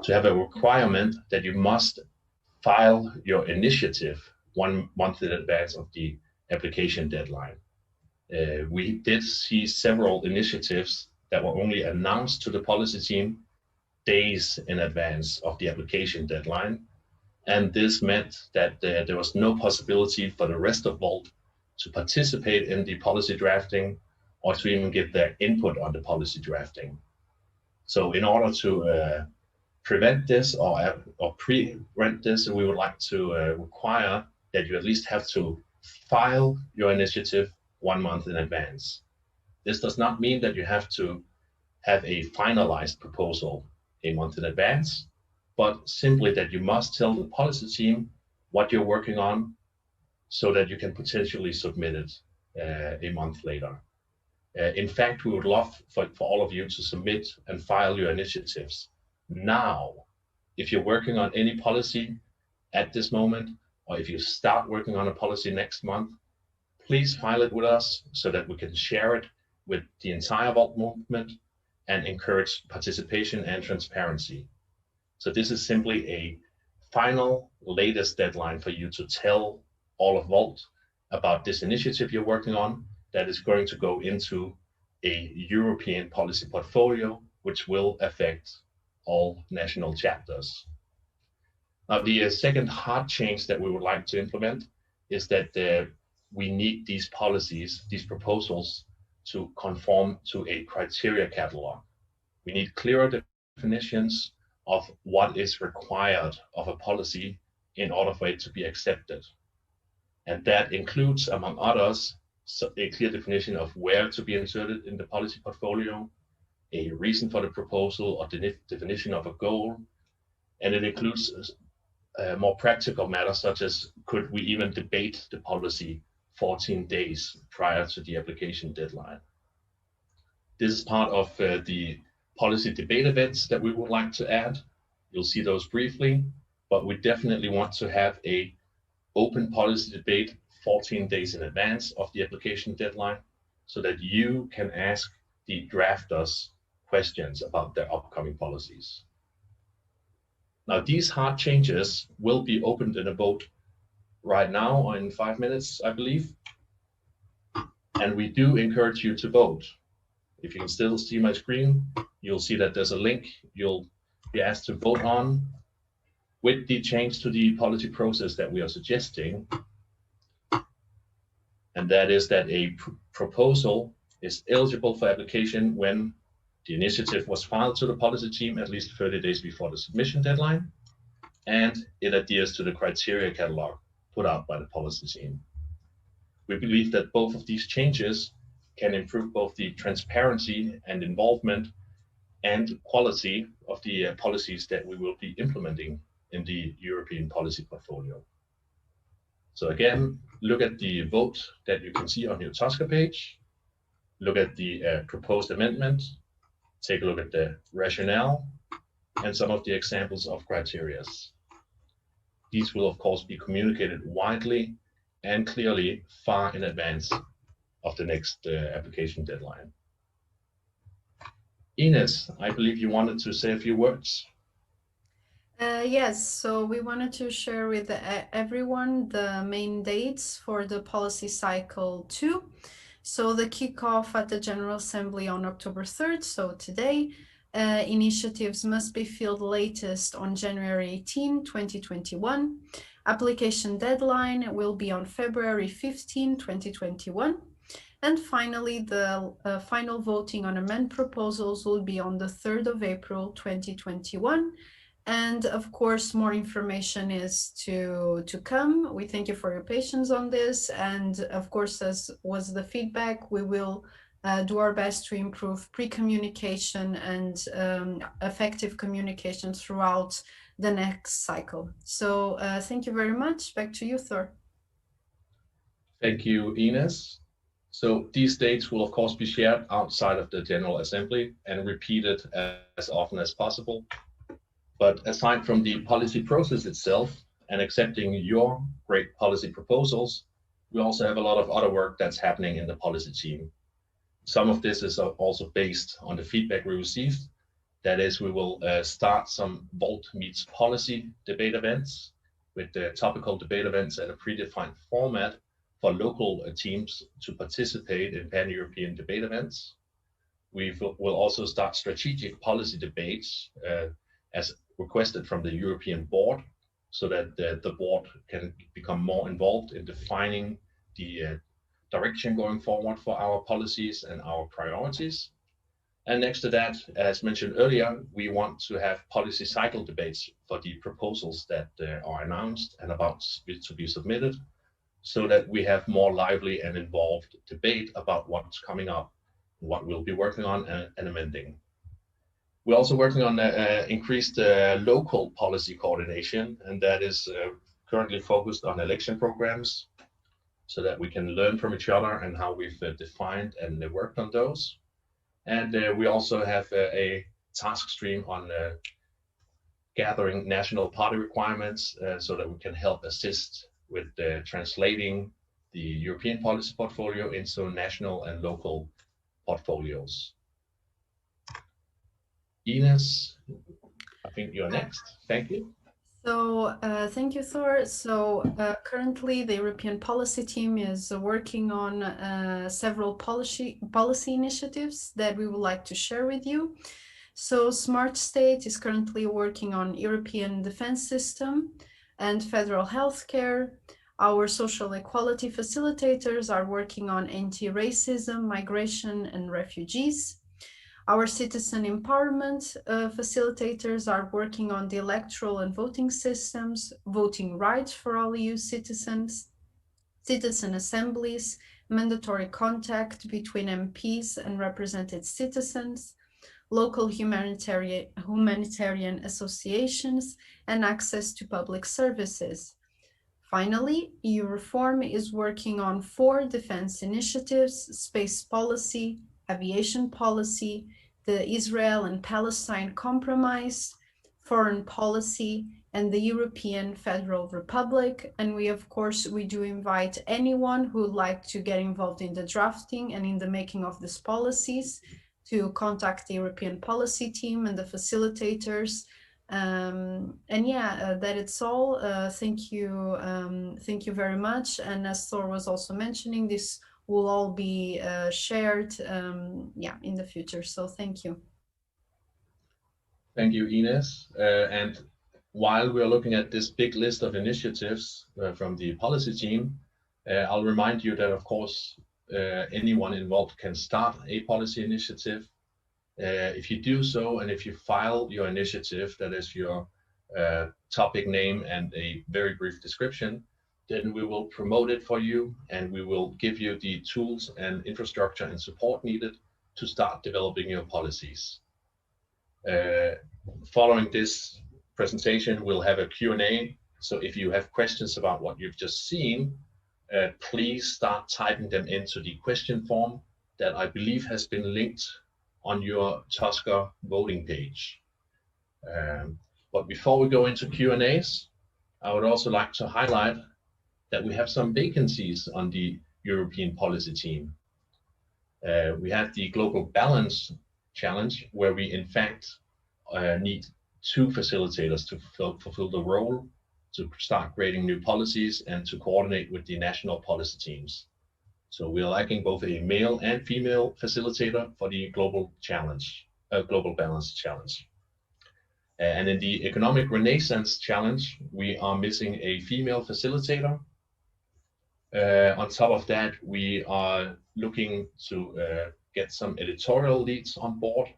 to have a requirement that you must file your initiative 1 month in advance of the application deadline. We did see several initiatives that were only announced to the policy team days in advance of the application deadline. And this meant that there was no possibility for the rest of Volt to participate in the policy drafting or to even give their input on the policy drafting. So in order to prevent this or prevent this, we would like to require that you at least have to file your initiative 1 month in advance. This does not mean that you have to have a finalized proposal a month in advance, but simply that you must tell the policy team what you're working on so that you can potentially submit it a month later. In fact, we would love for all of you to submit and file your initiatives now. If you're working on any policy at this moment, or if you start working on a policy next month, please file it with us so that we can share it with the entire Volt movement and encourage participation and transparency. So this is simply a final latest deadline for you to tell all of Volt about this initiative you're working on that is going to go into a European policy portfolio which will affect all national chapters. Now, the second hard change that we would like to implement is that we need these policies, these proposals, to conform to a criteria catalog. We need clearer definitions of what is required of a policy in order for it to be accepted. And that includes, among others, a clear definition of where to be inserted in the policy portfolio, a reason for the proposal or the definition of a goal, and it includes more practical matters such as could we even debate the policy 14 days prior to the application deadline. This is part of the policy debate events that we would like to add. You'll see those briefly, but we definitely want to have a open policy debate 14 days in advance of the application deadline so that you can ask the drafters questions about their upcoming policies. Now, these hard changes will be opened in a vote right now or in 5 minutes, I believe. And we do encourage you to vote. If you can still see my screen, you'll see that there's a link you'll be asked to vote on with the change to the policy process that we are suggesting. And that is that a proposal is eligible for application when the initiative was filed to the policy team at least 30 days before the submission deadline, and it adheres to the criteria catalog put out by the policy team. We believe that both of these changes can improve both the transparency and involvement and quality of the policies that we will be implementing in the European policy portfolio. So again, look at the vote that you can see on your Tosca page, look at the proposed amendment, take a look at the rationale and some of the examples of criteria. These will of course be communicated widely and clearly far in advance of the next application deadline. Ines, I believe you wanted to say a few words. Yes, so we wanted to share with everyone the main dates for the policy cycle 2. So the kickoff at the General Assembly on October 3rd, so today. Initiatives must be filled latest on January 18, 2021. Application deadline will be on February 15, 2021. And finally, the final voting on amendment proposals will be on the 3rd of April, 2021. And of course, more information is to come. We thank you for your patience on this. And of course, as was the feedback, we will do our best to improve pre-communication and effective communication throughout the next cycle. So thank you very much. Back to you, Thor. Thank you, Ines. So these dates will of course be shared outside of the General Assembly and repeated as often as possible. But aside from the policy process itself and accepting your great policy proposals, we also have a lot of other work that's happening in the policy team. Some of this is also based on the feedback we received. That is, we will start some Volt Meets Policy debate events with the topical debate events at a predefined format for local teams to participate in pan-European debate events. We will also start strategic policy debates as requested from the European board so that the board can become more involved in defining the direction going forward for our policies and our priorities. And next to that, as mentioned earlier, we want to have policy cycle debates for the proposals that are announced and about to be submitted, so that we have more lively and involved debate about what's coming up, what we'll be working on and amending. We're also working on increased local policy coordination, and that is currently focused on election programs, so that we can learn from each other and how we've defined and worked on those. And we also have a task stream on gathering national party requirements so that we can help assist with translating the European policy portfolio into national and local portfolios. Ines, I think you're next. Thank you. So thank you, Thor. So currently the European policy team is working on several policy initiatives that we would like to share with you. So Smart State is currently working on European defense system and federal healthcare. Our social equality facilitators are working on anti-racism, migration, and refugees. Our citizen empowerment facilitators are working on the electoral and voting systems, voting rights for all EU citizens, citizen assemblies, mandatory contact between MPs and represented citizens, local humanitarian associations, and access to public services. Finally, EU Reform is working on 4 defense initiatives: space policy, aviation policy, the Israel and Palestine Compromise, foreign policy, and the European Federal Republic. And we do invite anyone who would like to get involved in the drafting and in the making of these policies to contact the European policy team and the facilitators. That it's all. Thank you very much. And as Thor was also mentioning, this will all be shared in the future. So thank you. Thank you, Ines. And while we're looking at this big list of initiatives from the policy team, I'll remind you that, of course, anyone involved can start a policy initiative. If you do so, and if you file your initiative, that is your topic name and a very brief description, then we will promote it for you, and we will give you the tools and infrastructure and support needed to start developing your policies. Following this presentation, we'll have a Q&A. So if you have questions about what you've just seen, please start typing them into the question form that I believe has been linked on your Tusker voting page. But before we go into Q&As, I would also like to highlight that we have some vacancies on the European policy team. We have the Global Balance Challenge, where we in fact need 2 facilitators to fulfill the role, to start creating new policies and to coordinate with the national policy teams. So we are lacking both a male and female facilitator for the Global Balance Challenge. And in the Economic Renaissance Challenge, we are missing a female facilitator. On top of that, we are looking to get some editorial leads on board,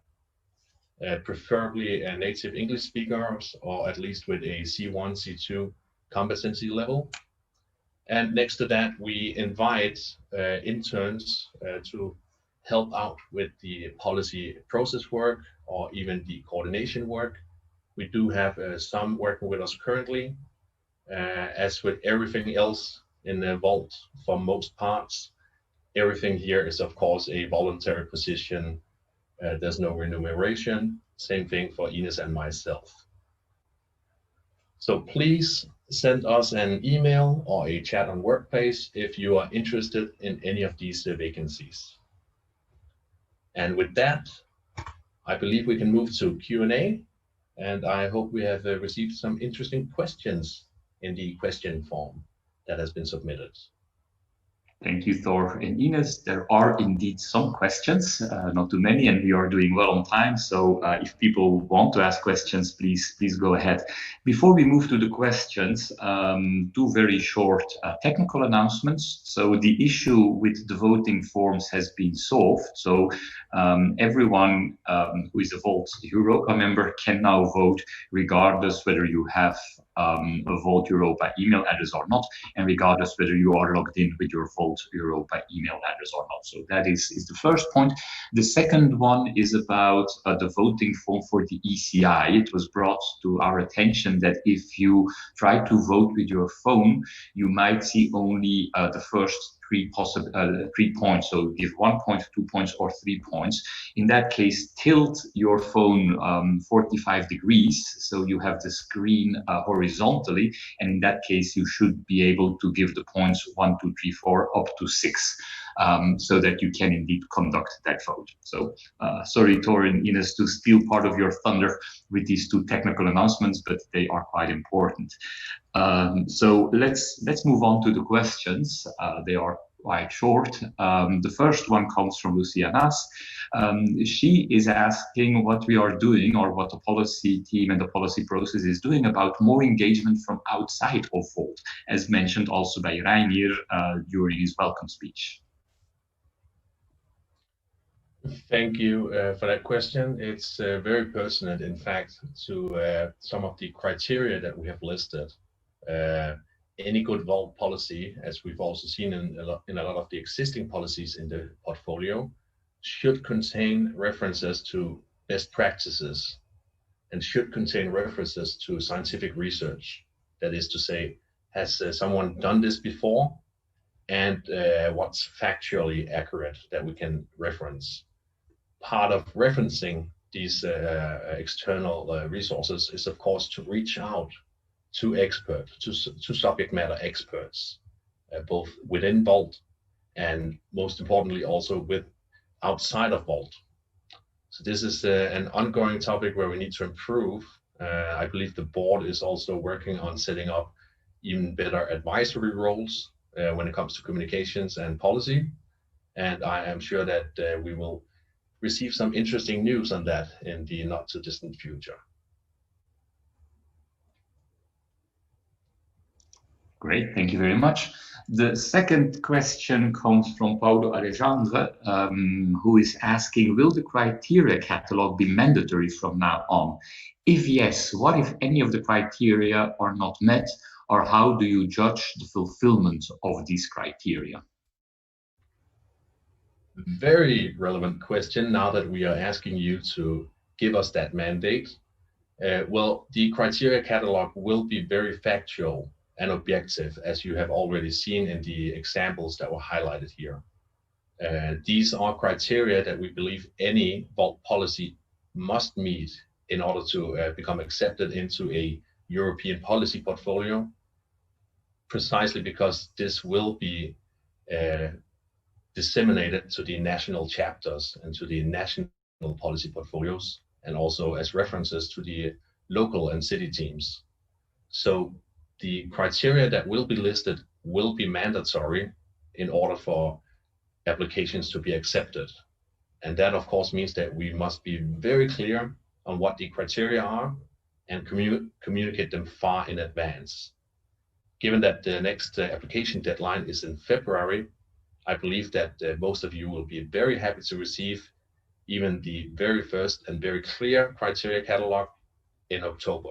preferably native English speakers, or at least with a C1, C2 competency level. And next to that, we invite interns to help out with the policy process work or even the coordination work. We do have some working with us currently. As with everything else in the Volt, for most parts, everything here is of course a voluntary position. There's no remuneration. Same thing for Ines and myself. So please send us an email or a chat on Workplace if you are interested in any of these vacancies. And with that, I believe we can move to Q&A, and I hope we have received some interesting questions in the question form that has been submitted. Thank you, Thor and Ines. There are indeed some questions, not too many, and we are doing well on time. So if people want to ask questions, please go ahead. Before we move to the questions, 2 very short technical announcements. So the issue with the voting forms has been solved. So everyone who is a Volt Europa member can now vote, regardless whether you have a Volt Europa email address or not, and regardless whether you are logged in with your Volt Europa email address or not. So that is the first point. The second one is about the voting form for the ECI. It was brought to our attention that if you try to vote with your phone, you might see only the first 3 points. So give 1 point, 2 points, or 3 points. In that case, tilt your phone 45 degrees, so you have the screen horizontally, and in that case you should be able to give the points 1, 2, 3, 4 up to 6, so that you can indeed conduct that vote. So sorry, Thor and Ines, to steal part of your thunder with these 2 technical announcements, but they are quite important. So let's move on to the questions. They are quite short. The first one comes from Luciana's. She is asking what we are doing, or what the policy team and the policy process is doing about more engagement from outside of Volt, as mentioned also by Reinier during his welcome speech. Thank you for that question. It's very pertinent, in fact, to some of the criteria that we have listed. Any good Volt policy, as we've also seen in a lot of the existing policies in the portfolio, should contain references to best practices and should contain references to scientific research. That is to say, has someone done this before, and what's factually accurate that we can reference. Part of referencing these external resources is, of course, to reach out to experts, to subject matter experts, both within Volt and, most importantly, also with outside of Volt. So this is an ongoing topic where we need to improve. I believe the board is also working on setting up even better advisory roles when it comes to communications and policy. And I am sure that we will receive some interesting news on that in the not too distant future. Great, thank you very much. The second question comes from Paulo Alexandre, who is asking, will the criteria catalog be mandatory from now on? If yes, what if any of the criteria are not met, or how do you judge the fulfillment of these criteria? Very relevant question now that we are asking you to give us that mandate. Well, the criteria catalog will be very factual and objective, as you have already seen in the examples that were highlighted here. These are criteria that we believe any Volt policy must meet in order to become accepted into a European policy portfolio, precisely because this will be disseminated to the national chapters and to the national policy portfolios, and also as references to the local and city teams. So the criteria that will be listed will be mandatory in order for applications to be accepted. And that, of course, means that we must be very clear on what the criteria are and communicate them far in advance. Given that the next application deadline is in February, I believe that most of you will be very happy to receive even the very first and very clear criteria catalog in October.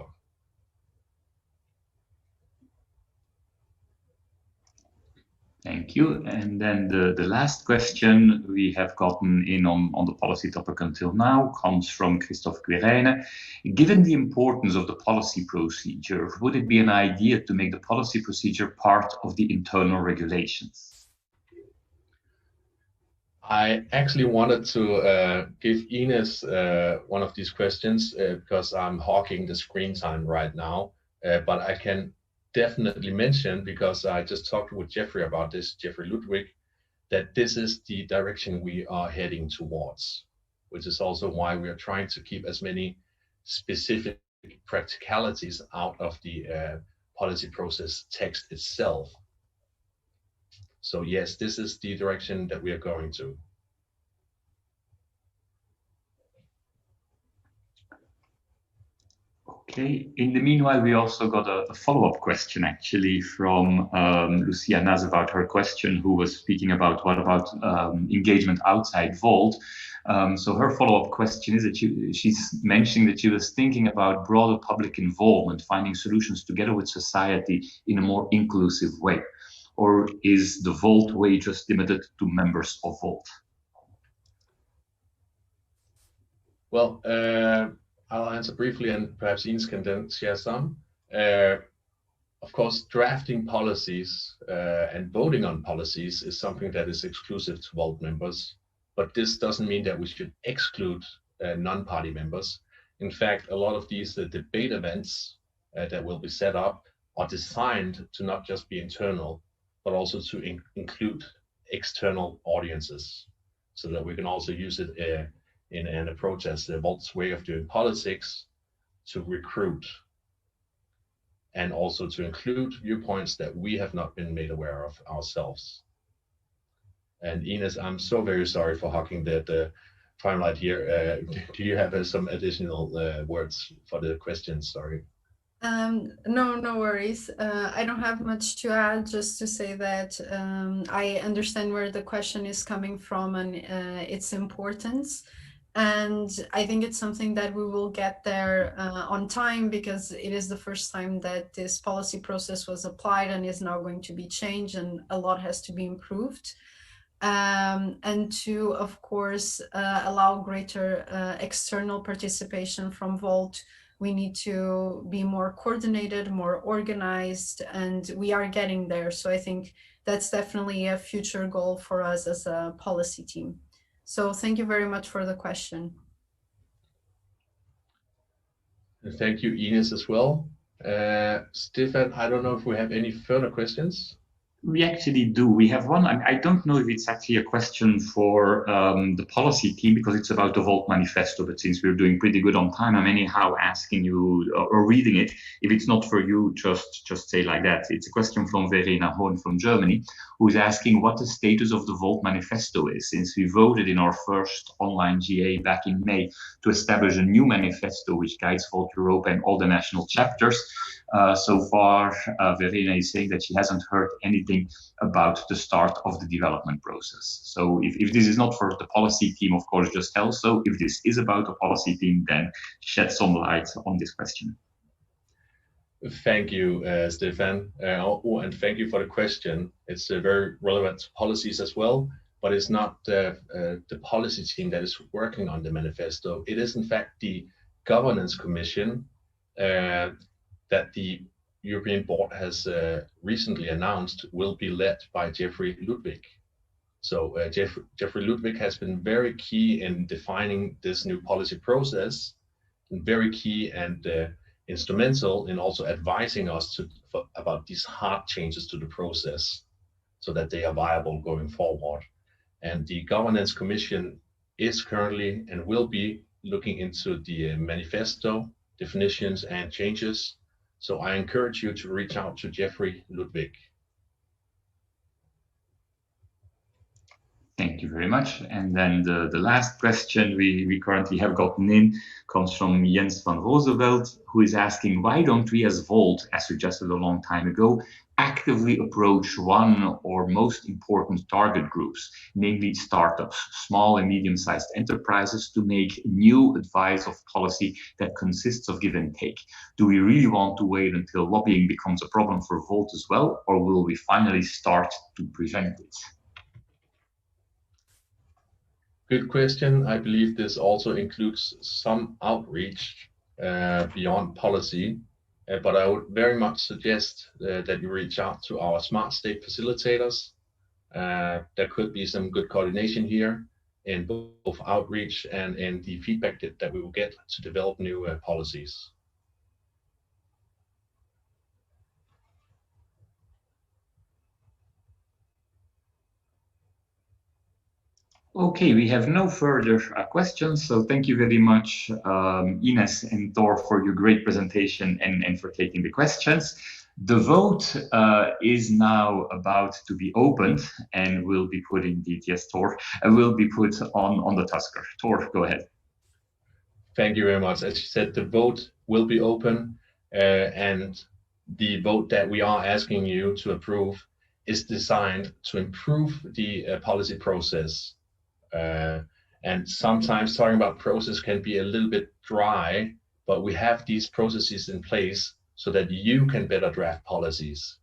Thank you. And then the last question we have gotten in on the policy topic until now comes from Christophe Quirene. Given the importance of the policy procedure, would it be an idea to make the policy procedure part of the internal regulations? I actually wanted to give Ines one of these questions because I'm hogging the screen time right now, but I can definitely mention, because I just talked with Jeffrey about this, Jeffrey Ludwig, that this is the direction we are heading towards, which is also why we are trying to keep as many specific practicalities out of the policy process text itself. So yes, this is the direction that we are going to. Okay, in the meanwhile, we also got a follow-up question actually from Lucia Naz about her question, who was speaking about what about engagement outside Volt. So her follow-up question is that she's mentioning that she was thinking about broader public involvement, finding solutions together with society in a more inclusive way. Or is the Volt way just limited to members of Volt? Well, I'll answer briefly, and perhaps Ines can then share some. Of course, drafting policies and voting on policies is something that is exclusive to Volt members, but this doesn't mean that we should exclude non-party members. In fact, a lot of these debate events that will be set up are designed to not just be internal, but also to include external audiences, so that we can also use it in an approach as the Volt's way of doing politics to recruit and also to include viewpoints that we have not been made aware of ourselves. And Ines, I'm so very sorry for hogging the timeline here. Do you have some additional words for the questions? Sorry. No worries. I don't have much to add, just to say that I understand where the question is coming from and its importance. And I think it's something that we will get there on time, because it is the first time that this policy process was applied and is now going to be changed, and a lot has to be improved. And to, of course, allow greater external participation from Volt, we need to be more coordinated, more organized, and we are getting there. So I think that's definitely a future goal for us as a policy team. So thank you very much for the question. Thank you, Ines, as well. Stefan, I don't know if we have any further questions. We actually do. We have one. I don't know if it's actually a question for the policy team, because it's about the Volt manifesto, but since we're doing pretty good on time, I'm anyhow asking you or reading it. If it's not for you, just say like that. It's a question from Verena Hohn from Germany, who's asking what the status of the Volt manifesto is, since we voted in our first online GA back in May to establish a new manifesto which guides Volt Europa and all the national chapters. So far, Verena is saying that she hasn't heard anything about the start of the development process. So if this is not for the policy team, of course, just tell so. If this is about the policy team, then shed some light on this question. Thank you, Stefan. And thank you for the question. It's very relevant to policies as well, but it's not the policy team that is working on the manifesto. It is, in fact, the governance commission that the European Board has recently announced will be led by Jeffrey Ludwig. So Jeffrey Ludwig has been very key in defining this new policy process, and very key and instrumental in also advising us about these hard changes to the process so that they are viable going forward. And the Governance Commission is currently and will be looking into the manifesto, definitions and changes. So I encourage you to reach out to Jeffrey Ludwig. Thank you very much. And then the last question we currently have gotten in comes from Jens van Roosevelt, who is asking, why don't we as Volt, as suggested a long time ago, actively approach one or most important target groups, namely startups, small and medium-sized enterprises, to make new advice of policy that consists of give and take? Do we really want to wait until lobbying becomes a problem for Volt as well, or will we finally start to prevent it? Good question. I believe this also includes some outreach beyond policy, but I would very much suggest that you reach out to our Smart State facilitators. There could be some good coordination here in both outreach and in the feedback that we will get to develop new policies. Okay, we have no further questions, so thank you very much, Ines and Thor, for your great presentation and for taking the questions. The vote is now about to be opened and will be put indeed, yes, Thor, will be put on the Tusker. Thor, go ahead. Thank you very much. As you said, the vote will be open, and the vote that we are asking you to approve is designed to improve the policy process. And sometimes talking about process can be a little bit dry, but we have these processes in place so that you can better draft policies.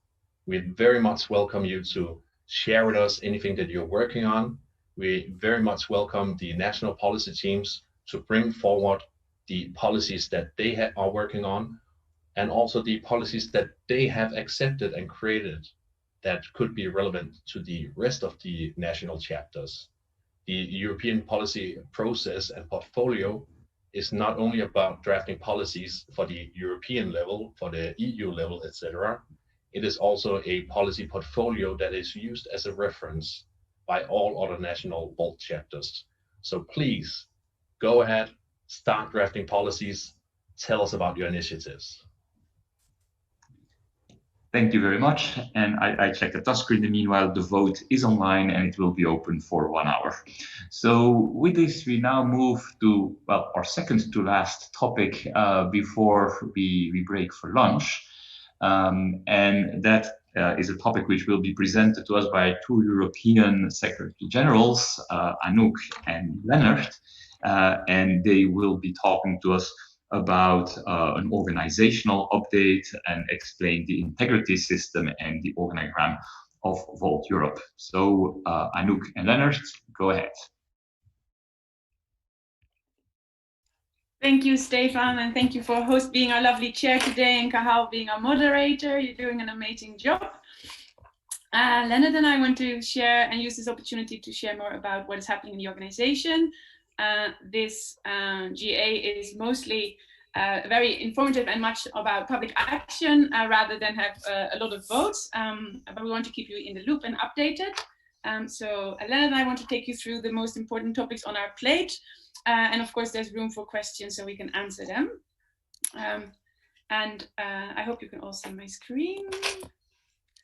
We very much welcome you to share with us anything that you're working on. We very much welcome the national policy teams to bring forward the policies that they are working on, and also the policies that they have accepted and created that could be relevant to the rest of the national chapters. The European policy process and portfolio is not only about drafting policies for the European level, for the EU level, etc. It is also a policy portfolio that is used as a reference by all other national Volt chapters. So please go ahead, start drafting policies, tell us about your initiatives. Thank you very much. And I checked the touchscreen. In the meanwhile, the vote is online and it will be open for 1 hour. So with this, we now move to, well, our second to last topic before we break for lunch. And that is a topic which will be presented to us by two European Secretary Generals, Anouk and Lennart. And they will be talking to us about an organizational update and explain the integrity system and the organogram of Volt Europe. So Anouk and Lennart, go ahead. Thank you, Stefan, and thank you for being our lovely chair today and Kahal being our moderator. You're doing an amazing job. Lennart and I want to share and use this opportunity to share more about what is happening in the organization. This GA is mostly very informative and much about public action rather than have a lot of votes, but we want to keep you in the loop and updated. So Lennart and I want to take you through the most important topics on our plate. And of course, there's room for questions so we can answer them. I hope you can all see my screen.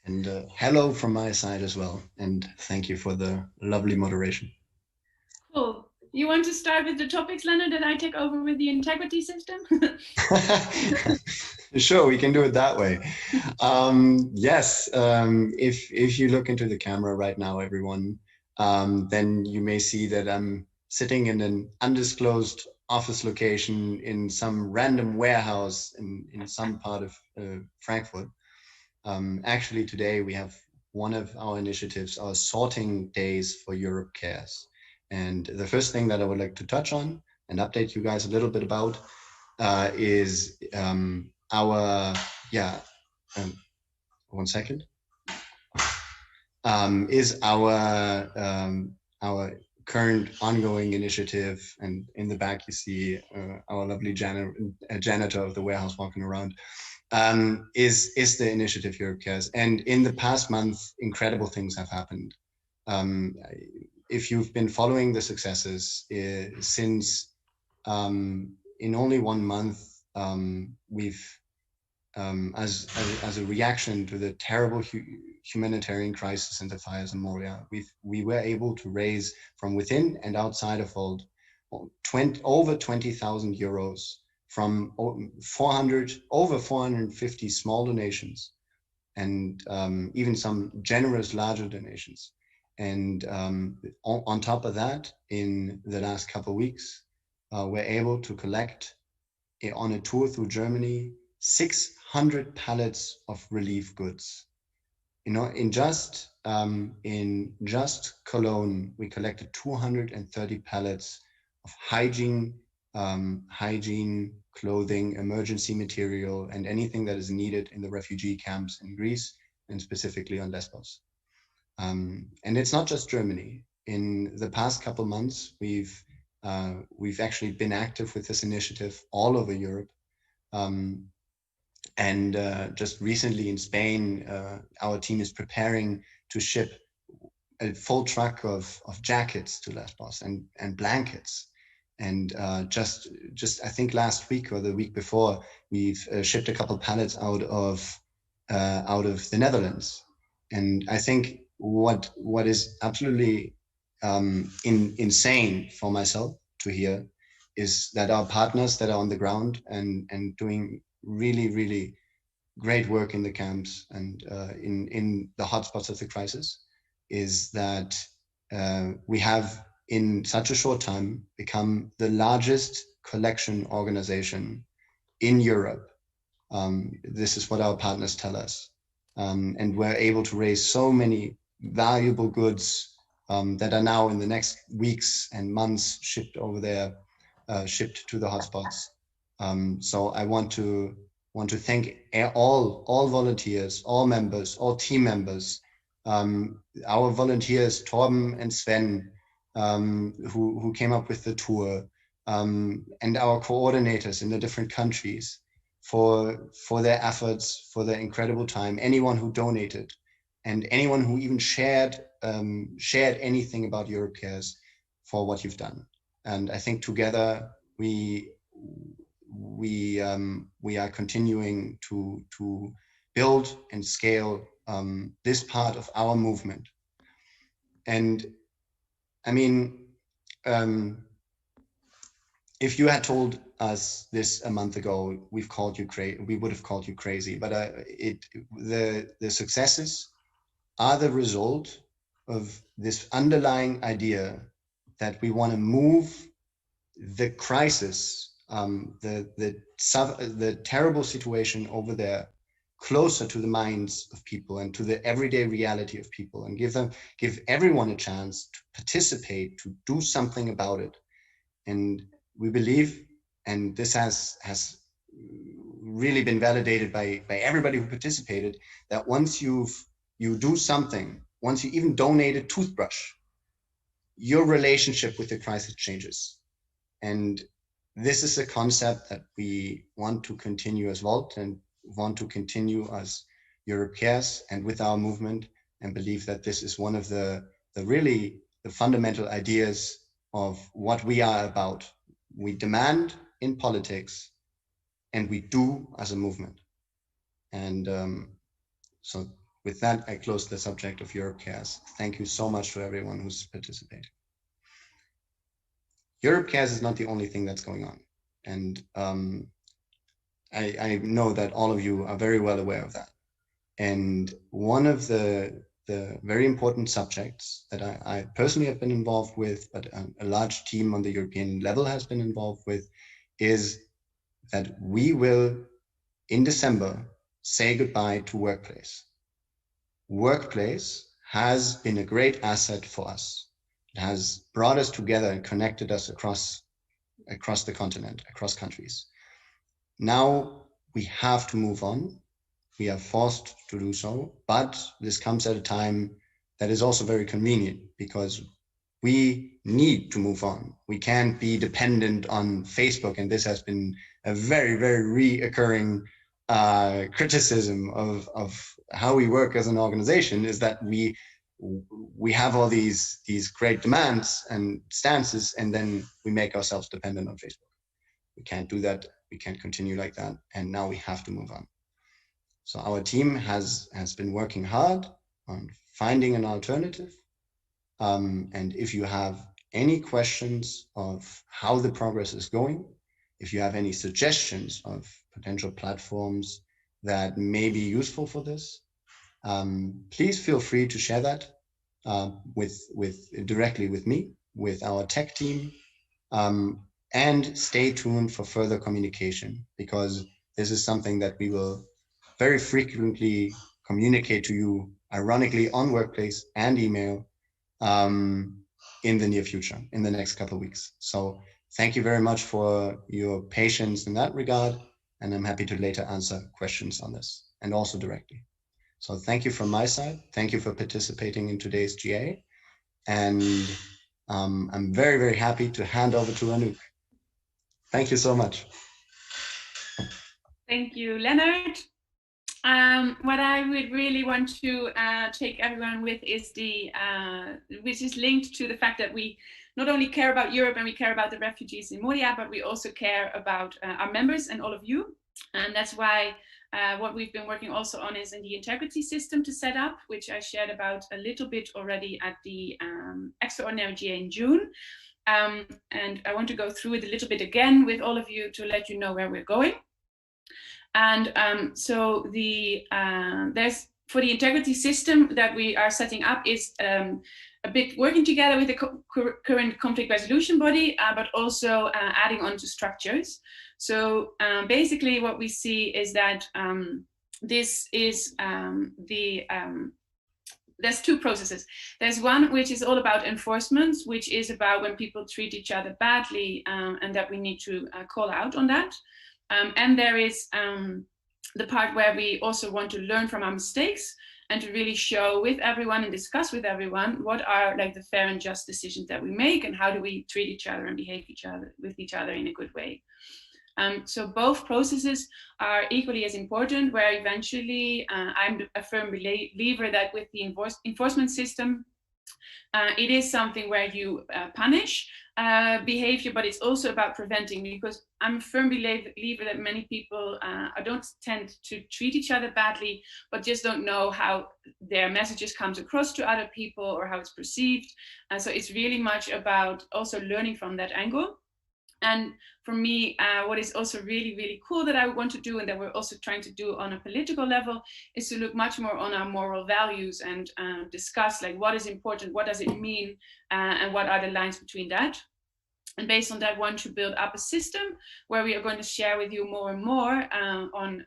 And hello from my side as well. And thank you for the lovely moderation. Cool. You want to start with the topics, Lennart, that I take over with the integrity system? Sure, we can do it that way. Yes, if you look into the camera right now, everyone, then you may see that I'm sitting in an undisclosed office location in some random warehouse in some part of Frankfurt. Actually, today we have one of our initiatives, our sorting days for Europe Cares. And the first thing that I would like to touch on and update you guys a little bit about is our, one second, is our current ongoing initiative. And in the back, you see our lovely janitor of the warehouse walking around, is the initiative Europe Cares. And in the past month, incredible things have happened. If you've been following the successes since in only 1 month, we've, as a reaction to the terrible humanitarian crisis and the fires in Moria, we were able to raise from within and outside of Volt over 20,000 euros from over 450 small donations and even some generous larger donations. And on top of that, in the last couple of weeks, we're able to collect on a tour through Germany 600 pallets of relief goods. You know, in just Cologne, we collected 230 pallets of hygiene, clothing, emergency material, and anything that is needed in the refugee camps in Greece and specifically on Lesbos. And it's not just Germany. In the past couple months, we've actually been active with this initiative all over Europe. Just recently in Spain, our team is preparing to ship a full truck of jackets to Lesbos and blankets. And just I think last week or the week before, we've shipped a couple pallets out of the Netherlands. And I think what is absolutely insane for myself to hear is that our partners that are on the ground and doing really, really great work in the camps and in the hotspots of the crisis is that we have in such a short time become the largest collection organization in Europe. This is what our partners tell us. And we're able to raise so many valuable goods that are now in the next weeks and months shipped over there, shipped to the hotspots. So I want to thank all volunteers, all members, all team members, our volunteers, Torben and Sven, who came up with the tour, and our coordinators in the different countries for their efforts, for their incredible time, anyone who donated, and anyone who even shared anything about Europe Cares for what you've done. And I think together we are continuing to build and scale this part of our movement. And I mean, if you had told us this a month ago, we would have called you crazy. But the successes are the result of this underlying idea that we want to move the crisis, the terrible situation over there, closer to the minds of people and to the everyday reality of people, and give everyone a chance to participate, to do something about it. And we believe, and this has really been validated by everybody who participated, that once you do something, once you even donate a toothbrush, your relationship with the crisis changes. And this is a concept that we want to continue as Volt and want to continue as Europe Cares and with our movement, and believe that this is one of the fundamental ideas of what we are about. We demand in politics and we do as a movement. And so with that, I close the subject of Europe Cares. Thank you so much to everyone who's participated. Europe Cares is not the only thing that's going on. And I know that all of you are very well aware of that. And one of the very important subjects that I personally have been involved with, but a large team on the European level has been involved with, is that we will, in December, say goodbye to workplace. Workplace has been a great asset for us. It has brought us together and connected us across the continent, across countries. Now we have to move on. We are forced to do so, but this comes at a time that is also very convenient because we need to move on. We can't be dependent on Facebook, and this has been a very, very reoccurring criticism of how we work as an organization, is that we have all these great demands and stances, and then we make ourselves dependent on Facebook. We can't do that. We can't continue like that. And now we have to move on. So our team has been working hard on finding an alternative. And if you have any questions of how the progress is going, if you have any suggestions of potential platforms that may be useful for this, please feel free to share that directly with me, with our tech team, and stay tuned for further communication, because this is something that we will very frequently communicate to you, ironically, on Workplace and email in the near future, in the next couple of weeks. So thank you very much for your patience in that regard, and I'm happy to later answer questions on this, and also directly. So thank you from my side. Thank you for participating in today's GA. And I'm very, very happy to hand over to Anouk. Thank you so much. Thank you, Leonard. What I would really want to take everyone with is which is linked to the fact that we not only care about Europe and we care about the refugees in Moria, but we also care about our members and all of you. And that's why what we've been working also on is in the integrity system to set up, which I shared about a little bit already at the extraordinary GA in June. And I want to go through it a little bit again with all of you to let you know where we're going. And so there's, for the integrity system that we are setting up, is a bit working together with the current conflict resolution body, but also adding on to structures. So basically what we see is that this is there's two processes. There's one which is all about enforcement, which is about when people treat each other badly, and that we need to call out on that. And there is the part where we also want to learn from our mistakes and to really show with everyone and discuss with everyone what are like the fair and just decisions that we make, and how do we treat each other and behave with each other in a good way. So both processes are equally as important, where eventually I'm a firm believer that with the enforcement system, It is something where you punish behavior, but it's also about preventing, because I'm a firm believer that many people don't tend to treat each other badly, but just don't know how their messages comes across to other people or how it's perceived. So it's really much about also learning from that angle. And for me, what is also really, really cool that I want to do, and that we're also trying to do on a political level, is to look much more on our moral values and discuss like what is important, what does it mean, and what are the lines between that. And based on that, want to build up a system where we are going to share with you more and more on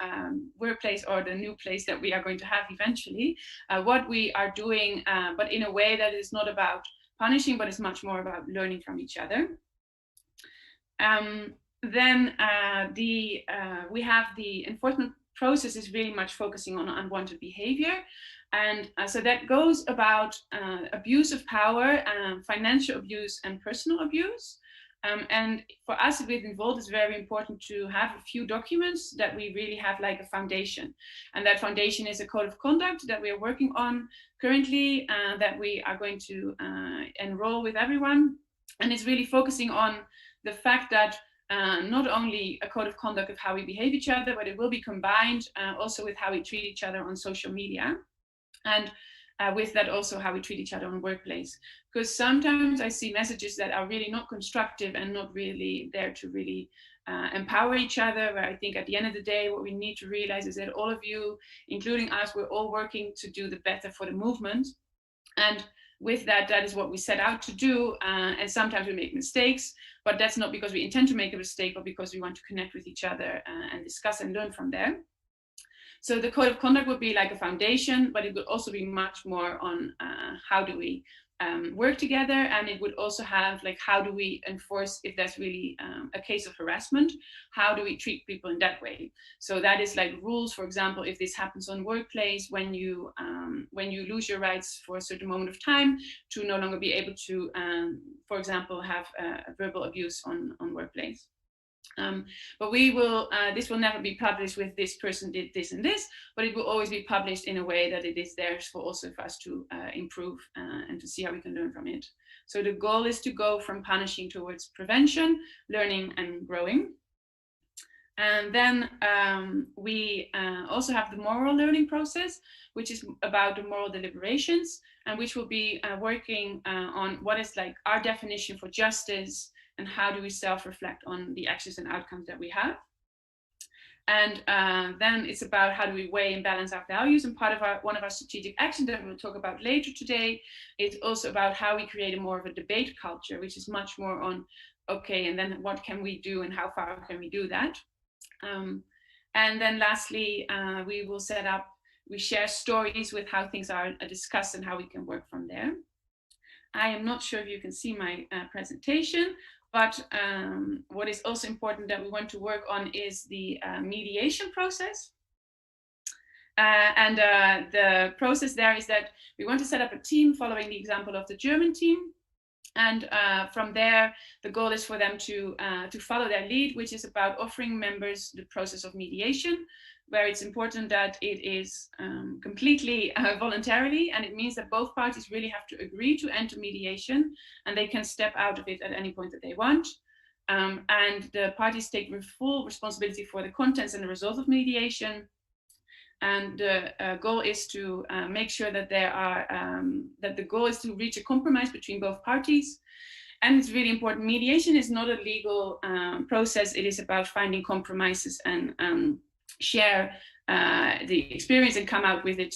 workplace, or the new place that we are going to have eventually, what we are doing, but in a way that is not about punishing, but it's much more about learning from each other. Then we have the enforcement process is really much focusing on unwanted behavior. And so that goes about abuse of power, financial abuse, and personal abuse. And for us within Volt, it's very important to have a few documents that we really have like a foundation. And that foundation is a code of conduct that we are working on currently, that we are going to enroll with everyone. And it's really focusing on the fact that not only a code of conduct of how we behave each other, but it will be combined also with how we treat each other on social media. And with that also how we treat each other on workplace. Because sometimes I see messages that are really not constructive and not really there to really empower each other, where I think at the end of the day, what we need to realize is that all of you, including us, we're all working to do the better for the movement. And with that, that is what we set out to do. And sometimes we make mistakes, but that's not because we intend to make a mistake, but because we want to connect with each other and discuss and learn from there. So the code of conduct would be like a foundation, but it would also be much more on how do we work together. And it would also have like, how do we enforce if that's really a case of harassment? How do we treat people in that way? So that is like rules, for example, if this happens on workplace, when you lose your rights for a certain moment of time, to no longer be able to, for example, have verbal abuse on workplace. But we will, this will never be published with this person did this and this, but it will always be published in a way that it is there for also for us to improve and to see how we can learn from it. So the goal is to go from punishing towards prevention, learning, and growing. And then we also have the moral learning process, which is about the moral deliberations, and which will be working on what is like our definition for justice, and how do we self-reflect on the actions and outcomes that we have. And then it's about how do we weigh and balance our values. And part of one of our strategic actions that we'll talk about later today is also about how we create a more of a debate culture, which is much more on, okay, and then what can we do and how far can we do that? And then lastly, we share stories with how things are discussed and how we can work from there. I am not sure if you can see my presentation, but what is also important that we want to work on is the mediation process. And the process there is that we want to set up a team following the example of the German team. And from there, the goal is for them to follow their lead, which is about offering members the process of mediation, where it's important that it is completely voluntarily, and it means that both parties really have to agree to enter mediation, and they can step out of it at any point that they want. And the parties take full responsibility for the contents and the results of mediation. And the goal is to make sure that that the goal is to reach a compromise between both parties. And it's really important. Mediation is not a legal process. It is about finding compromises and share the experience and come out with it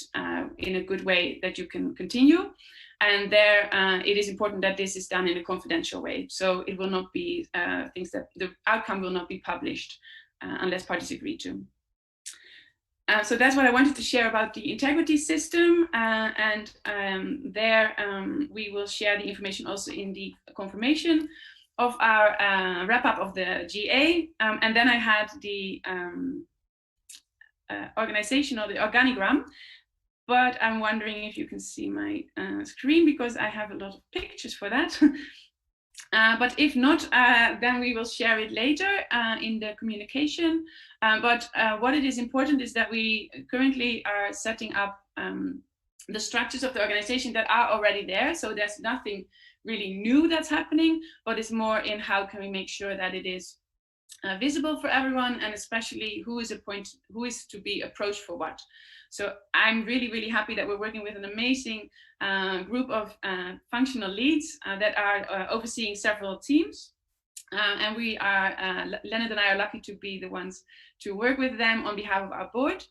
in a good way that you can continue. And there, it is important that this is done in a confidential way. So it will not be things that the outcome will not be published unless parties agree to. So that's what I wanted to share about the integrity system, and there we will share the information also in the confirmation of our wrap-up of the GA, and then I had the organization or the organigram, but I'm wondering if you can see my screen because I have a lot of pictures for that. But if not, then we will share it later in the communication. But what it is important is that we currently are setting up the structures of the organization that are already there. So there's nothing really new that's happening, but it's more in how can we make sure that it is visible for everyone, and especially who is to be approached for what. So I'm really, really happy that we're working with an amazing group of functional leads that are overseeing several teams. And we are, Leonard and I are lucky to be the ones to work with them on behalf of our board.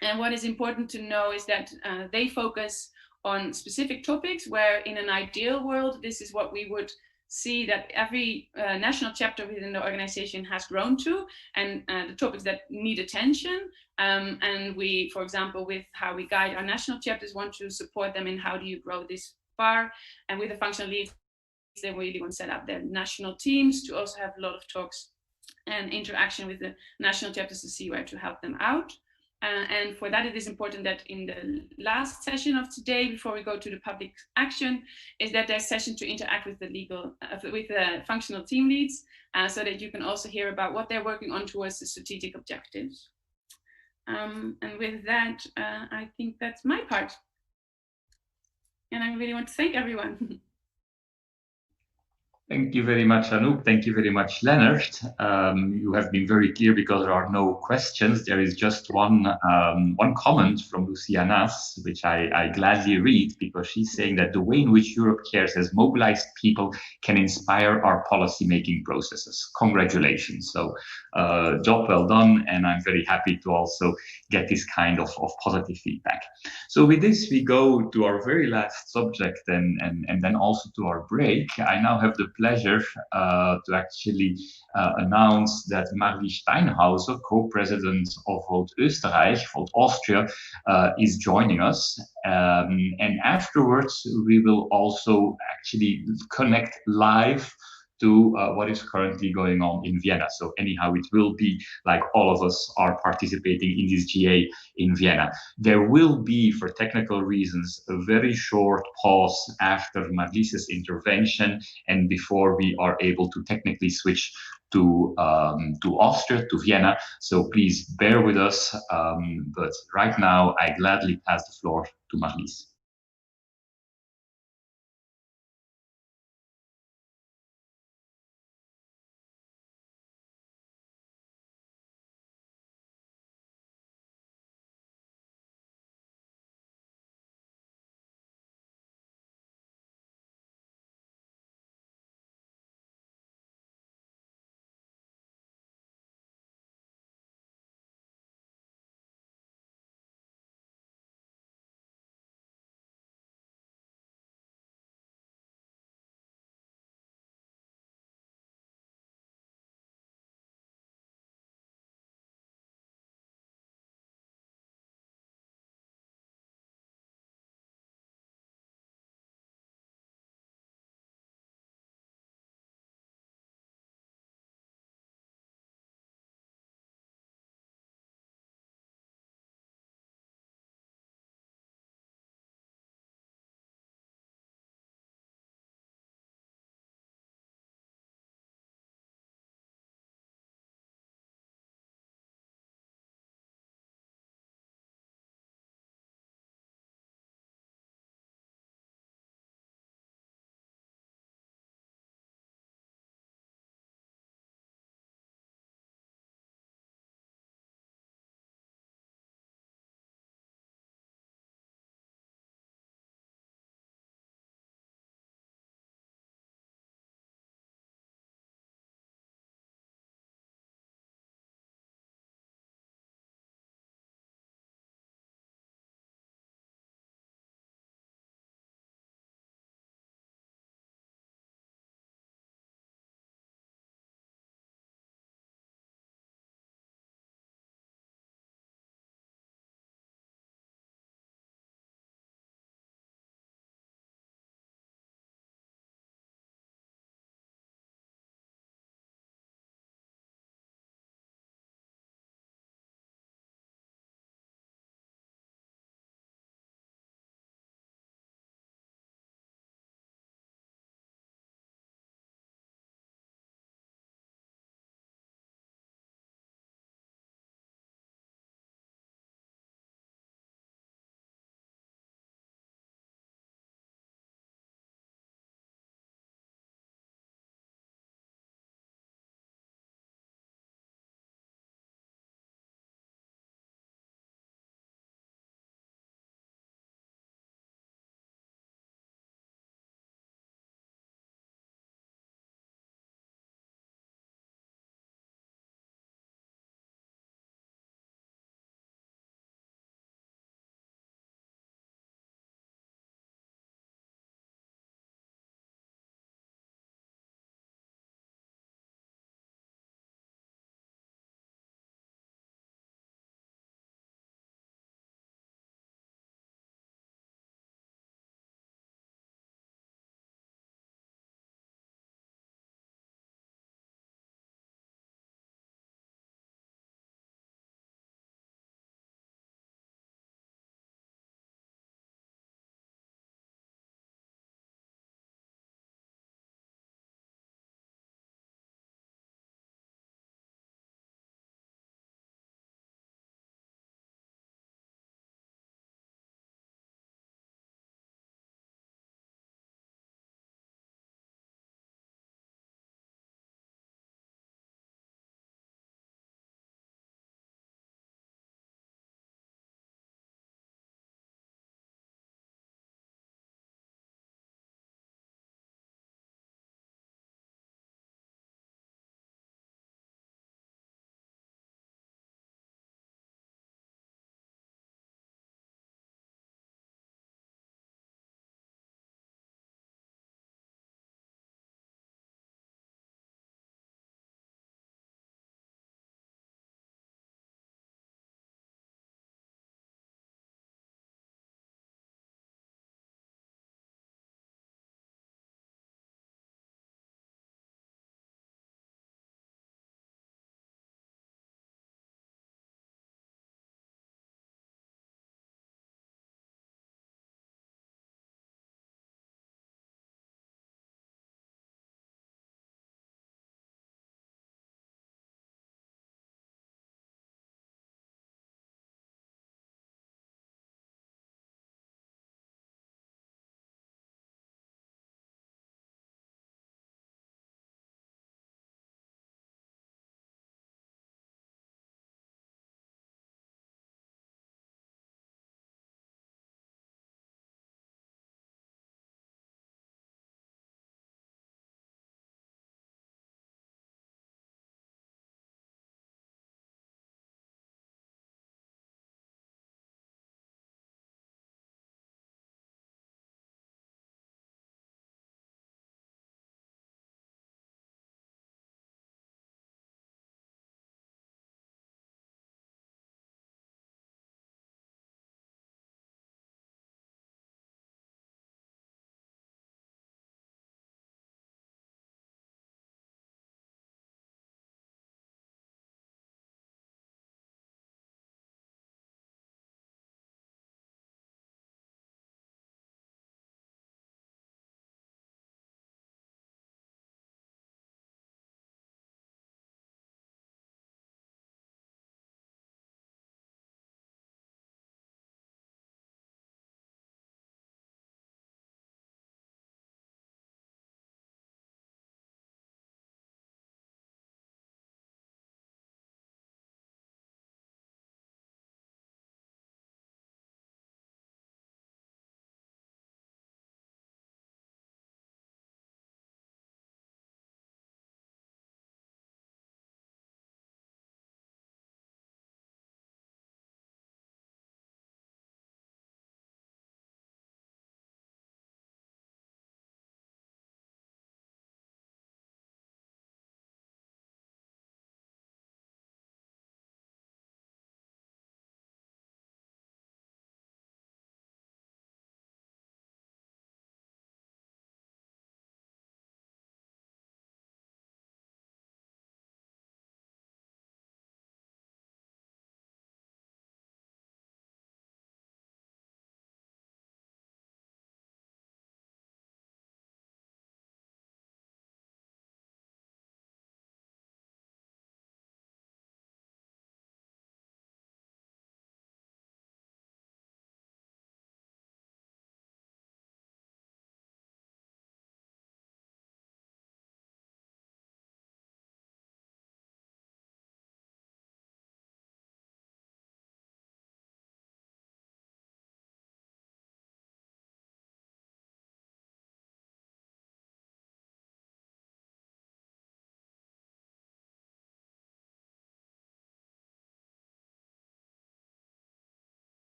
And what is important to know is that they focus on specific topics where in an ideal world, this is what we would see that every national chapter within the organization has grown to, and the topics that need attention. And we, for example, with how we guide our national chapters, want to support them in how do you grow this far. And with the functional leads, they really want to set up their national teams to also have a lot of talks and interaction with the national chapters to see where to help them out. And for that, it is important that in the last session of today, before we go to the public action, is that there's session to interact with the functional team leads, so that you can also hear about what they're working on towards the strategic objectives. And with that, I think that's my part. And I really want to thank everyone. Thank you very much, Anouk. Thank you very much, Leonard. You have been very clear because there are no questions. There is just one comment from Lucia Nas, which I gladly read, because she's saying that the way in which Europe Cares has mobilized people can inspire our policy-making processes. Congratulations. So job well done, and I'm very happy to also get this kind of positive feedback. So with this, we go to our very last subject and then also to our break. I now have the pleasure to actually announce that Marlies Steinhauser, co-president of Volt Österreich, Volt Austria, is joining us. And afterwards, we will also actually connect live to what is currently going on in Vienna. So anyhow, it will be like all of us are participating in this GA in Vienna. There will be, for technical reasons, a very short pause after Marlies's intervention and before we are able to technically switch to Austria, to Vienna. So please bear with us. But right now, I gladly pass the floor to Marlies.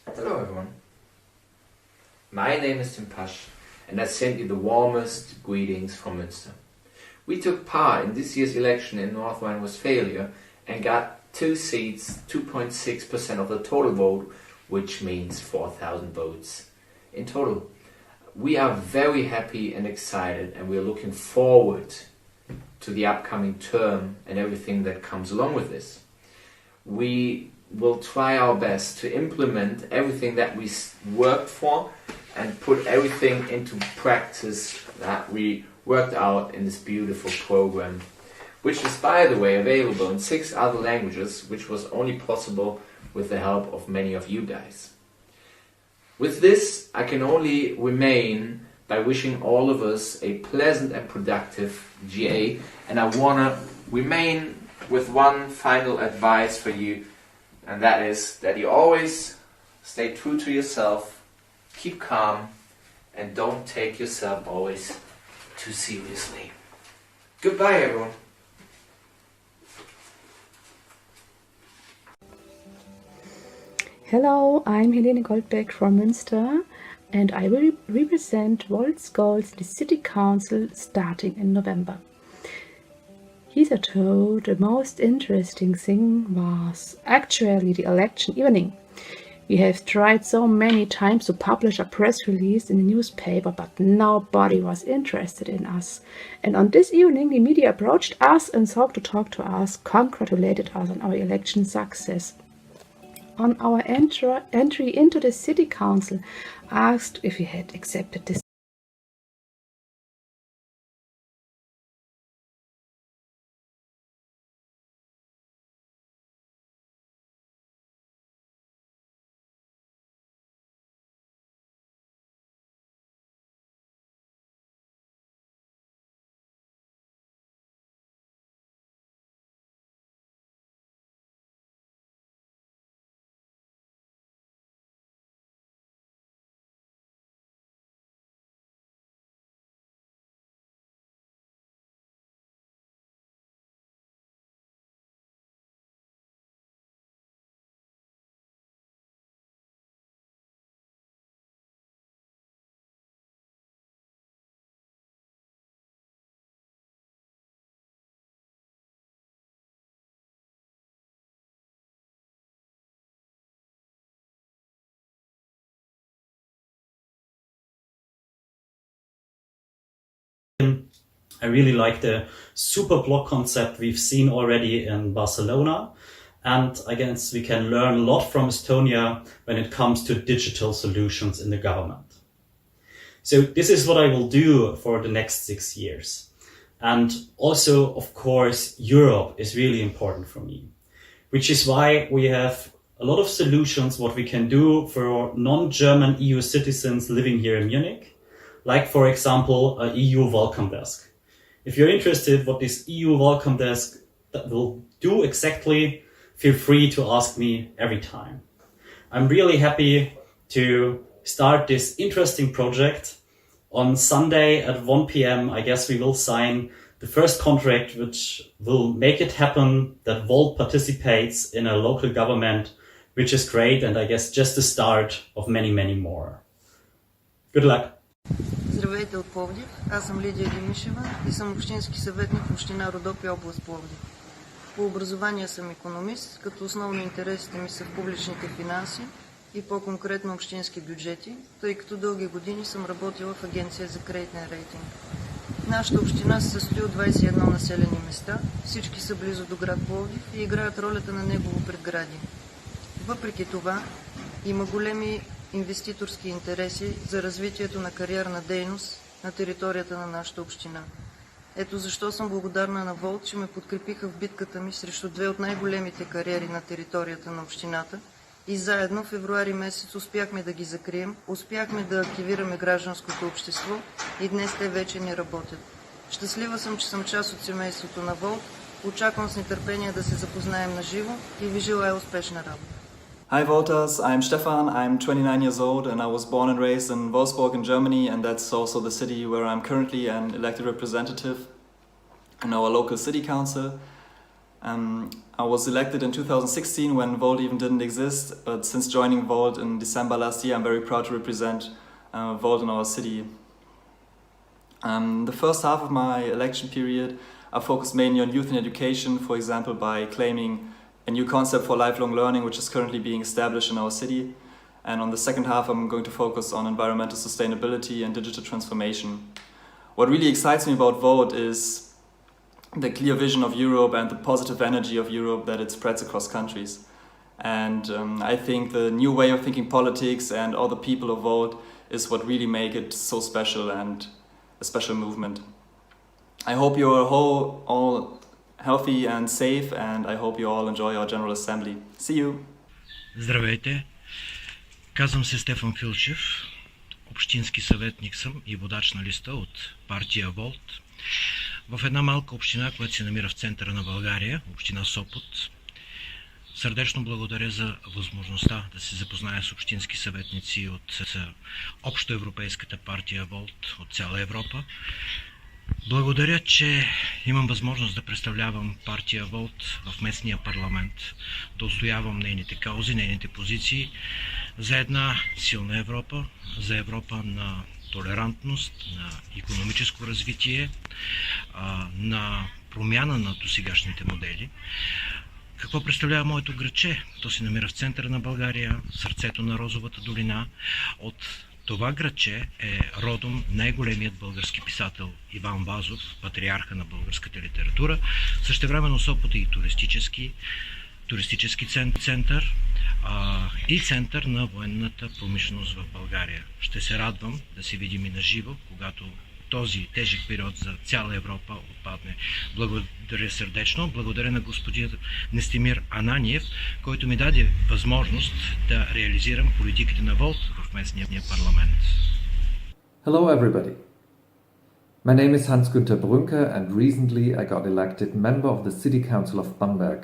Hello everyone. My name is Tim Pasch and I send you the warmest greetings from Münster. We took part in this year's election in North Rhine-Westphalia and got 2 seats, 2.6% of the total vote, which means 4,000 votes in total. We are very happy and excited and we are looking forward to the upcoming term and everything that comes along with this. We will try our best to implement everything that we worked for and put everything into practice that we worked out in this beautiful program, which is, by the way, available in 6 other languages, which was only possible with the help of many of you guys. With this, I can only remain by wishing all of us a pleasant and productive GA, and I want to remain with one final advice for you, and that is that you always stay true to yourself, keep calm, and don't take yourself always too seriously. Goodbye, everyone. Hello, I'm Helene Goldbeck from Münster and I will represent Volt's goals in the City Council starting in November. Hither told the most interesting thing was actually the election evening. We have tried so many times to publish a press release in the newspaper, but nobody was interested in us. And on this evening, the media approached us and sought to talk to us, congratulated us on our election success. On our entry into the City Council, asked if we had accepted this. I really like the super block concept we've seen already in Barcelona. And I guess we can learn a lot from Estonia when it comes to digital solutions in the government. So this is what I will do for the next 6 years. And also, of course, Europe is really important for me, which is why we have a lot of solutions what we can do for non-German EU citizens living here in Munich, like, for example, a EU welcome desk. If you're interested what this EU welcome desk will do exactly, feel free to ask me every time. I'm really happy to start this interesting project. On Sunday at 1 p.m, I guess we will sign the first contract which will make it happen that Volt participates in a local government, which is great, and I guess just the start of many, many more. Good luck! Здравейте от Пловдив, аз съм Лидия Димишева и съм общински съветник в община Родопи, област Пловдив. По образование съм икономист, като основно интересите ми са в публичните финанси и по-конкретно общински бюджети, тъй като дълги години съм работила в агенция за кредитен рейтинг. Нашата община се състои от 21 населени места, всички са близо до град Пловдив и играят ролята на негово предградие. Въпреки това, има големи инвеститорски интереси за развитието на кариерна дейност на територията на нашата община. Ето защо съм благодарна на Волт, че ме подкрепиха в битката ми срещу 2 от най-големите кариери на територията на общината и заедно в февруари месец успяхме да ги закрием, успяхме да активираме гражданското общество и днес те вече не работят. Щастлива съм, че съм част от семейството на Волт, очаквам с нетърпение да се запознаем на живо и ви желая успешна работа. Hi voters, I'm Stefan, I'm 29 years old and I was born and raised in Wolfsburg in Germany, and that's also the city where I'm currently an elected representative in our local city council. I was elected in 2016 when Volt even didn't exist, but since joining Volt in December last year, I'm very proud to represent Volt in our city. The first half of my election period, I focused mainly on youth and education, for example, by claiming a new concept for lifelong learning, which is currently being established in our city. And on the second half, I'm going to focus on environmental sustainability and digital transformation. What really excites me about Volt is the clear vision of Europe and the positive energy of Europe that it spreads across countries. And I think the new way of thinking politics and all the people of Volt is what really make it so special and a special movement. I hope you're all healthy and safe, and I hope you all enjoy our General Assembly. See you! Здравейте! Казвам се Стефан Филчев, общински съветник съм и водач на листа от партия Волт в една малка община, която се намира в центъра на България, община Сопот. Сърдечно благодаря за възможността да се запозная с общински съветници от общоевропейската партия Волт от цяла Европа. Благодаря, че имам възможност да представлявам партия Волт в местния парламент, да отстоявам нейните каузи, нейните позиции за една силна Европа, за Европа на толерантност, на икономическо развитие, на промяна на досегашните модели. Какво представлява моето градче? То се намира в центъра на България, сърцето на Розовата долина. От това градче е родом най-големият български писател Иван Вазов, патриарха на българската литература. Същевременно Сопот е и туристически център и център на военната промишленост в България. Ще се радвам да се видим и на живо, когато този тежък период за цяла Европа отпадне. Благодаря сърдечно, благодаря на господин Нестимир Ананиев, който ми даде възможност да реализирам политиките на Волт в местния парламент. Hello everybody. My name is Hans-Günther Brünke and recently I got elected member of the City Council of Bamberg,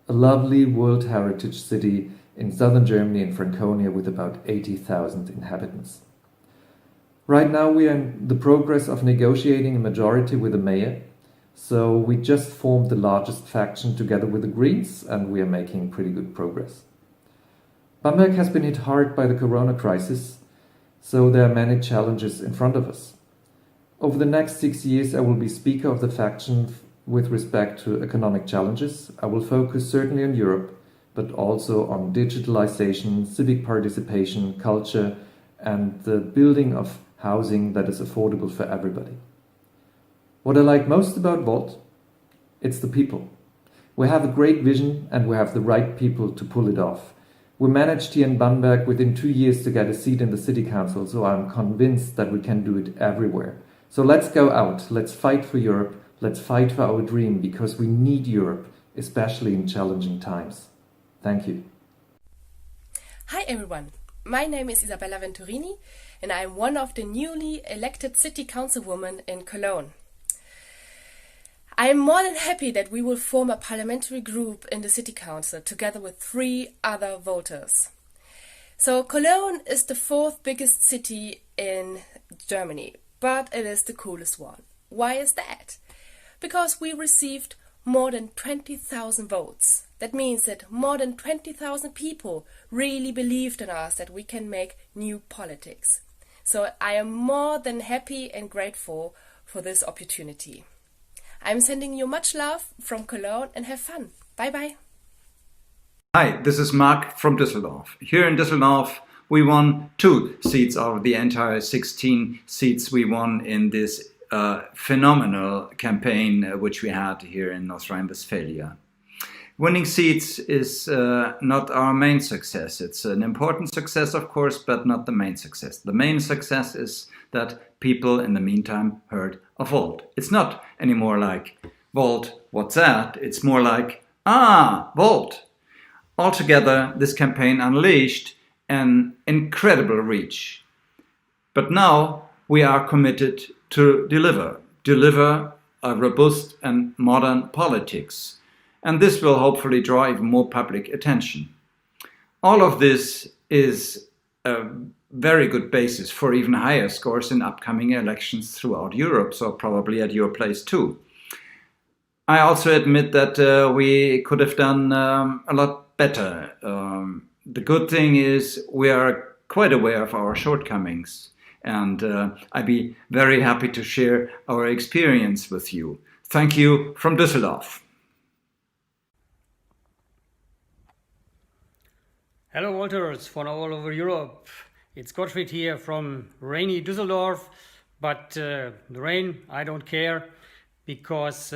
a lovely World Heritage city in southern Germany in Franconia with about 80,000 inhabitants. Right now we are in the progress of negotiating a majority with the mayor, so we just formed the largest faction together with the Greens and we are making pretty good progress. Bamberg has been hit hard by the corona crisis, so there are many challenges in front of us. Over the next 6 years I will be speaker of the faction with respect to economic challenges. I will focus certainly on Europe, but also on digitalization, civic participation, culture, and the building of housing that is affordable for everybody. What I like most about Volt? It's the people. We have a great vision and we have the right people to pull it off. We managed here in Bamberg within 2 years to get a seat in the city council, so I'm convinced that we can do it everywhere. So let's go out, let's fight for Europe, let's fight for our dream, because we need Europe, especially in challenging times. Thank you. Hi everyone, my name is Isabella Venturini and I am one of the newly elected city councilwomen in Cologne. I am more than happy that we will form a parliamentary group in the city council together with 3 other voters. So Cologne is the 4th biggest city in Germany, but it is the coolest one. Why is that? Because we received more than 20,000 votes. That means that more than 20,000 people really believed in us that we can make new politics. So I am more than happy and grateful for this opportunity. I'm sending you much love from Cologne and have fun. Bye bye. Hi, this is Mark from Düsseldorf. Here in Düsseldorf we won 2 seats out of the entire 16 seats we won in this phenomenal campaign which we had here in North Rhine-Westphalia. Winning seats is not our main success. It's an important success, of course, but not the main success. The main success is that people in the meantime heard of Volt. It's not anymore like, Volt, what's that? It's more like, Volt. Altogether, this campaign unleashed an incredible reach. But now we are committed to deliver a robust and modern politics. And this will hopefully draw even more public attention. All of this is a very good basis for even higher scores in upcoming elections throughout Europe, so probably at your place too. I also admit that we could have done a lot better. The good thing is we are quite aware of our shortcomings, and I'd be very happy to share our experience with you. Thank you from Düsseldorf. Hello, Walters from all over Europe. It's Gottfried here from rainy Düsseldorf, but the rain, I don't care, because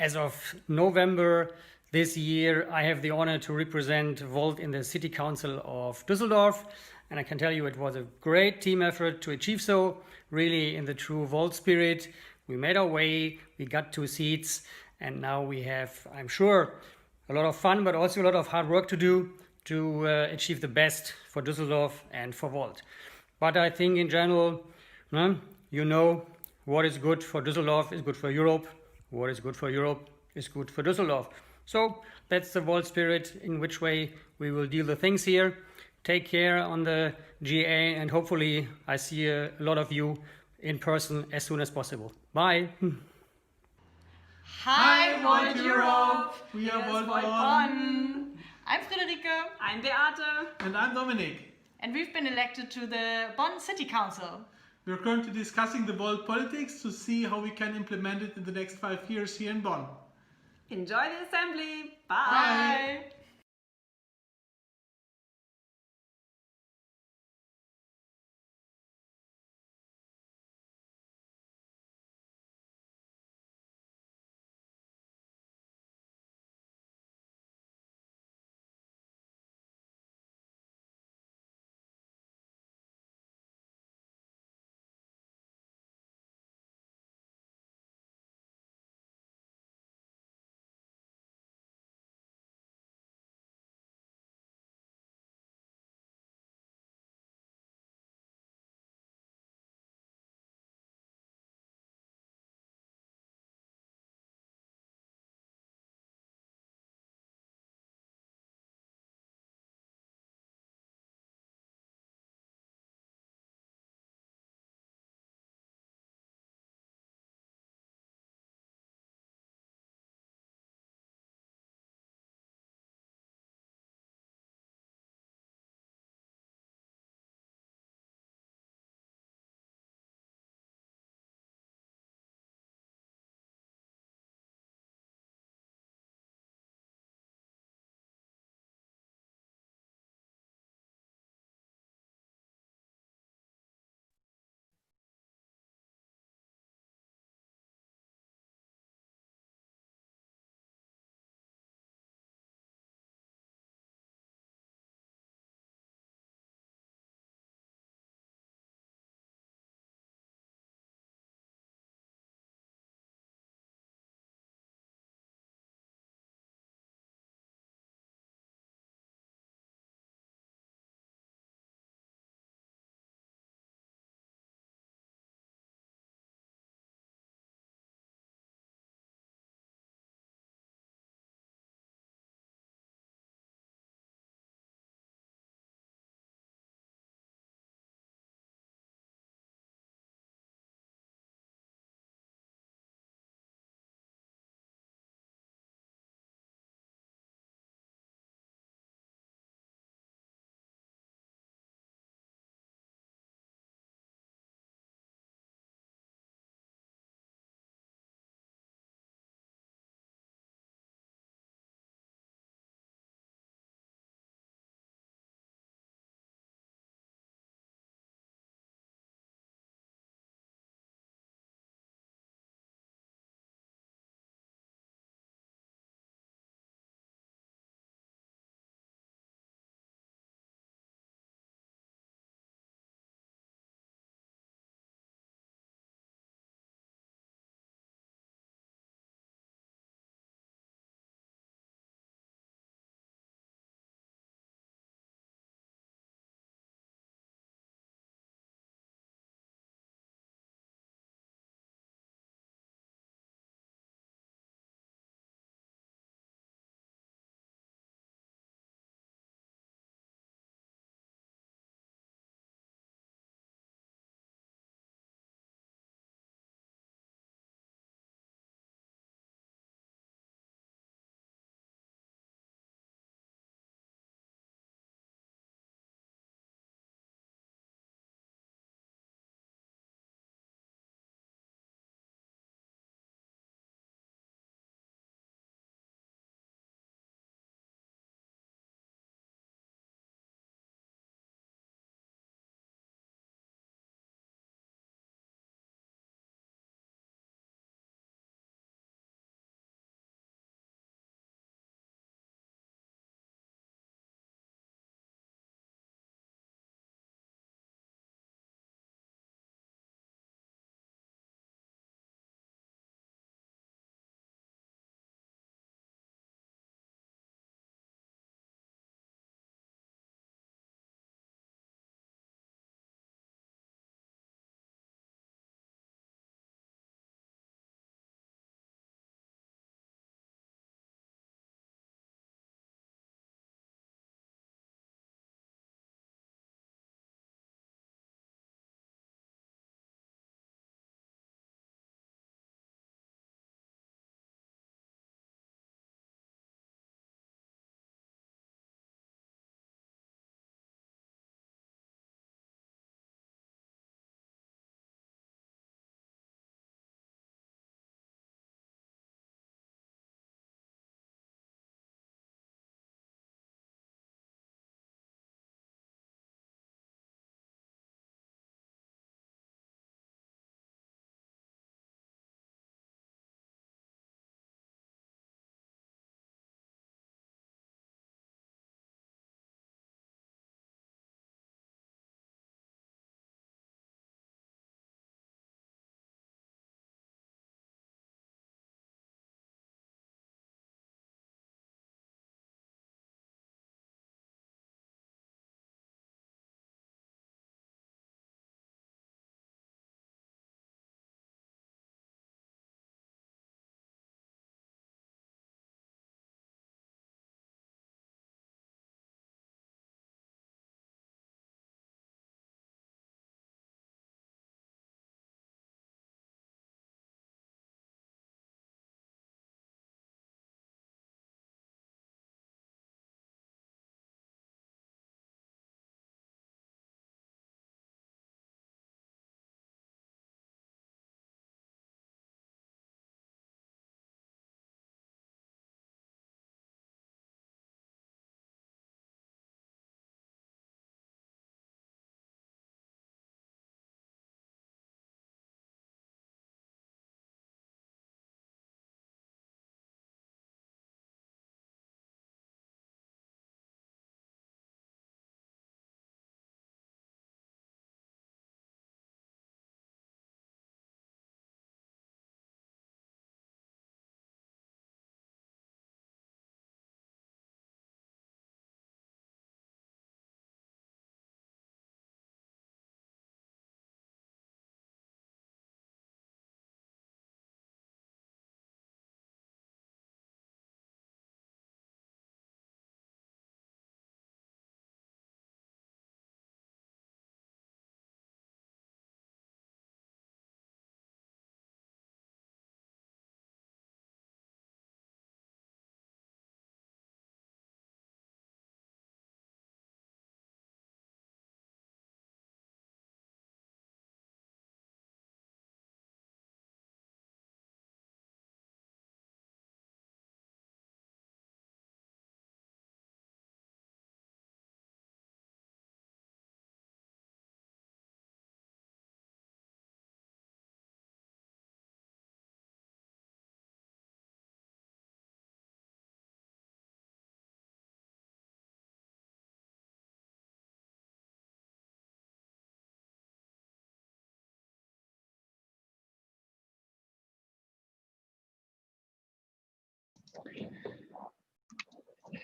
as of November this year, I have the honor to represent Volt in the City Council of Düsseldorf, and I can tell you it was a great team effort to achieve so, really in the true Volt spirit. We made our way, we got 2 seats, and now we have, I'm sure, a lot of fun, but also a lot of hard work to do to achieve the best for Düsseldorf and for Volt. But I think in general, you know, what is good for Düsseldorf is good for Europe. What is good for Europe is good for Düsseldorf. So that's the Volt spirit, in which way we will deal the things here. Take care on the GA, and hopefully I see a lot of you in person as soon as possible. Bye. Hi, Volt Europe! We are Volt Bonn! I'm Friederike. I'm Beate. And I'm Dominik. And we've been elected to the Bonn City Council. We're currently discussing the Volt politics to see how we can implement it in the next 5 years here in Bonn. Enjoy the assembly. Bye. Bye.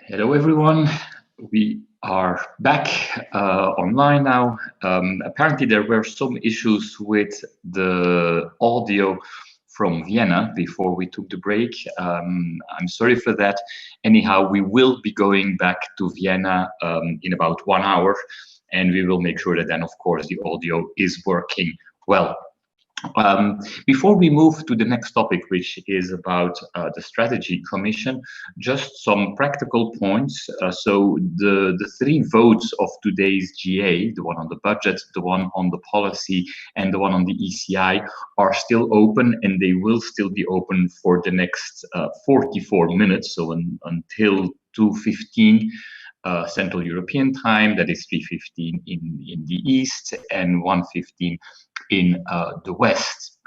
Hello, everyone. We are back online now. Apparently, there were some issues with the audio from Vienna before we took the break. I'm sorry for that. Anyhow, we will be going back to Vienna in about 1 hour, and we will make sure that then, of course, the audio is working well. Before we move to the next topic, which is about the strategy commission, just some practical points. So the three votes of today's GA, the one on the budget, the one on the policy, and the one on the ECI, are still open, and they will still be open for the next 44 minutes, so until 2:15. Central European time, that is 3:15 in the East and 1:15 in the West.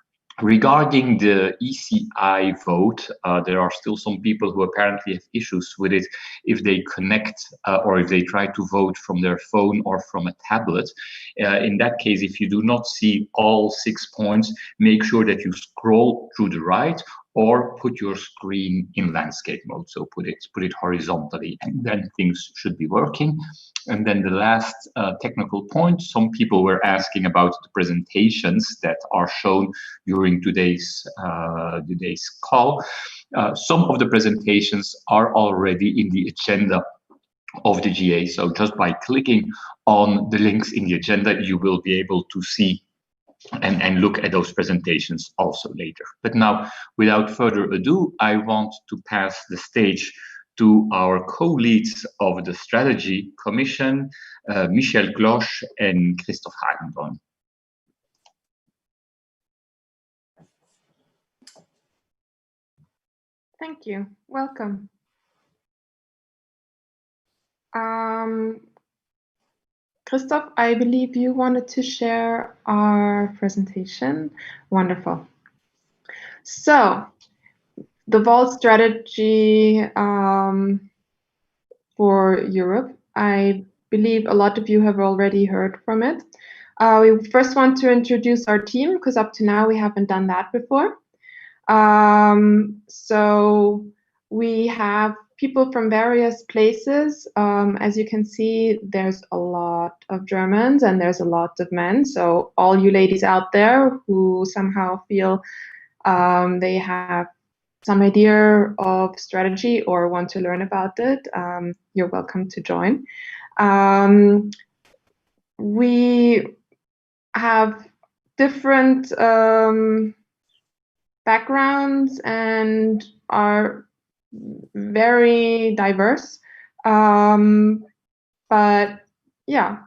Regarding the ECI vote, there are still some people who apparently have issues with it if they connect or if they try to vote from their phone or from a tablet. In that case, if you do not see all 6 points, make sure that you scroll through the right or put your screen in landscape mode. So put it horizontally, and then things should be working. And then the last technical point, some people were asking about the presentations that are shown during today's call. Some of the presentations are already in the agenda of the GA. So just by clicking on the links in the agenda, you will be able to see and look at those presentations also later. But now, without further ado, I want to pass the stage to our co-leads of the Strategy Commission, Michel Glosch and Christoph Hagenborn. Thank you. Welcome. Christoph, I believe you wanted to share our presentation. Wonderful. So, the Volt strategy for Europe, I believe a lot of you have already heard from it. We first want to introduce our team, because up to now we haven't done that before. So we have people from various places. As you can see, there's a lot of Germans and there's a lot of men. So all you ladies out there who somehow feel they have some idea of strategy or want to learn about it, you're welcome to join. We have different backgrounds and are very diverse. But yeah,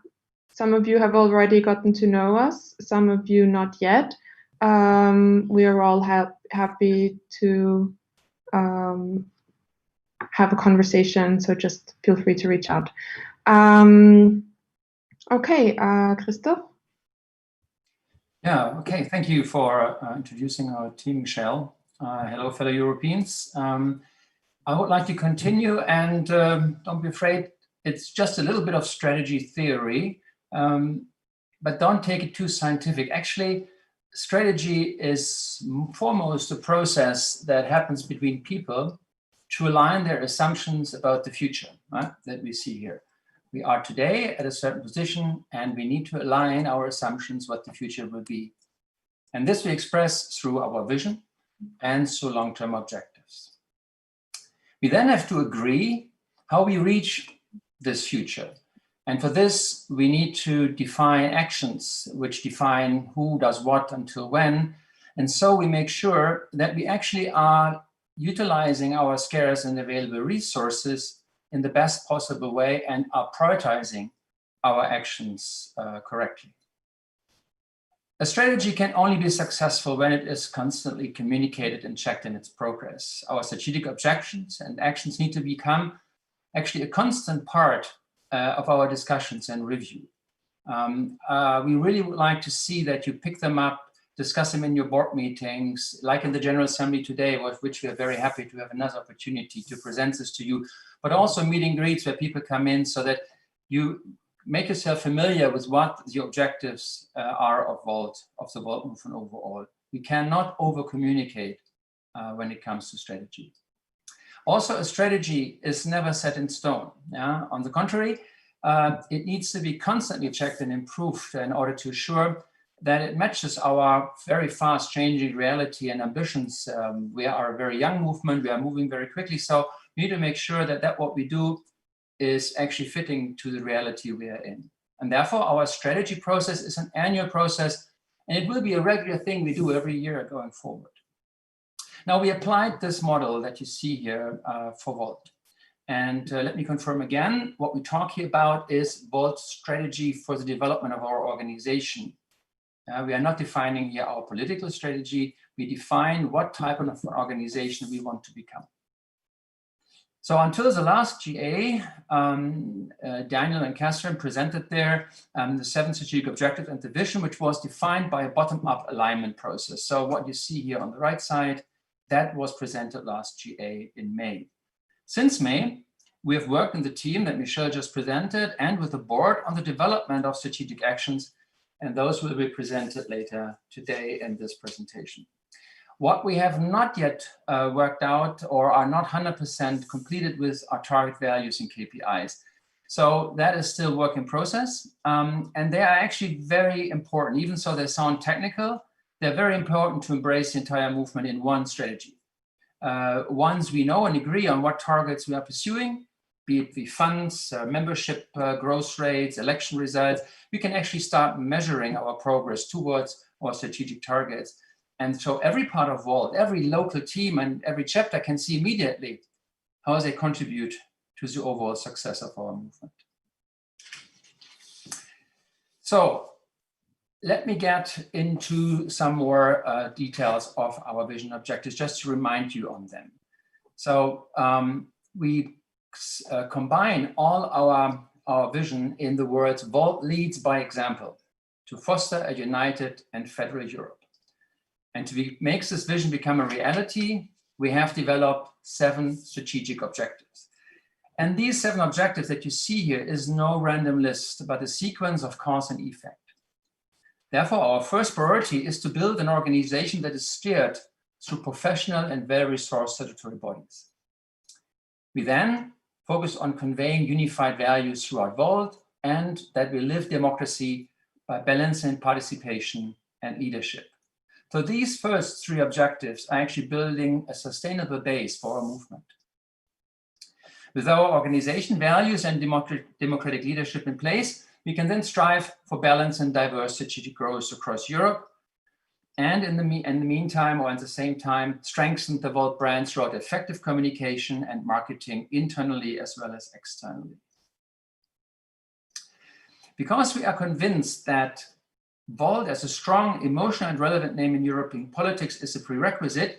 some of you have already gotten to know us, some of you not yet. We are all happy to have a conversation, so just feel free to reach out. Okay, Christoph? Yeah, okay, thank you for introducing our team, Michelle. Hello, fellow Europeans. I would like to continue, and don't be afraid, it's just a little bit of strategy theory, but don't take it too scientific. Actually, strategy is foremost a process that happens between people to align their assumptions about the future, right, that we see here. We are today at a certain position, and we need to align our assumptions what the future will be. And this we express through our vision and through long-term objectives. We then have to agree how we reach this future. And for this, we need to define actions which define who does what until when. And so we make sure that we actually are utilizing our scarce and available resources in the best possible way and are prioritizing our actions correctly. A strategy can only be successful when it is constantly communicated and checked in its progress. Our strategic objectives and actions need to become actually a constant part of our discussions and review. We really would like to see that you pick them up, discuss them in your board meetings, like in the General Assembly today, with which we are very happy to have another opportunity to present this to you, but also meet and greets where people come in so that you make yourself familiar with what the objectives are of the Volt movement overall. We cannot over-communicate when it comes to strategy. Also, a strategy is never set in stone. Yeah? On the contrary, it needs to be constantly checked and improved in order to ensure that it matches our very fast changing reality and ambitions. We are a very young movement, we are moving very quickly, so we need to make sure that what we do is actually fitting to the reality we are in. And therefore, our strategy process is an annual process, and it will be a regular thing we do every year going forward. Now, we applied this model that you see here for Volt. And let me confirm again, what we talk here about is Volt's strategy for the development of our organization. We are not defining here our political strategy. We define what type of organization we want to become. So until the last GA, Daniel and Catherine presented there the 7 strategic objectives and the vision, which was defined by a bottom-up alignment process. So what you see here on the right side, that was presented last GA in May. Since May, we have worked in the team that Michelle just presented and with the board on the development of strategic actions, and those will be presented later today in this presentation. What we have not yet worked out or are not 100% completed with are target values and KPIs. So that is still work in process, and they are actually very important. Even so they sound technical, they're very important to embrace the entire movement in one strategy. Once we know and agree on what targets we are pursuing, be it the funds, membership growth rates, election results, we can actually start measuring our progress towards our strategic targets. And so every part of Volt, every local team and every chapter can see immediately how they contribute to the overall success of our movement. So let me get into some more details of our vision objectives, just to remind you on them. So we combine all our vision in the words Volt leads by example to foster a united and federal Europe. And to make this vision become a reality, we have developed 7 strategic objectives. And these 7 objectives that you see here is no random list, but a sequence of cause and effect. Therefore, our first priority is to build an organization that is steered through professional and well-resourced statutory bodies. We then focus on conveying unified values throughout Volt and that we live democracy by balancing participation and leadership. So these first 3 objectives are actually building a sustainable base for our movement. With our organization values and democratic leadership in place, we can then strive for balanced and diverse strategic growth across Europe, and in the meantime, or at the same time, strengthen the Volt brand throughout effective communication and marketing internally as well as externally. Because we are convinced that Volt as a strong, emotional and relevant name in European politics is a prerequisite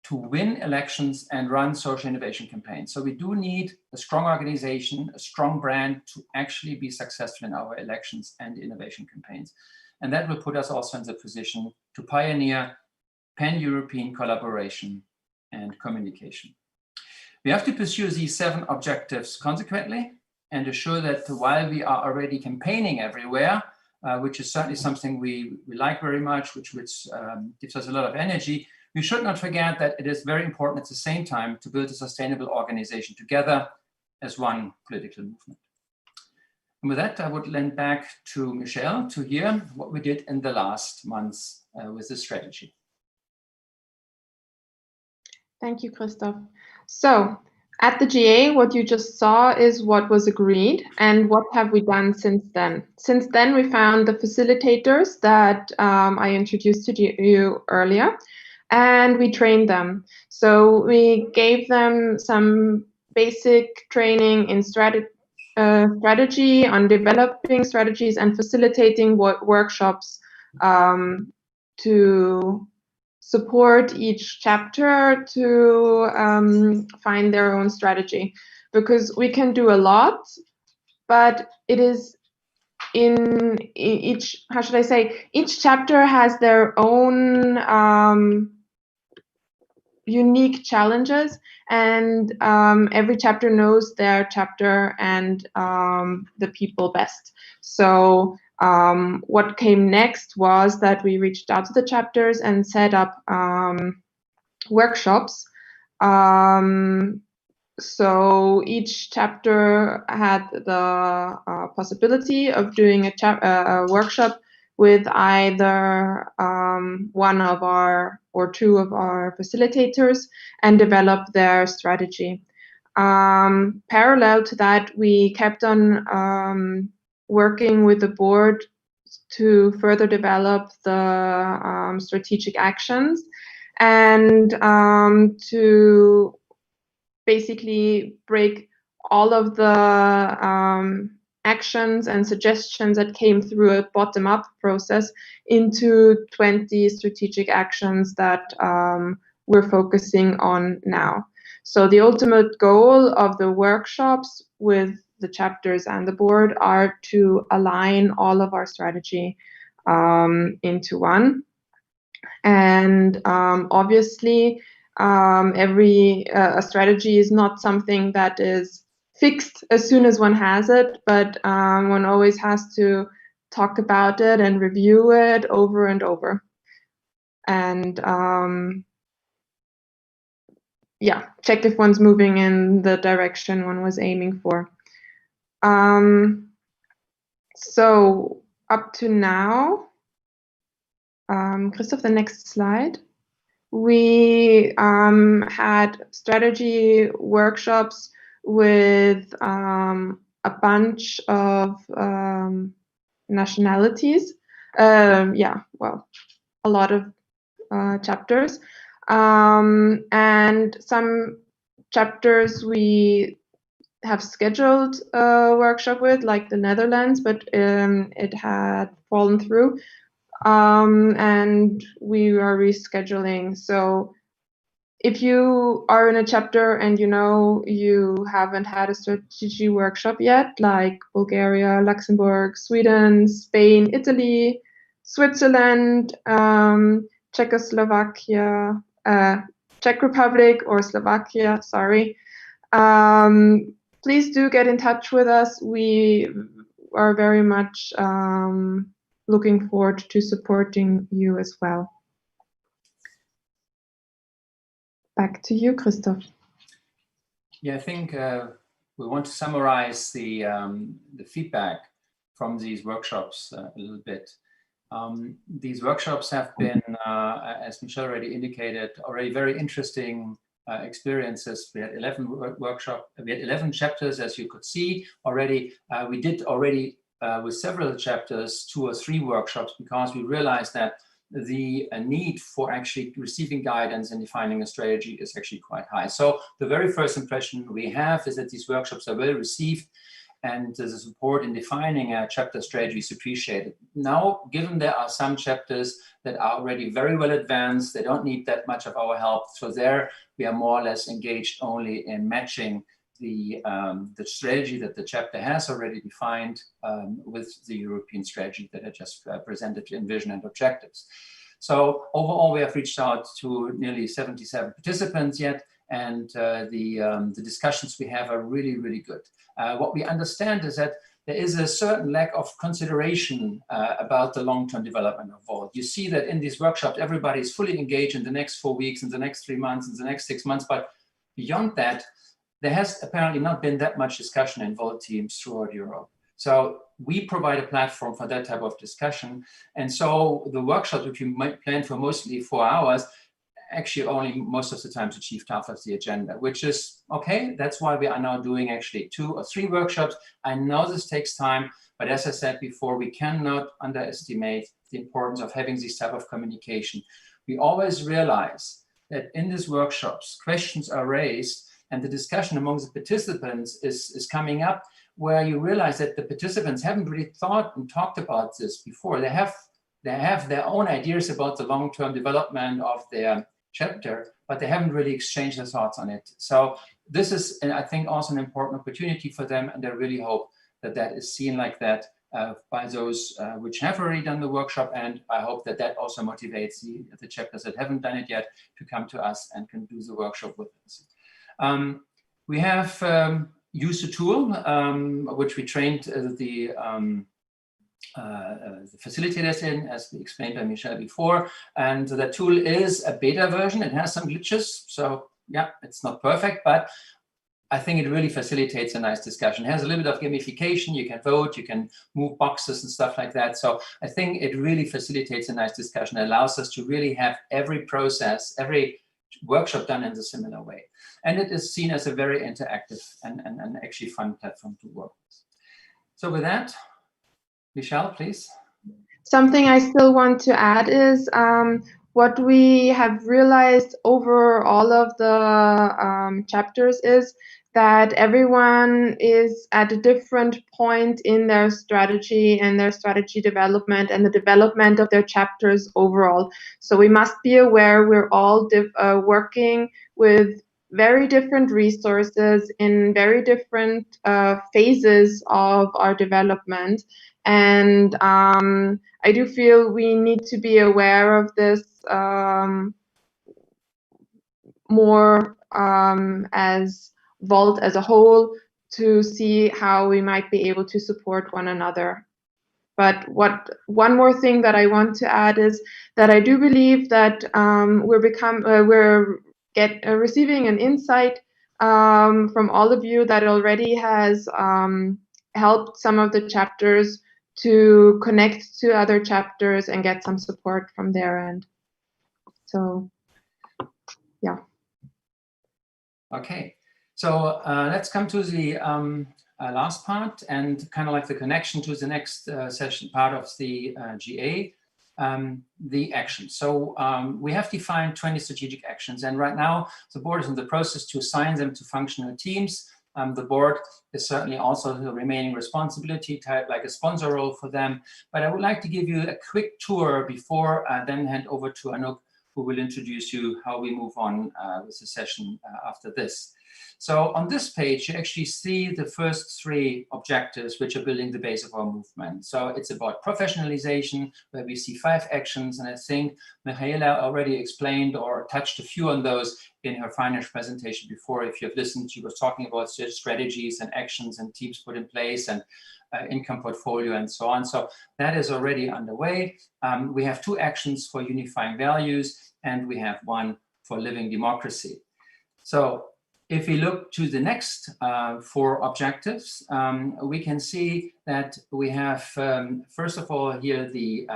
to win elections and run social innovation campaigns. So we do need a strong organization, a strong brand to actually be successful in our elections and innovation campaigns. And that will put us also in the position to pioneer pan-European collaboration and communication. We have to pursue these 7 objectives consequently and assure that while we are already campaigning everywhere, which is certainly something we like very much, which gives us a lot of energy, we should not forget that it is very important at the same time to build a sustainable organization together as one political movement. And with that, I would lend back to Michelle to hear what we did in the last months with this strategy. Thank you, Christoph. So at the GA, what you just saw is what was agreed and what have we done since then. Since then, we found the facilitators that I introduced to you earlier, and we trained them. So we gave them some basic training in strategy, on developing strategies and facilitating workshops to support each chapter to find their own strategy, because we can do a lot, but it is in each, how should I say, each chapter has their own unique challenges, and every chapter knows their chapter and the people best. So what came next was that we reached out to the chapters and set up workshops So each chapter had the possibility of doing a workshop with either one of our or two of our facilitators and develop their strategy. Parallel to that, we kept on working with the board to further develop the strategic actions and to basically break all of the actions and suggestions that came through a bottom-up process into 20 strategic actions that we're focusing on now. So the ultimate goal of the workshops with the chapters and the board are to align all of our strategy into one. And obviously, every strategy is not something that is fixed as soon as one has it, but one always has to talk about it and review it over and over. And yeah, check if one's moving in the direction one was aiming for. So up to now, Christoph, the next slide. We had strategy workshops with a bunch of nationalities. Yeah, well, a lot of chapters. And some chapters we have scheduled a workshop with, like the Netherlands, but it had fallen through. And we are rescheduling. So if you are in a chapter and you know you haven't had a strategy workshop yet, like Bulgaria, Luxembourg, Sweden, Spain, Italy, Switzerland, Czechoslovakia, Czech Republic or Slovakia, sorry, please do get in touch with us. We are very much looking forward to supporting you as well. Back to you, Christoph. Yeah, I think we want to summarize the feedback from these workshops a little bit. These workshops have been, as Michelle already indicated, already very interesting experiences. We had 11 we had 11 chapters, as you could see already. We did already with several chapters 2 or 3 workshops because we realized that the need for actually receiving guidance and defining a strategy is actually quite high. So the very first impression we have is that these workshops are well received and the support in defining a chapter strategy is appreciated. Now, given there are some chapters that are already very well advanced, they don't need that much of our help. So there we are more or less engaged only in matching the strategy that the chapter has already defined with the European strategy that I just presented in vision and objectives. So overall, we have reached out to nearly 77 participants yet, and the discussions we have are really, really good. What we understand is that there is a certain lack of consideration about the long-term development of Volt. You see that in these workshops, everybody is fully engaged in the next 4 weeks, in the next 3 months, in the next 6 months, but beyond that, there has apparently not been that much discussion in Volt teams throughout Europe. So we provide a platform for that type of discussion. And so the workshops, which we might plan for mostly 4 hours, actually only most of the time achieve half of the agenda, which is okay. That's why we are now doing actually 2 or 3 workshops. I know this takes time, but as I said before, we cannot underestimate the importance of having this type of communication. We always realize that in these workshops, questions are raised and the discussion among the participants is coming up where you realize that the participants haven't really thought and talked about this before. They have their own ideas about the long-term development of their chapter, but they haven't really exchanged their thoughts on it. So this is, I think, also an important opportunity for them, and I really hope that that is seen like that by those which have already done the workshop, and I hope that that also motivates the chapters that haven't done it yet to come to us and can do the workshop with us. We have used a tool which we trained the facilitators in, as we explained by Michelle before, and the tool is a beta version. It has some glitches, so yeah, it's not perfect, but I think it really facilitates a nice discussion. It has a little bit of gamification. You can vote, you can move boxes and stuff like that. So I think it really facilitates a nice discussion. It allows us to really have every process, every workshop done in a similar way. And it is seen as a very interactive and actually fun platform to work with. So with that, Michelle, please. Something I still want to add is what we have realized over all of the chapters is that everyone is at a different point in their strategy and their strategy development and the development of their chapters overall. So we must be aware we're all working with very different resources in very different phases of our development. And I do feel we need to be aware of this more as Volt as a whole, to see how we might be able to support one another. But one more thing that I want to add is that I do believe that we're receiving an insight from all of you that already has helped some of the chapters to connect to other chapters and get some support from their end. So, yeah. Okay, so let's come to the last part and kind of like the connection to the next session part of the GA, the actions. So we have defined 20 strategic actions, and right now the board is in the process to assign them to functional teams. The board is certainly also the remaining responsibility type, like a sponsor role for them. But I would like to give you a quick tour before I then hand over to Anouk, who will introduce you how we move on with the session after this. So on this page, you actually see the first three objectives, which are building the base of our movement. So it's about professionalization, where we see 5 actions. And I think Michaela already explained or touched a few on those in her finance presentation before. If you've listened, she was talking about strategies and actions and teams put in place and income portfolio and so on. So that is already underway. We have 2 actions for unifying values, and we have 1 for living democracy. So if we look to the next 4 objectives, we can see that we have, first of all, here the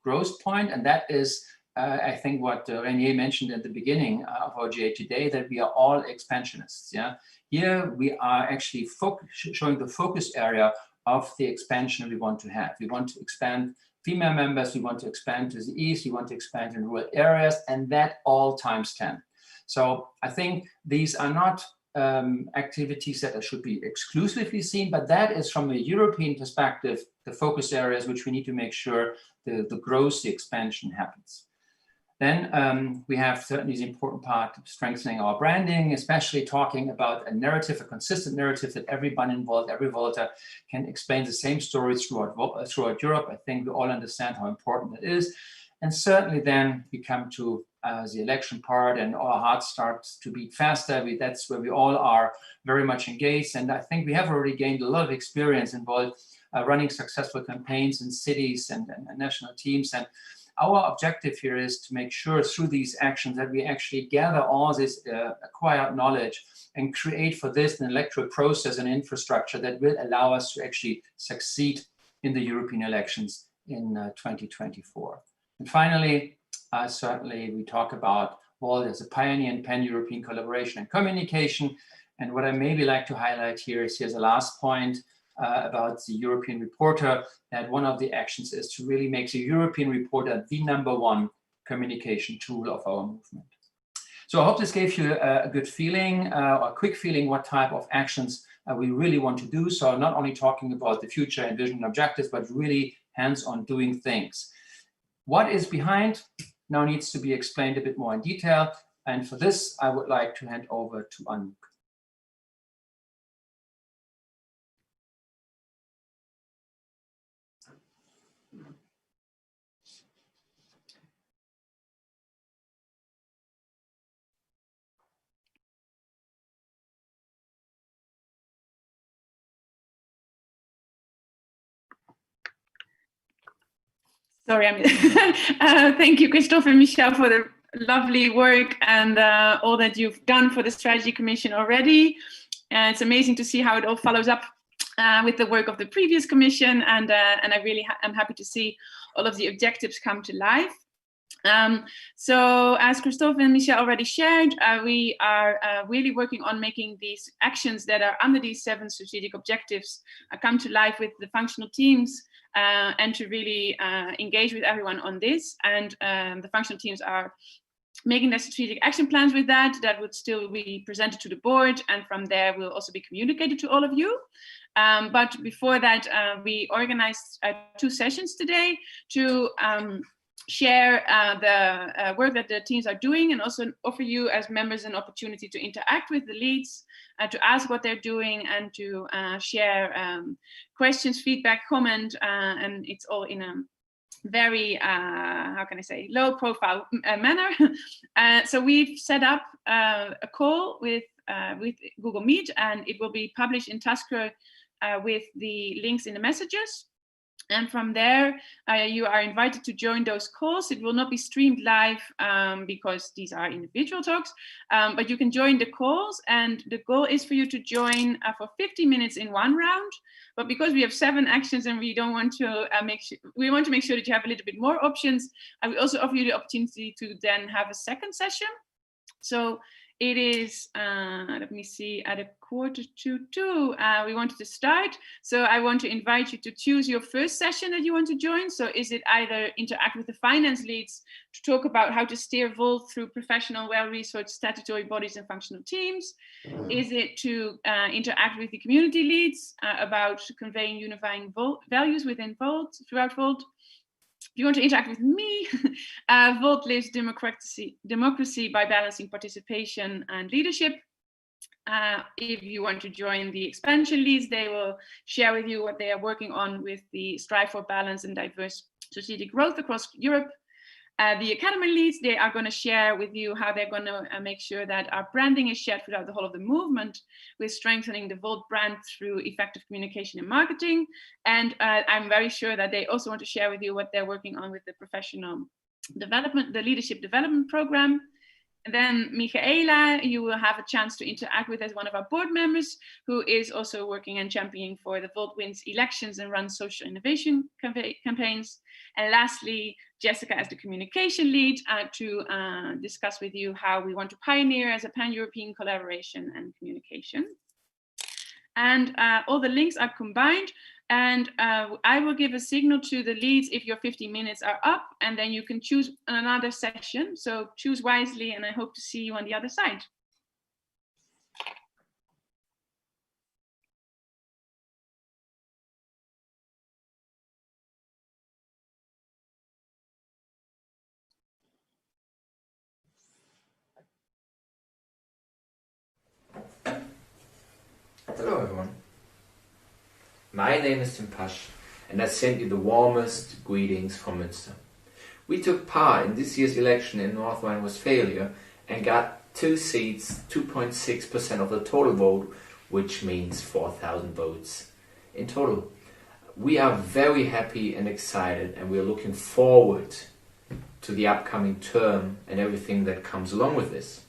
growth point, and that is, I think, what Renier mentioned at the beginning of our GA today, that we are all expansionists. Yeah, here we are actually showing the focus area of the expansion we want to have. We want to expand female members, we want to expand to the east, we want to expand in rural areas, and that all times 10. So I think these are not activities that should be exclusively seen, but that is from a European perspective, the focus areas which we need to make sure the growth, the expansion happens. Then we have certainly the important part of strengthening our branding, especially talking about a narrative, a consistent narrative that everyone involved, every Volter can explain the same stories throughout Europe. I think we all understand how important it is. And certainly then we come to the election part, and our hearts start to beat faster. That's where we all are very much engaged. And I think we have already gained a lot of experience involved running successful campaigns in cities and national teams. And our objective here is to make sure through these actions that we actually gather all this acquired knowledge and create for this an electoral process and infrastructure that will allow us to actually succeed in the European elections in 2024. And finally, certainly we talk about Volt as a pioneer in pan-European collaboration and communication. And what I maybe like to highlight here is here's the last point about the European reporter, that one of the actions is to really make the European reporter the #1 communication tool of our movement. So I hope this gave you a good feeling, or a quick feeling what type of actions we really want to do. So not only talking about the future and vision and objectives, but really hands-on doing things. What is behind now needs to be explained a bit more in detail. And for this, I would like to hand over to Anouk. Sorry, thank you, Christoph and Michelle, for the lovely work and all that you've done for the Strategy Commission already. It's amazing to see how it all follows up with the work of the previous commission, and I really am happy to see all of the objectives come to life. So as Christophe and Michel already shared, we are really working on making these actions that are under these 7 strategic objectives come to life with the functional teams, and to really engage with everyone on this. And the functional teams are making their strategic action plans with that would still be presented to the board, and from there will also be communicated to all of you. But before that, we organized 2 sessions today to share the work that the teams are doing, and also offer you as members an opportunity to interact with the leads, to ask what they're doing, and to share questions, feedback, comment, and it's all in a very, how can I say, low profile manner. So we've set up a call with Google Meet, and it will be published in Tasker with the links in the messages. And from there, you are invited to join those calls. It will not be streamed live because these are individual talks, but you can join the calls. And the goal is for you to join for 50 minutes in one round. But because we have 7 actions and we don't want to we want to make sure that you have a little bit more options, we also offer you the opportunity to then have a second session. So it is, let me see, at 1:45, we wanted to start. So I want to invite you to choose your first session that you want to join. So is it either interact with the finance leads to talk about how to steer Volt through professional, well-researched statutory bodies and functional teams? Is it to interact with the community leads about conveying unifying values within Volt, throughout Volt? If you want to interact with me, Volt lives democracy by balancing participation and leadership. If you want to join the expansion leads, they will share with you what they are working on with the Strive for Balance and Diverse Strategic Growth across Europe. The academy leads, they are going to share with you how they're going to make sure that our branding is shared throughout the whole of the movement, with strengthening the Volt brand through effective communication and marketing. And I'm very sure that they also want to share with you what they're working on with the professional development, the leadership development program. And then Michaela, you will have a chance to interact with as one of our board members, who is also working and championing for the Volt wins elections and runs social innovation campaigns. And lastly, Jessica as the communication lead to discuss with you how we want to pioneer as a pan-European collaboration and communication. And all the links are combined. And I will give a signal to the leads if your 50 minutes are up, and then you can choose another session. So choose wisely, and I hope to see you on the other side. Hello everyone. My name is Tim Pasch, and I send you the warmest greetings from Münster. We took part in this year's election in North Rhine-Westphalia and got 2 seats, 2.6% of the total vote, which means 4,000 votes in total. We are very happy and excited, and we are looking forward to the upcoming term and everything that comes along with this.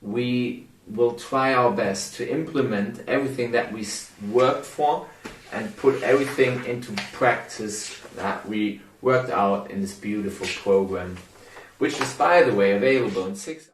We will try our best to implement everything that we worked for and put everything into practice that we worked out in this beautiful program, which is, by the way, available in 6.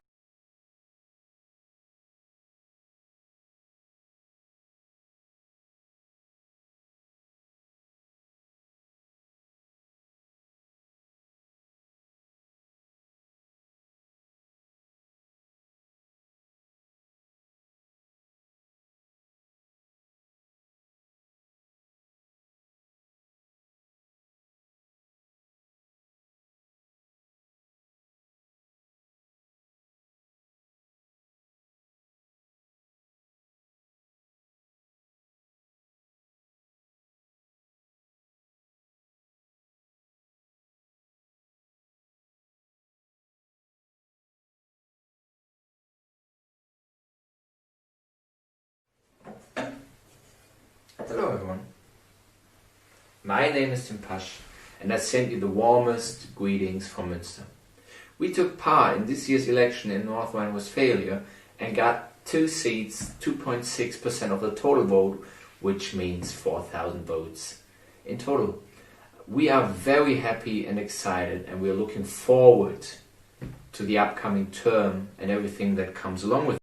Hello everyone. My name is Tim Pasch, and I send you the warmest greetings from Münster. We took part in this year's election in North Rhine-Westphalia and got 2 seats, 2.6% of the total vote, which means 4,000 votes in total. We are very happy and excited, and we are looking forward to the upcoming term and everything that comes along with it.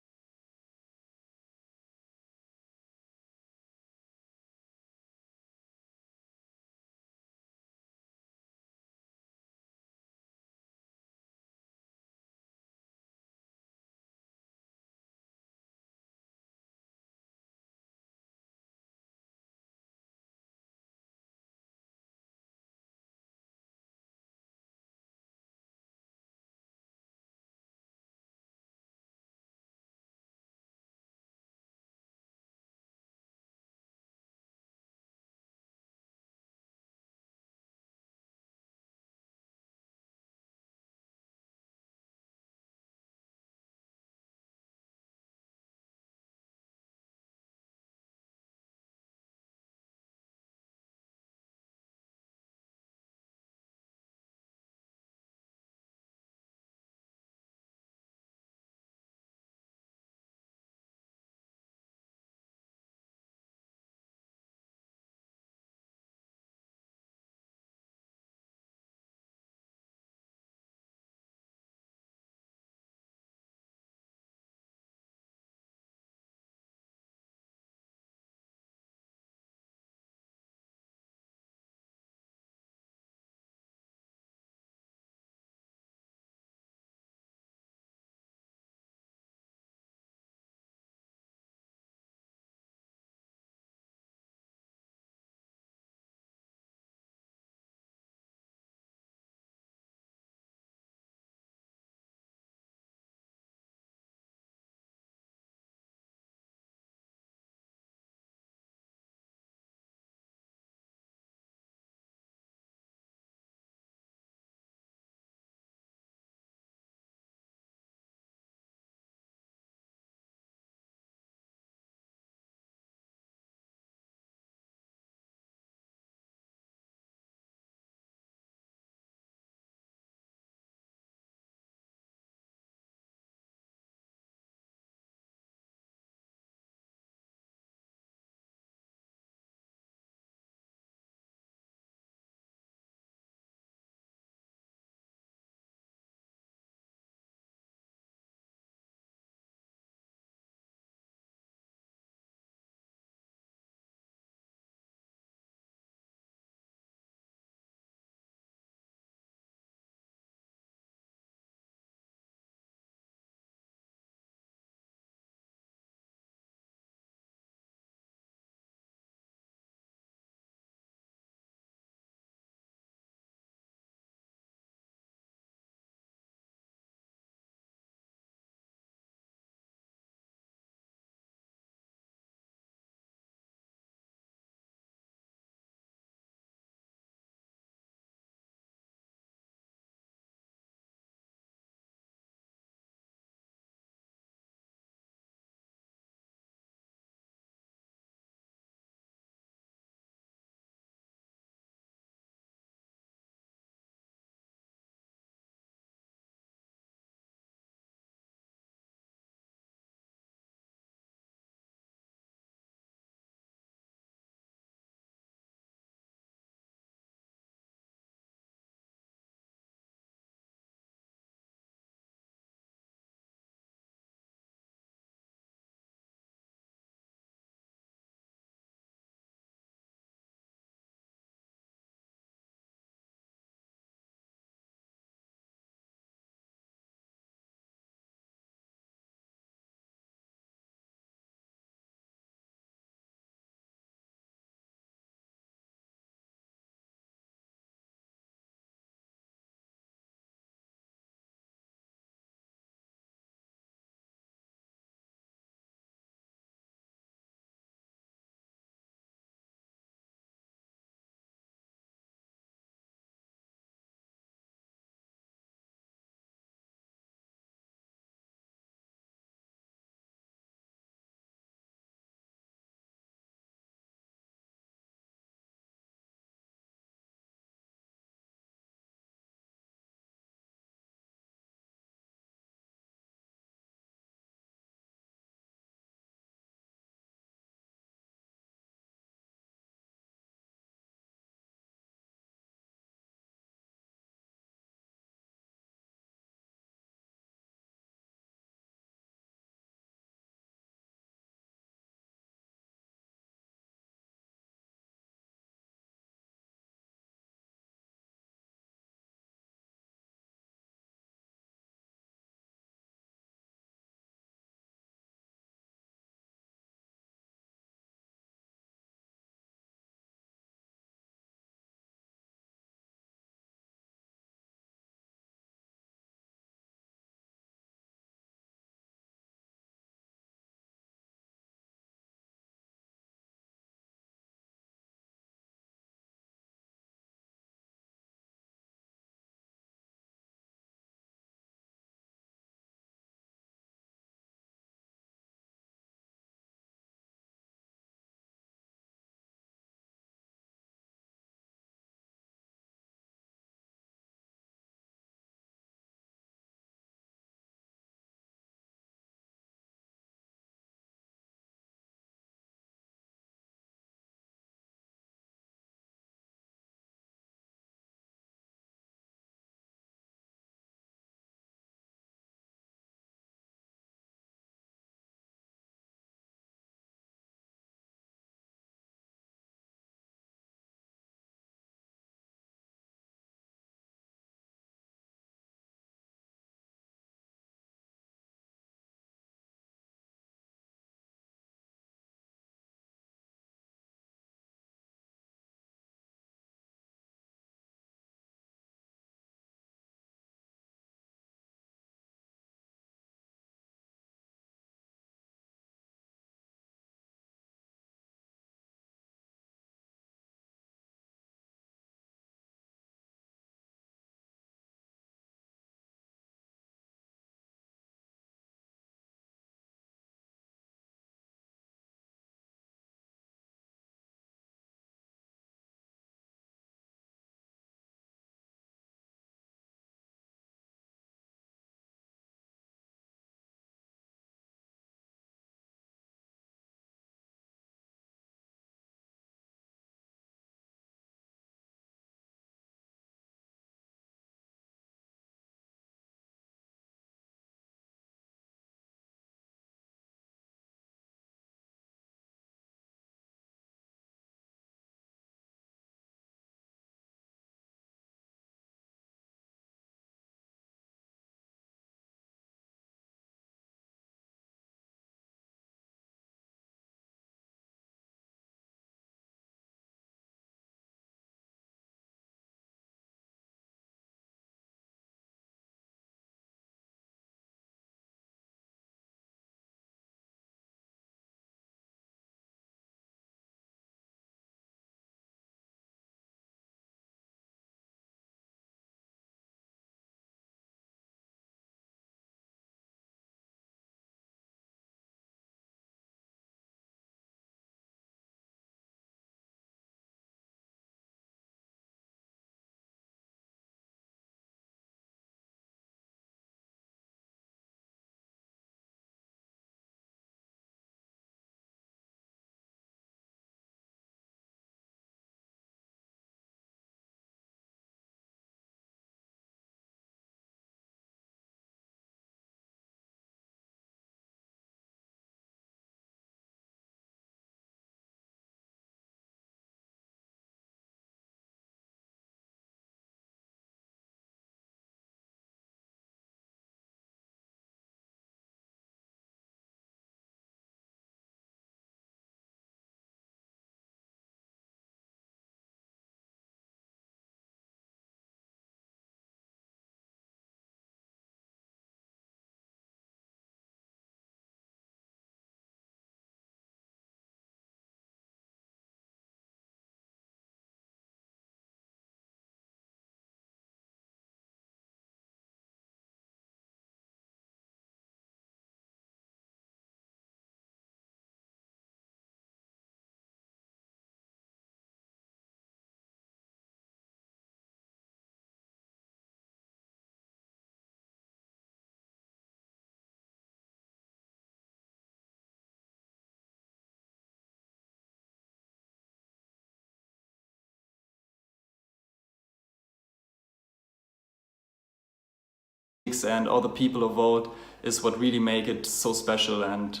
colleagues and all the people of Volt is what really make it so special and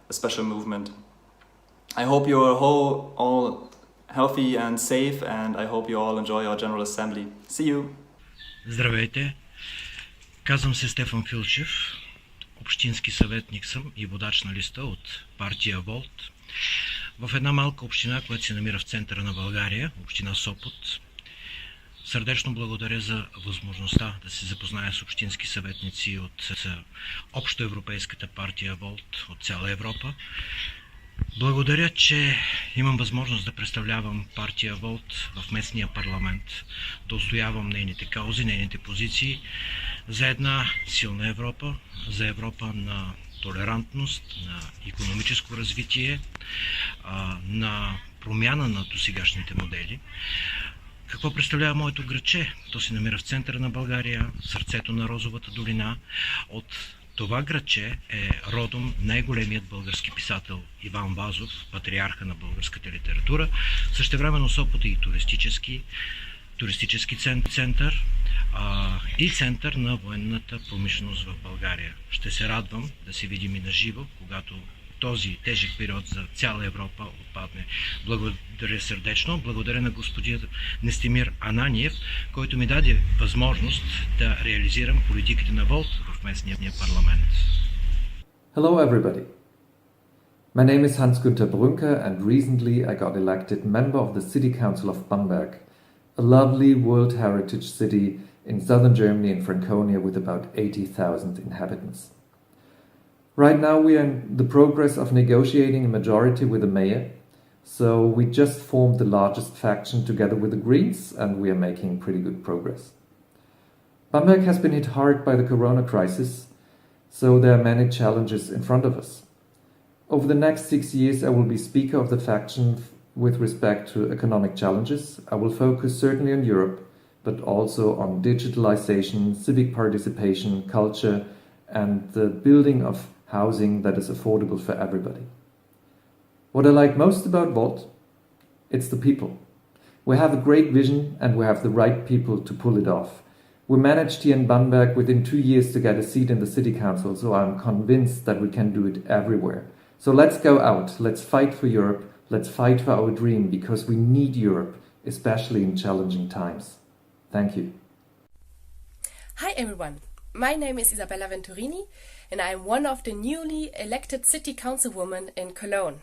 a special movement. I hope you're all healthy and safe, and I hope you all enjoy our General Assembly. See you! Здравейте! Казвам се Стефан Филчев, общински съветник съм и водач на листа от партия Волт в една малка община, която се намира в центъра на България, община Сопот. Сърдечно благодаря за възможността да се запозная с общински съветници от общоевропейската партия Волт от цяла Европа. Благодаря, че имам възможност да представлявам партия Волт в местния парламент, да отстоявам нейните каузи, нейните позиции за една силна Европа, за Европа на толерантност, на икономическо развитие, на промяна на досегашните модели. Какво представлява моето градче? То се намира в центъра на България, в сърцето на Розовата долина. От това градче е родом най-големият български писател Иван Вазов, патриарха на българската литература. Същевременно Сопот е и туристически център и център на военната промишленост в България. Ще се радвам да се видим и на живо, когато този тежък период за цяла Европа отпадне. Благодаря сърдечно. Благодаря на господин Нестимир Ананиев, който ми даде възможност да реализирам политиките на Волт в местния парламент. Hello everybody. My name is Hans-Günther Brünker and recently I got elected member of the City Council of Bamberg, a lovely World Heritage city in southern Germany in Franconia with about 80,000 inhabitants. Right now we are in the progress of negotiating a majority with the mayor, so we just formed the largest faction together with the Greens and we are making pretty good progress. Bamberg has been hit hard by the corona crisis, so there are many challenges in front of us. Over the next 6 years I will be speaker of the faction with respect to economic challenges. I will focus certainly on Europe, but also on digitalization, civic participation, culture, and the building of housing that is affordable for everybody. What I like most about Volt? It's the people. We have a great vision and we have the right people to pull it off. We managed here in Bamberg within 2 years to get a seat in the city council, so I'm convinced that we can do it everywhere. So let's go out, let's fight for Europe, let's fight for our dream, because we need Europe, especially in challenging times. Thank you. Hi everyone, my name is Isabella Venturini and I am one of the newly elected city councilwomen in Cologne.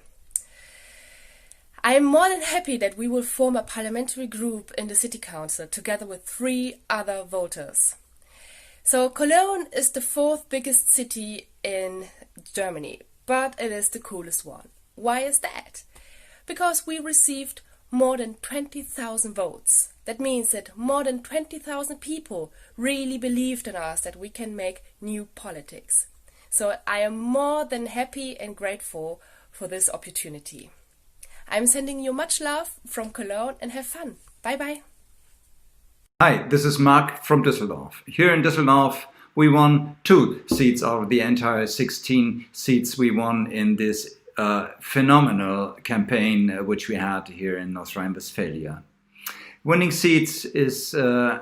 I am more than happy that we will form a parliamentary group in the city council together with 3 other voters. So Cologne is the 4th biggest city in Germany, but it is the coolest one. Why is that? Because we received more than 20,000 votes. That means that more than 20,000 people really believed in us that we can make new politics. So I am more than happy and grateful for this opportunity. I'm sending you much love from Cologne and have fun. Bye bye. Hi, this is Mark from Düsseldorf. Here in Düsseldorf, we won 2 seats out of the entire 16 seats we won in this phenomenal campaign which we had here in North Rhine-Westphalia. Winning seats is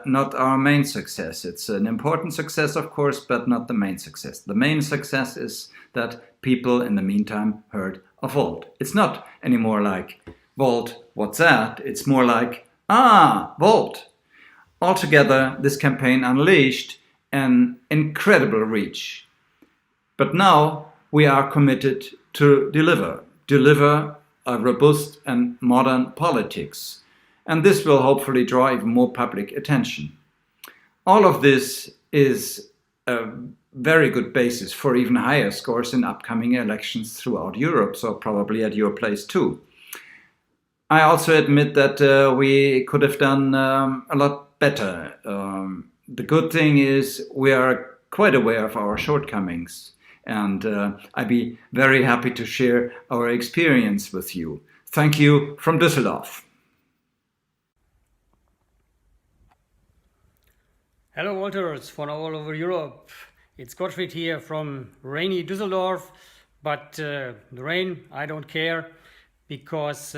not our main success. It's an important success, of course, but not the main success. The main success is that people in the meantime heard of Volt. It's not anymore like, Volt, what's that? It's more like, Volt. Altogether, this campaign unleashed an incredible reach. But now we are committed to deliver a robust and modern politics. And this will hopefully draw even more public attention. All of this is a very good basis for even higher scores in upcoming elections throughout Europe, so probably at your place too. I also admit that we could have done a lot better. The good thing is we are quite aware of our shortcomings, and I'd be very happy to share our experience with you. Thank you from Düsseldorf. Hello, Walters from all over Europe. It's Gottfried here from rainy Düsseldorf, but the rain, I don't care, because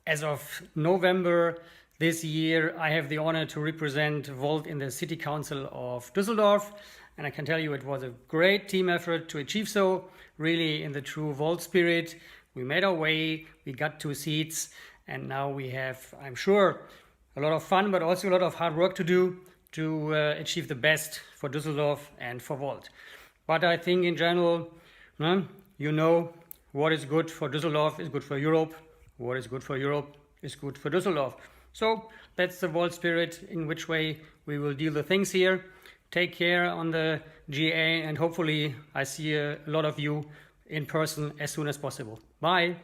as of November this year, I have the honor to represent Volt in the City Council of Düsseldorf, And I can tell you it was a great team effort to achieve so, really in the true Volt spirit. We made our way, we got 2 seats, and now we have, I'm sure, a lot of fun, but also a lot of hard work to do to achieve the best for Düsseldorf and for Volt. But I think in general, you know, what is good for Düsseldorf is good for Europe. What is good for Europe is good for Düsseldorf. So that's the Volt spirit, in which way we will deal the things here. Take care on the GA, and hopefully I see a lot of you in person as soon as possible. Bye.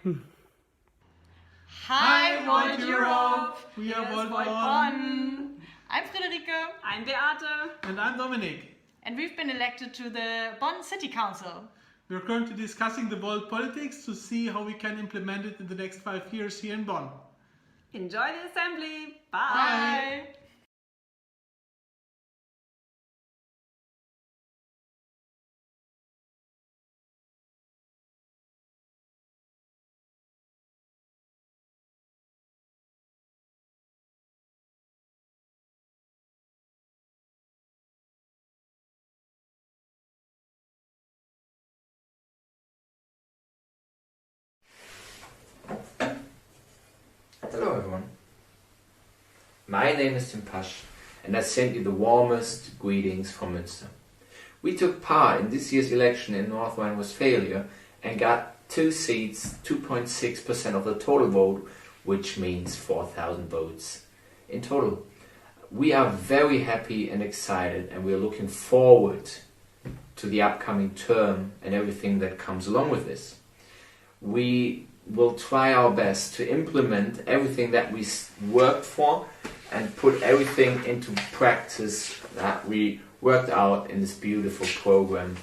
Hi, Volt Europe! We are Here's Volt Volt Bonn. Bonn. I'm Friederike. I'm Beate. And I'm Dominic. And we've been elected to the Bonn City Council. We're currently discussing the Volt politics to see how we can implement it in the next 5 years here in Bonn. Enjoy the assembly. Bye. Bye. Hello everyone. My name is Tim Pasch, and I send you the warmest greetings from Münster. We took part in this year's election in North Rhine-Westphalia and got 2 seats, 2.6% of the total vote, which means 4,000 votes in total. We are very happy and excited, and we are looking forward to the upcoming term and everything that comes along with this. We will try our best to implement everything that we worked for and put everything into practice that we worked out in this beautiful program,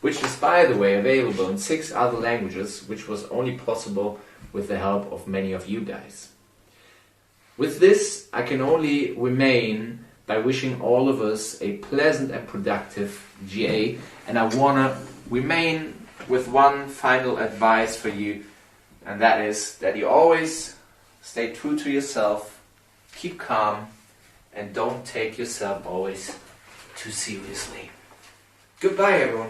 which is, by the way, available in 6 other languages, which was only possible with the help of many of you guys. With this, I can only remain by wishing all of us a pleasant and productive GA, and I want to remain with one final advice for you, and that is that you always stay true to yourself, keep calm, and don't take yourself always too seriously. Goodbye, everyone.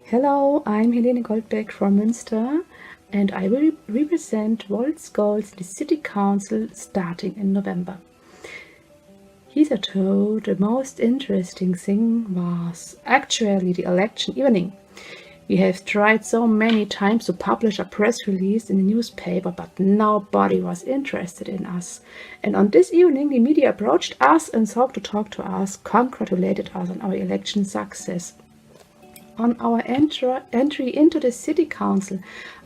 Hello, I'm Helene Goldbeck from Münster, and I will represent Volt's goals in the City Council starting in November. He's told the most interesting thing was actually the election evening. We have tried so many times to publish a press release in the newspaper, but nobody was interested in us. And on this evening, the media approached us and sought to talk to us, congratulated us on our election success. On our entry into the City Council,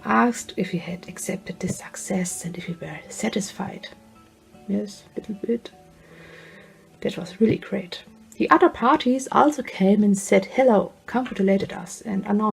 asked if we had accepted this success and if we were satisfied. Yes, a little bit. That was really great. The other parties also came and said hello, congratulated us, and announced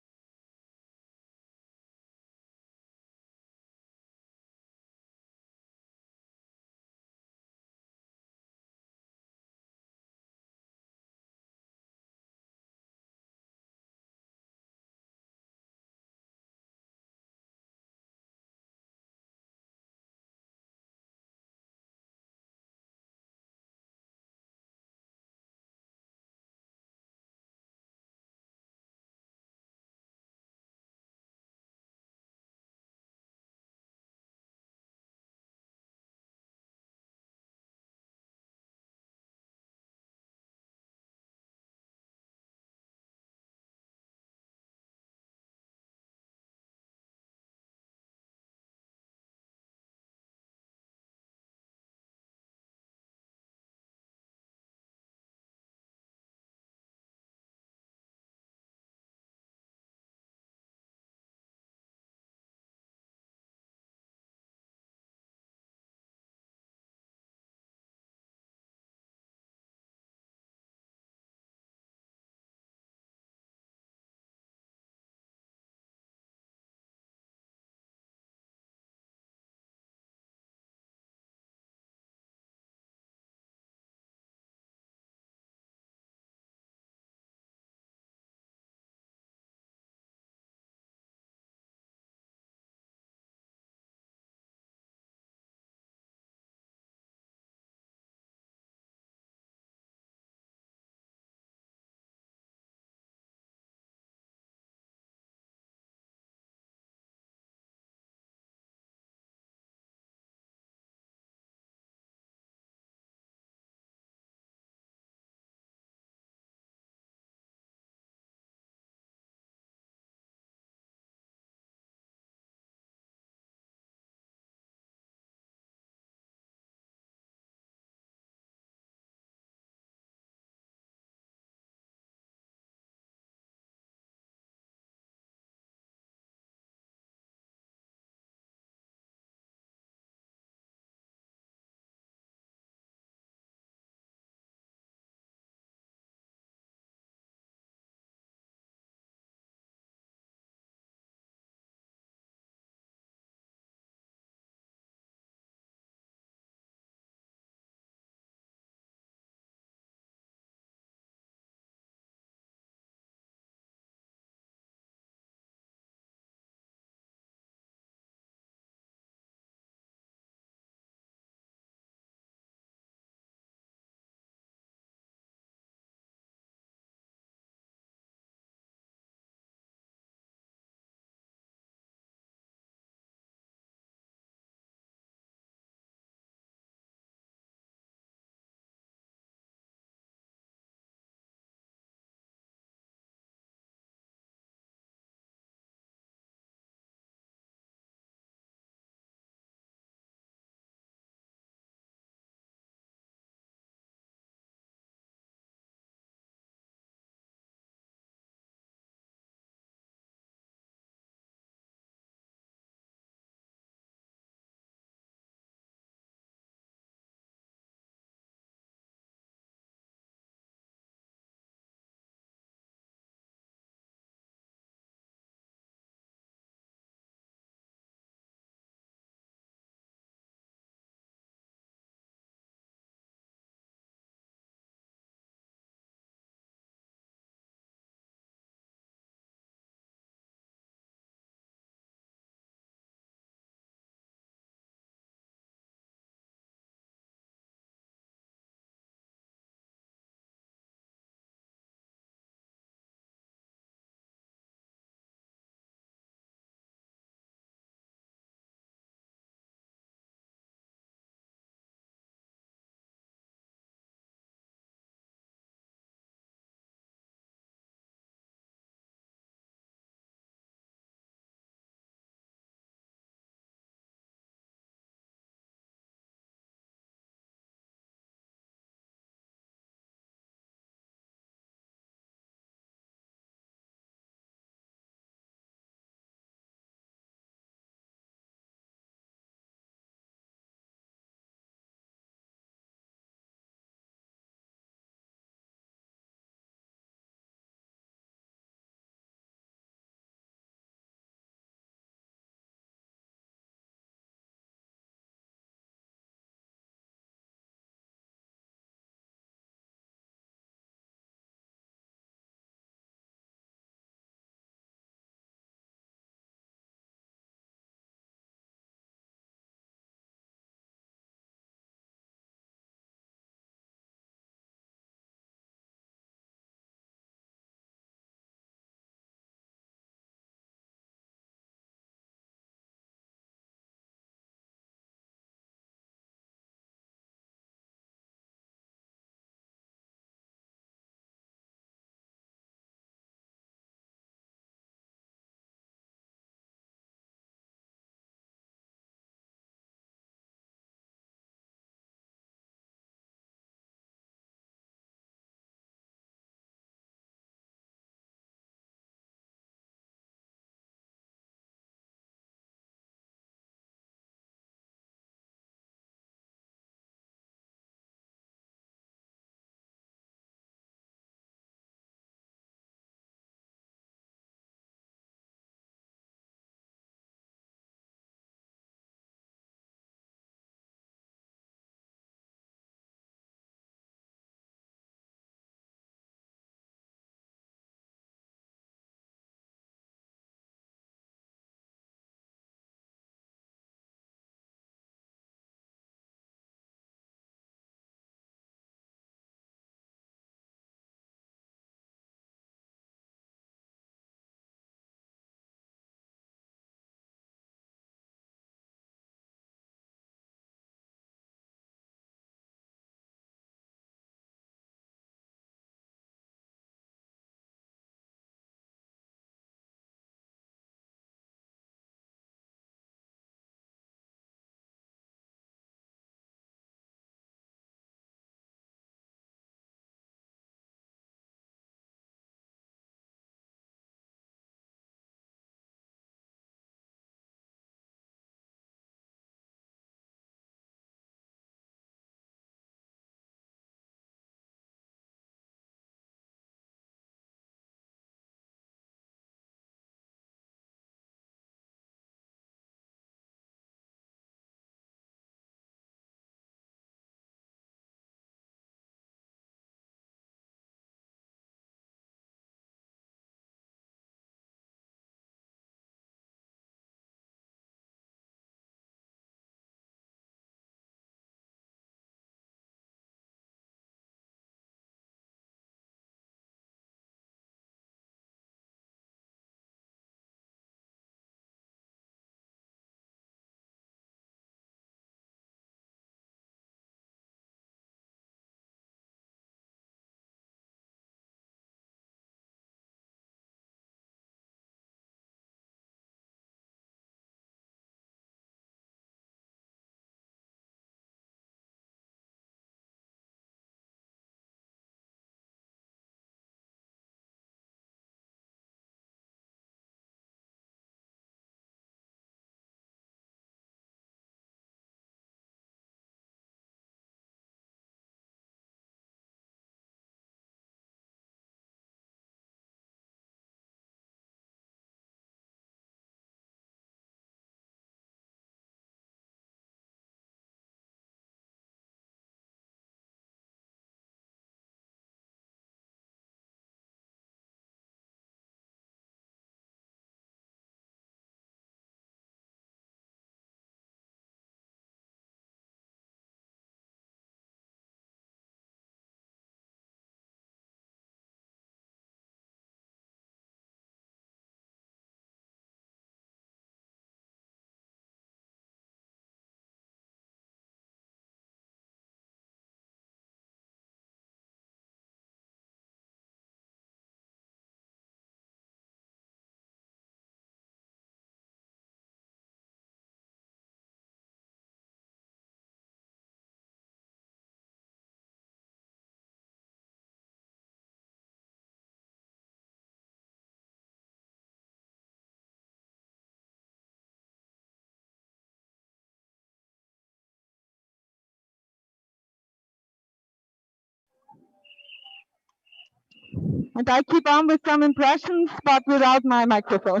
And I keep on with some impressions, but without my microphone.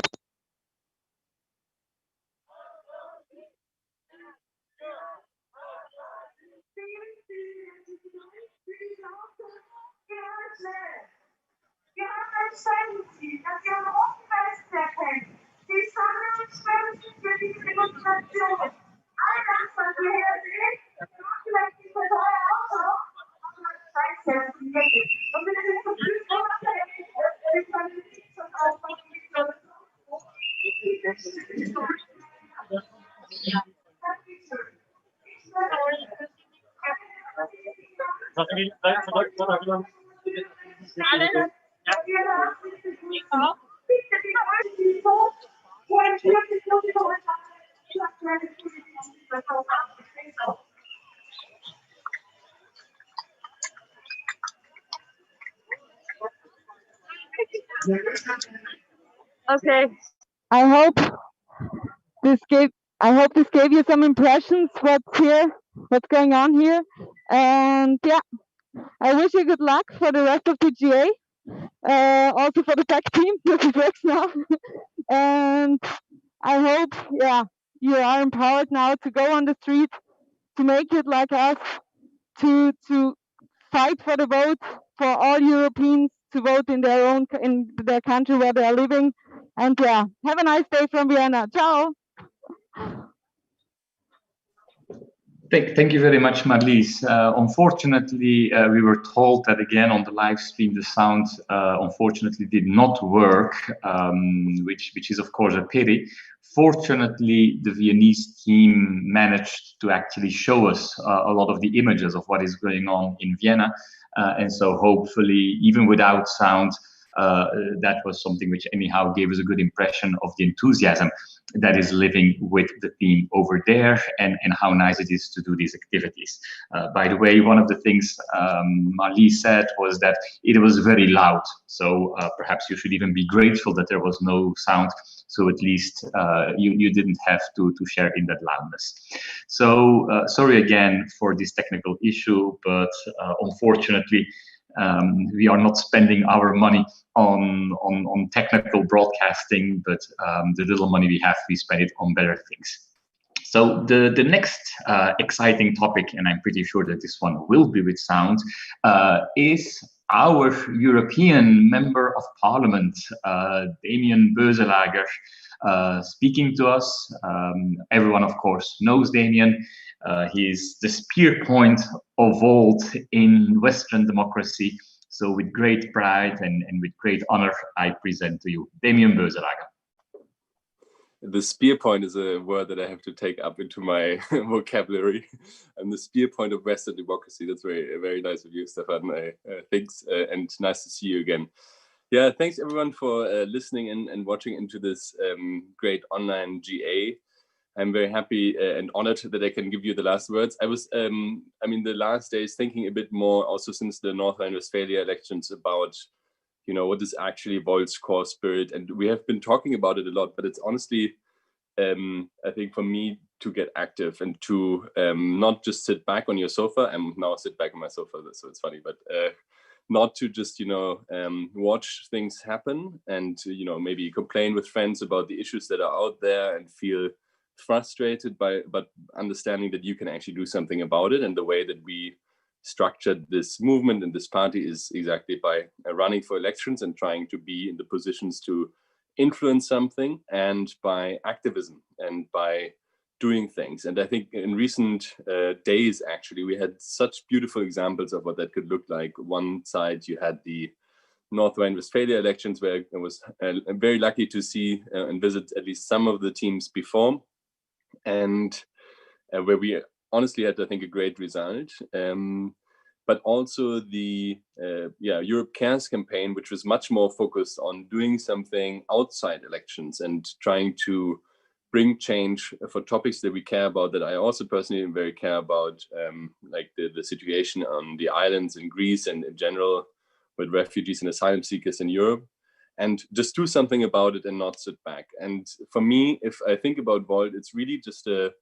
Okay. I hope this gave you some impressions what's here, what's going on here. And yeah, I wish you good luck for the rest of the GA. Also for the tech team, because it works now. And I hope, yeah, you are empowered now to go on the street, to make it like us, to fight for the vote for all Europeans to vote in their country where they are living. And yeah, have a nice day from Vienna. Ciao. Thank you very much, Marlies. Unfortunately, we were told that again on the live stream, the sound unfortunately did not work, which is of course a pity. Fortunately, the Viennese team managed to actually show us a lot of the images of what is going on in Vienna. And so hopefully, even without sound, that was something which anyhow gave us a good impression of the enthusiasm that is living with the team over there, and how nice it is to do these activities. By the way, one of the things Marlies said was that it was very loud. So perhaps you should even be grateful that there was no sound. So at least you didn't have to share in that loudness. So sorry again for this technical issue, but unfortunately, we are not spending our money on technical broadcasting, but the little money we have, we spend it on better things. So the next exciting topic, and I'm pretty sure that this one will be with sound, is our European Member of Parliament, Damien Beuselager, speaking to us. Everyone, of course, knows Damien. He's the spear point of Volt in Western democracy. So with great pride and with great honor, I present to you Damien Beuselager. The spear point is a word that I have to take up into my vocabulary. I'm the spear point of Western democracy. That's very nice of you, Stefan. Thanks, and nice to see you again. Yeah, thanks everyone for listening and watching into this great online GA. I'm very happy and honored that I can give you the last words. I was, the last days thinking a bit more, also since the North Rhine-Westphalia elections, about, what is actually Volt's core spirit. And we have been talking about it a lot, but it's honestly, I think for me to get active and to not just sit back on your sofa. I'm now sit back on my sofa, so it's funny, but not to just, watch things happen and, maybe complain with friends about the issues that are out there and feel frustrated but understanding that you can actually do something about it. And the way that we structured this movement and this party is exactly by running for elections and trying to be in the positions to influence something, and by activism and by doing things. And I think in recent days, actually, we had such beautiful examples of what that could look like. One side, you had the North Rhine-Westphalia elections, where I was very lucky to see and visit at least some of the teams before, and where we honestly had, I think, a great result. But also the Europe Cares campaign, which was much more focused on doing something outside elections and trying to bring change for topics that we care about, that I also personally very care about, like the situation on the islands in Greece and in general with refugees and asylum seekers in Europe, and just do something about it and not sit back. And for me, if I think about Volt, it's really just a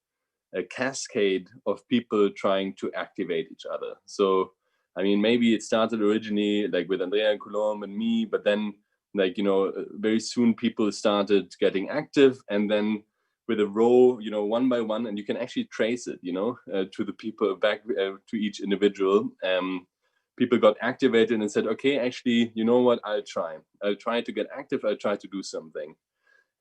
cascade of people trying to activate each other. So I mean, maybe it started originally like with Andrea and Coulomb and me, but then like, you know, very soon people started getting active, and then with a row, you know, one by one, and you can actually trace it, you know, to the people back to each individual. People got activated and said, okay, actually, you know what, I'll try to get active. I'll try to do something.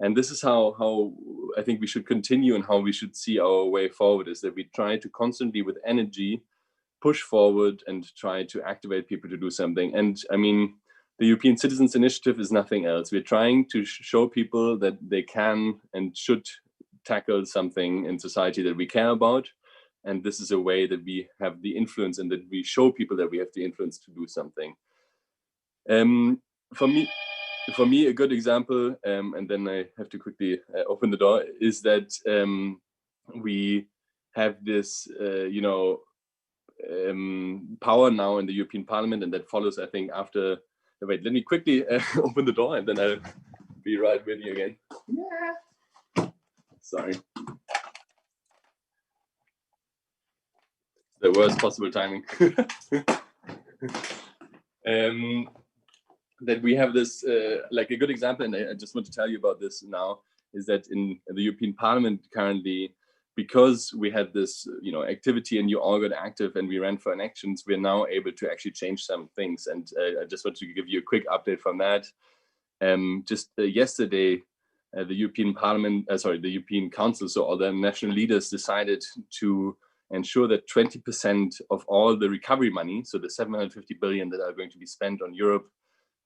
And this is how I think we should continue, and how we should see our way forward, is that we try to constantly with energy push forward and try to activate people to do something. And I mean, the European Citizens Initiative is nothing else. We're trying to show people that they can and should tackle something in society that we care about. And this is a way that we have the influence, and that we show people that we have the influence to do something. For me, a good example, and then I have to quickly open the door, is that we have this, you know, power now in the European Parliament, and that follows, I think, after. Wait, let me quickly open the door, and then I'll be right with you again. Yeah. Sorry. The worst possible timing. That we have this, like a good example, and I just want to tell you about this now, is that in the European Parliament currently, because we had this, you know, activity and you all got active and we ran for elections, we're now able to actually change some things. And I just want to give you a quick update from that. Just yesterday, the European Parliament, the European Council, so all the national leaders decided to ensure that 20% of all the recovery money, so the 750 billion that are going to be spent on Europe,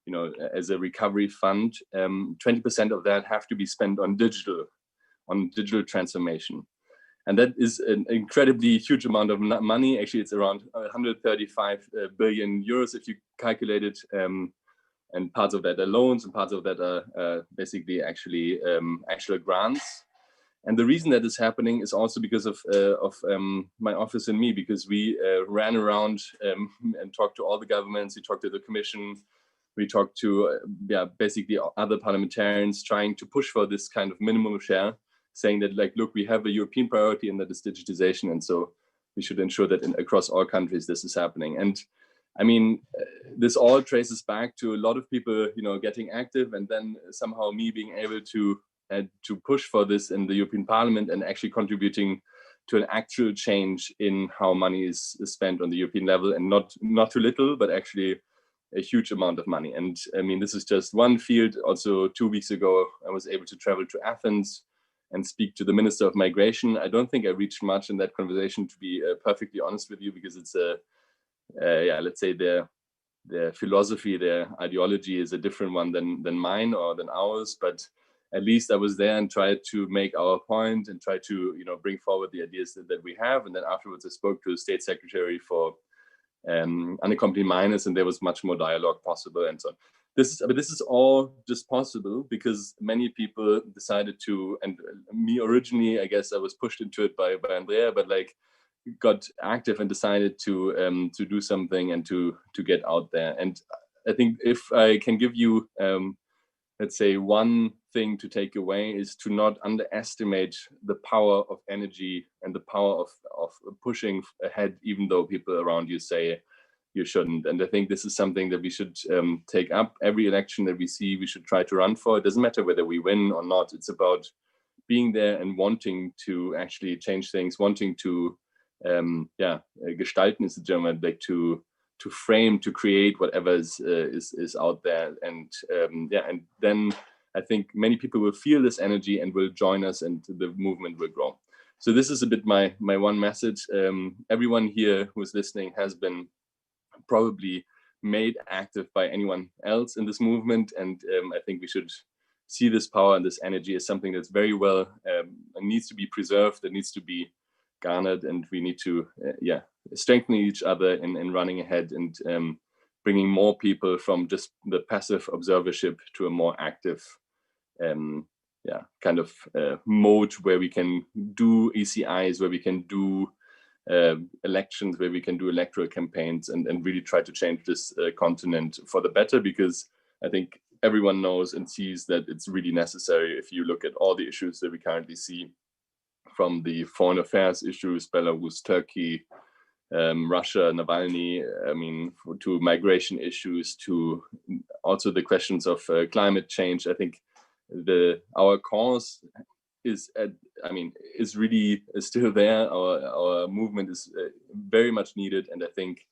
you know, as a recovery fund, 20% of that have to be spent on digital transformation. And that is an incredibly huge amount of money. Actually, it's around 135 billion euros if you calculate it. And parts of that are loans, and parts of that are basically actually actual grants. And the reason that is happening is also because of my office and me, because we ran around and talked to all the governments. We talked to the Commission. We talked to basically other parliamentarians, trying to push for this kind of minimum share, saying that, like, look, we have a European priority, and that is digitization, and so we should ensure that across all countries this is happening. And I mean, this all traces back to a lot of people, you know, getting active, and then somehow me being able to push for this in the European Parliament, and actually contributing to an actual change in how money is spent on the European level, and not too little, but actually a huge amount of money. And I mean, this is just one field. Also, 2 weeks ago, I was able to travel to Athens and speak to the Minister of Migration. I don't think I reached much in that conversation, to be perfectly honest with you, because it's let's say their philosophy, their ideology is a different one than mine or than ours. But at least I was there and tried to make our point and try to, you know, bring forward the ideas that we have. And then afterwards, I spoke to the State Secretary for unaccompanied minors, and there was much more dialogue possible and so on. This is all just possible because many people decided to, and me originally, I guess I was pushed into it by Andrea, but like got active and decided to do something and to get out there. And I think if I can give you, let's say, one thing to take away, is to not underestimate the power of energy and the power of pushing ahead, even though people around you say you shouldn't. And I think this is something that we should take up. Every election that we see, we should try to run for. It doesn't matter whether we win or not. It's about being there and wanting to actually change things, wanting to, gestalten is the German, like to frame, to create whatever is out there. And and then I think many people will feel this energy and will join us, and the movement will grow. So this is a bit my one message. Everyone here who is listening has been probably made active by anyone else in this movement, and I think we should see this power and this energy as something that's very well needs to be preserved, that needs to be garnered, and we need to strengthen each other in running ahead and bringing more people from just the passive observership to a more active kind of mode, where we can do ECIs, where we can do elections, where we can do electoral campaigns, and really try to change this continent for the better, because I think everyone knows and sees that it's really necessary. If you look at all the issues that we currently see, from the foreign affairs issues, Belarus, Turkey, Russia, Navalny, I mean, to migration issues, to also the questions of climate change. I think our cause is really still there. Our movement is very much needed, and I think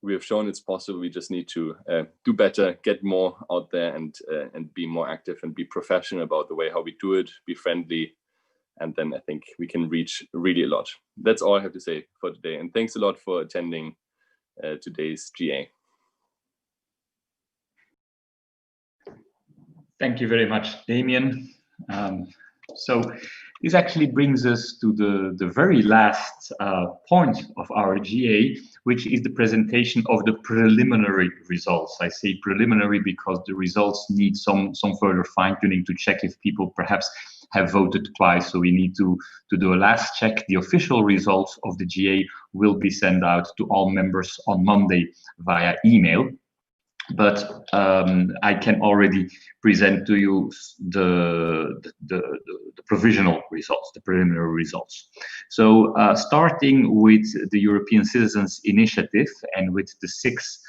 we have shown it's possible. We just need to do better, get more out there, and be more active and be professional about the way how we do it, be friendly, and then I think we can reach really a lot. That's all I have to say for today, and thanks a lot for attending today's GA. Thank you very much, Damien. So this actually brings us to the very last point of our GA, which is the presentation of the preliminary results. I say preliminary because the results need some further fine-tuning to check if people perhaps have voted twice. So we need to do a last check. The official results of the GA will be sent out to all members on Monday via email. But I can already present to you the provisional results, the preliminary results. So starting with the European Citizens Initiative and with the 6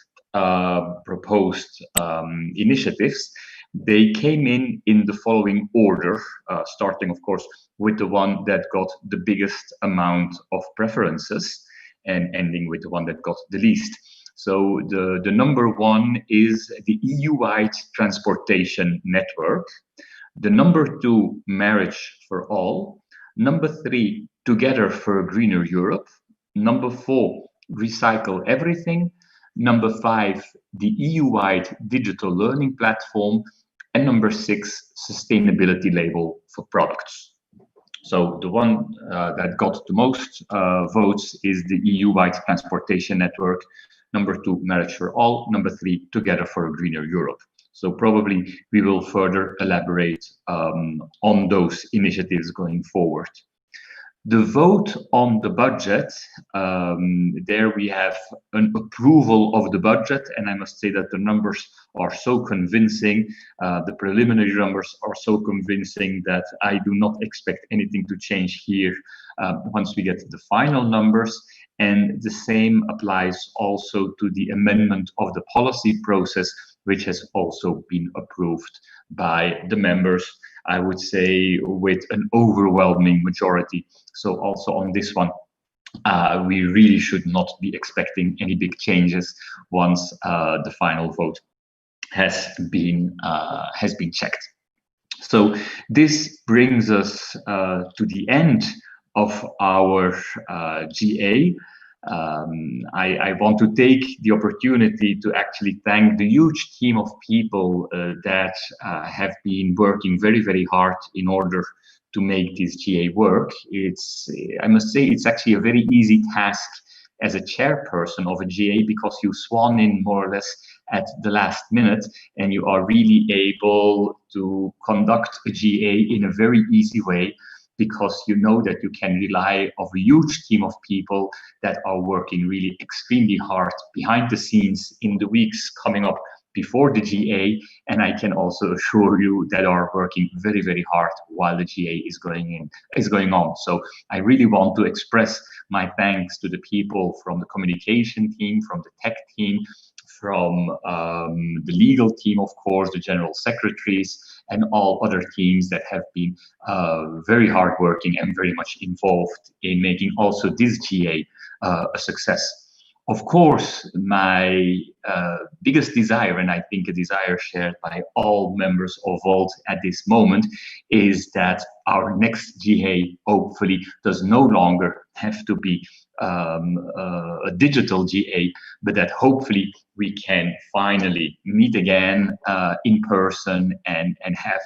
proposed initiatives, they came in the following order, starting, of course, with the one that got the biggest amount of preferences and ending with the one that got the least. So the number 1 is the EU-wide transportation network. The number 2, marriage for all. Number 3, together for a greener Europe. Number 4, recycle everything. Number 5, the EU-wide digital learning platform. And number 6, sustainability label for products. So the one that got the most votes is the EU-wide transportation network. Number 2, marriage for all. Number 3, together for a greener Europe. So probably we will further elaborate on those initiatives going forward. The vote on the budget, there we have an approval of the budget, and I must say that the numbers are so convincing, the preliminary numbers are so convincing that I do not expect anything to change here once we get to the final numbers. And the same applies also to the amendment of the policy process, which has also been approved by the members, I would say, with an overwhelming majority. So also on this one, we really should not be expecting any big changes once the final vote has been checked. So this brings us to the end of our GA. I want to take the opportunity to actually thank the huge team of people that have been working very, very hard in order to make this GA work. I must say, it's actually a very easy task as a chairperson of a GA because you swan in more or less at the last minute and you are really able to conduct a GA in a very easy way, because you know that you can rely on a huge team of people that are working really extremely hard behind the scenes in the weeks coming up before the GA, and I can also assure you that are working very, very hard while the GA is going on. So I really want to express my thanks to the people from the communication team, from the tech team, from the legal team, of course, the general secretaries, and all other teams that have been very hardworking and very much involved in making also this GA a success. Of course, my biggest desire, and I think a desire shared by all members of Volt at this moment, is that our next GA hopefully does no longer have to be a digital GA, but that hopefully we can finally meet again in person and have,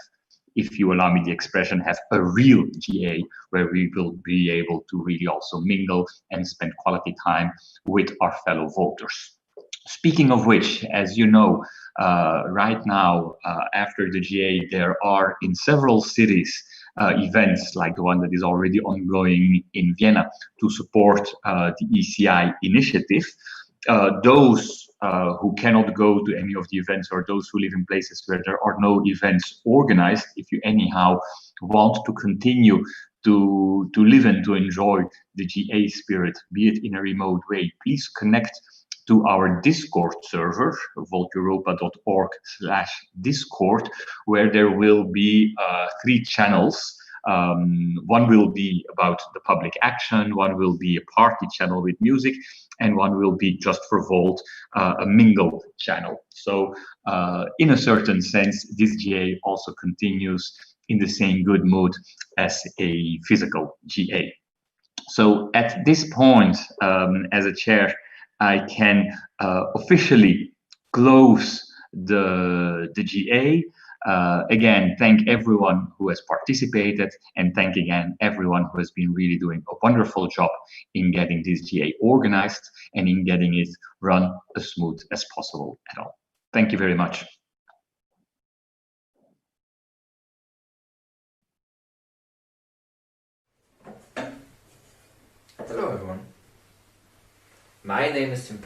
if you allow me the expression, have a real GA where we will be able to really also mingle and spend quality time with our fellow voters. Speaking of which, as you know, right now, after the GA, there are in several cities events like the one that is already ongoing in Vienna to support the ECI initiative. Those who cannot go to any of the events, or those who live in places where there are no events organized, if you anyhow want to continue to live and to enjoy the GA spirit, be it in a remote way, please connect to our Discord server, volteuropa.org/Discord, where there will be 3 channels. One will be about the public action, one will be a party channel with music, and one will be just for Volt, a mingle channel. So in a certain sense, this GA also continues in the same good mood as a physical GA. So at this point, as a chair, I can officially close the GA. Again, thank everyone who has participated, and thank again everyone who has been really doing a wonderful job in getting this GA organized and in getting it run as smooth as possible at all. Thank you very much. Hello everyone. My name is Tim.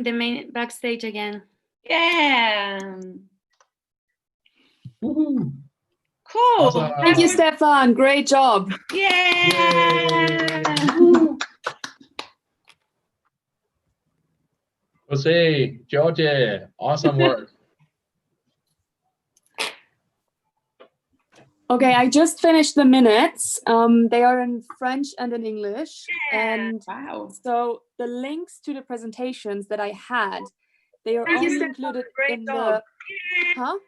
The main backstage again. Yeah. Cool. Awesome. Thank you, Stefan. Great job. Yeah. Jose, Georgia, awesome work. Okay, I just finished the minutes. They are in French and in English. And so the links to the presentations that I had, they are only included in the... Huh?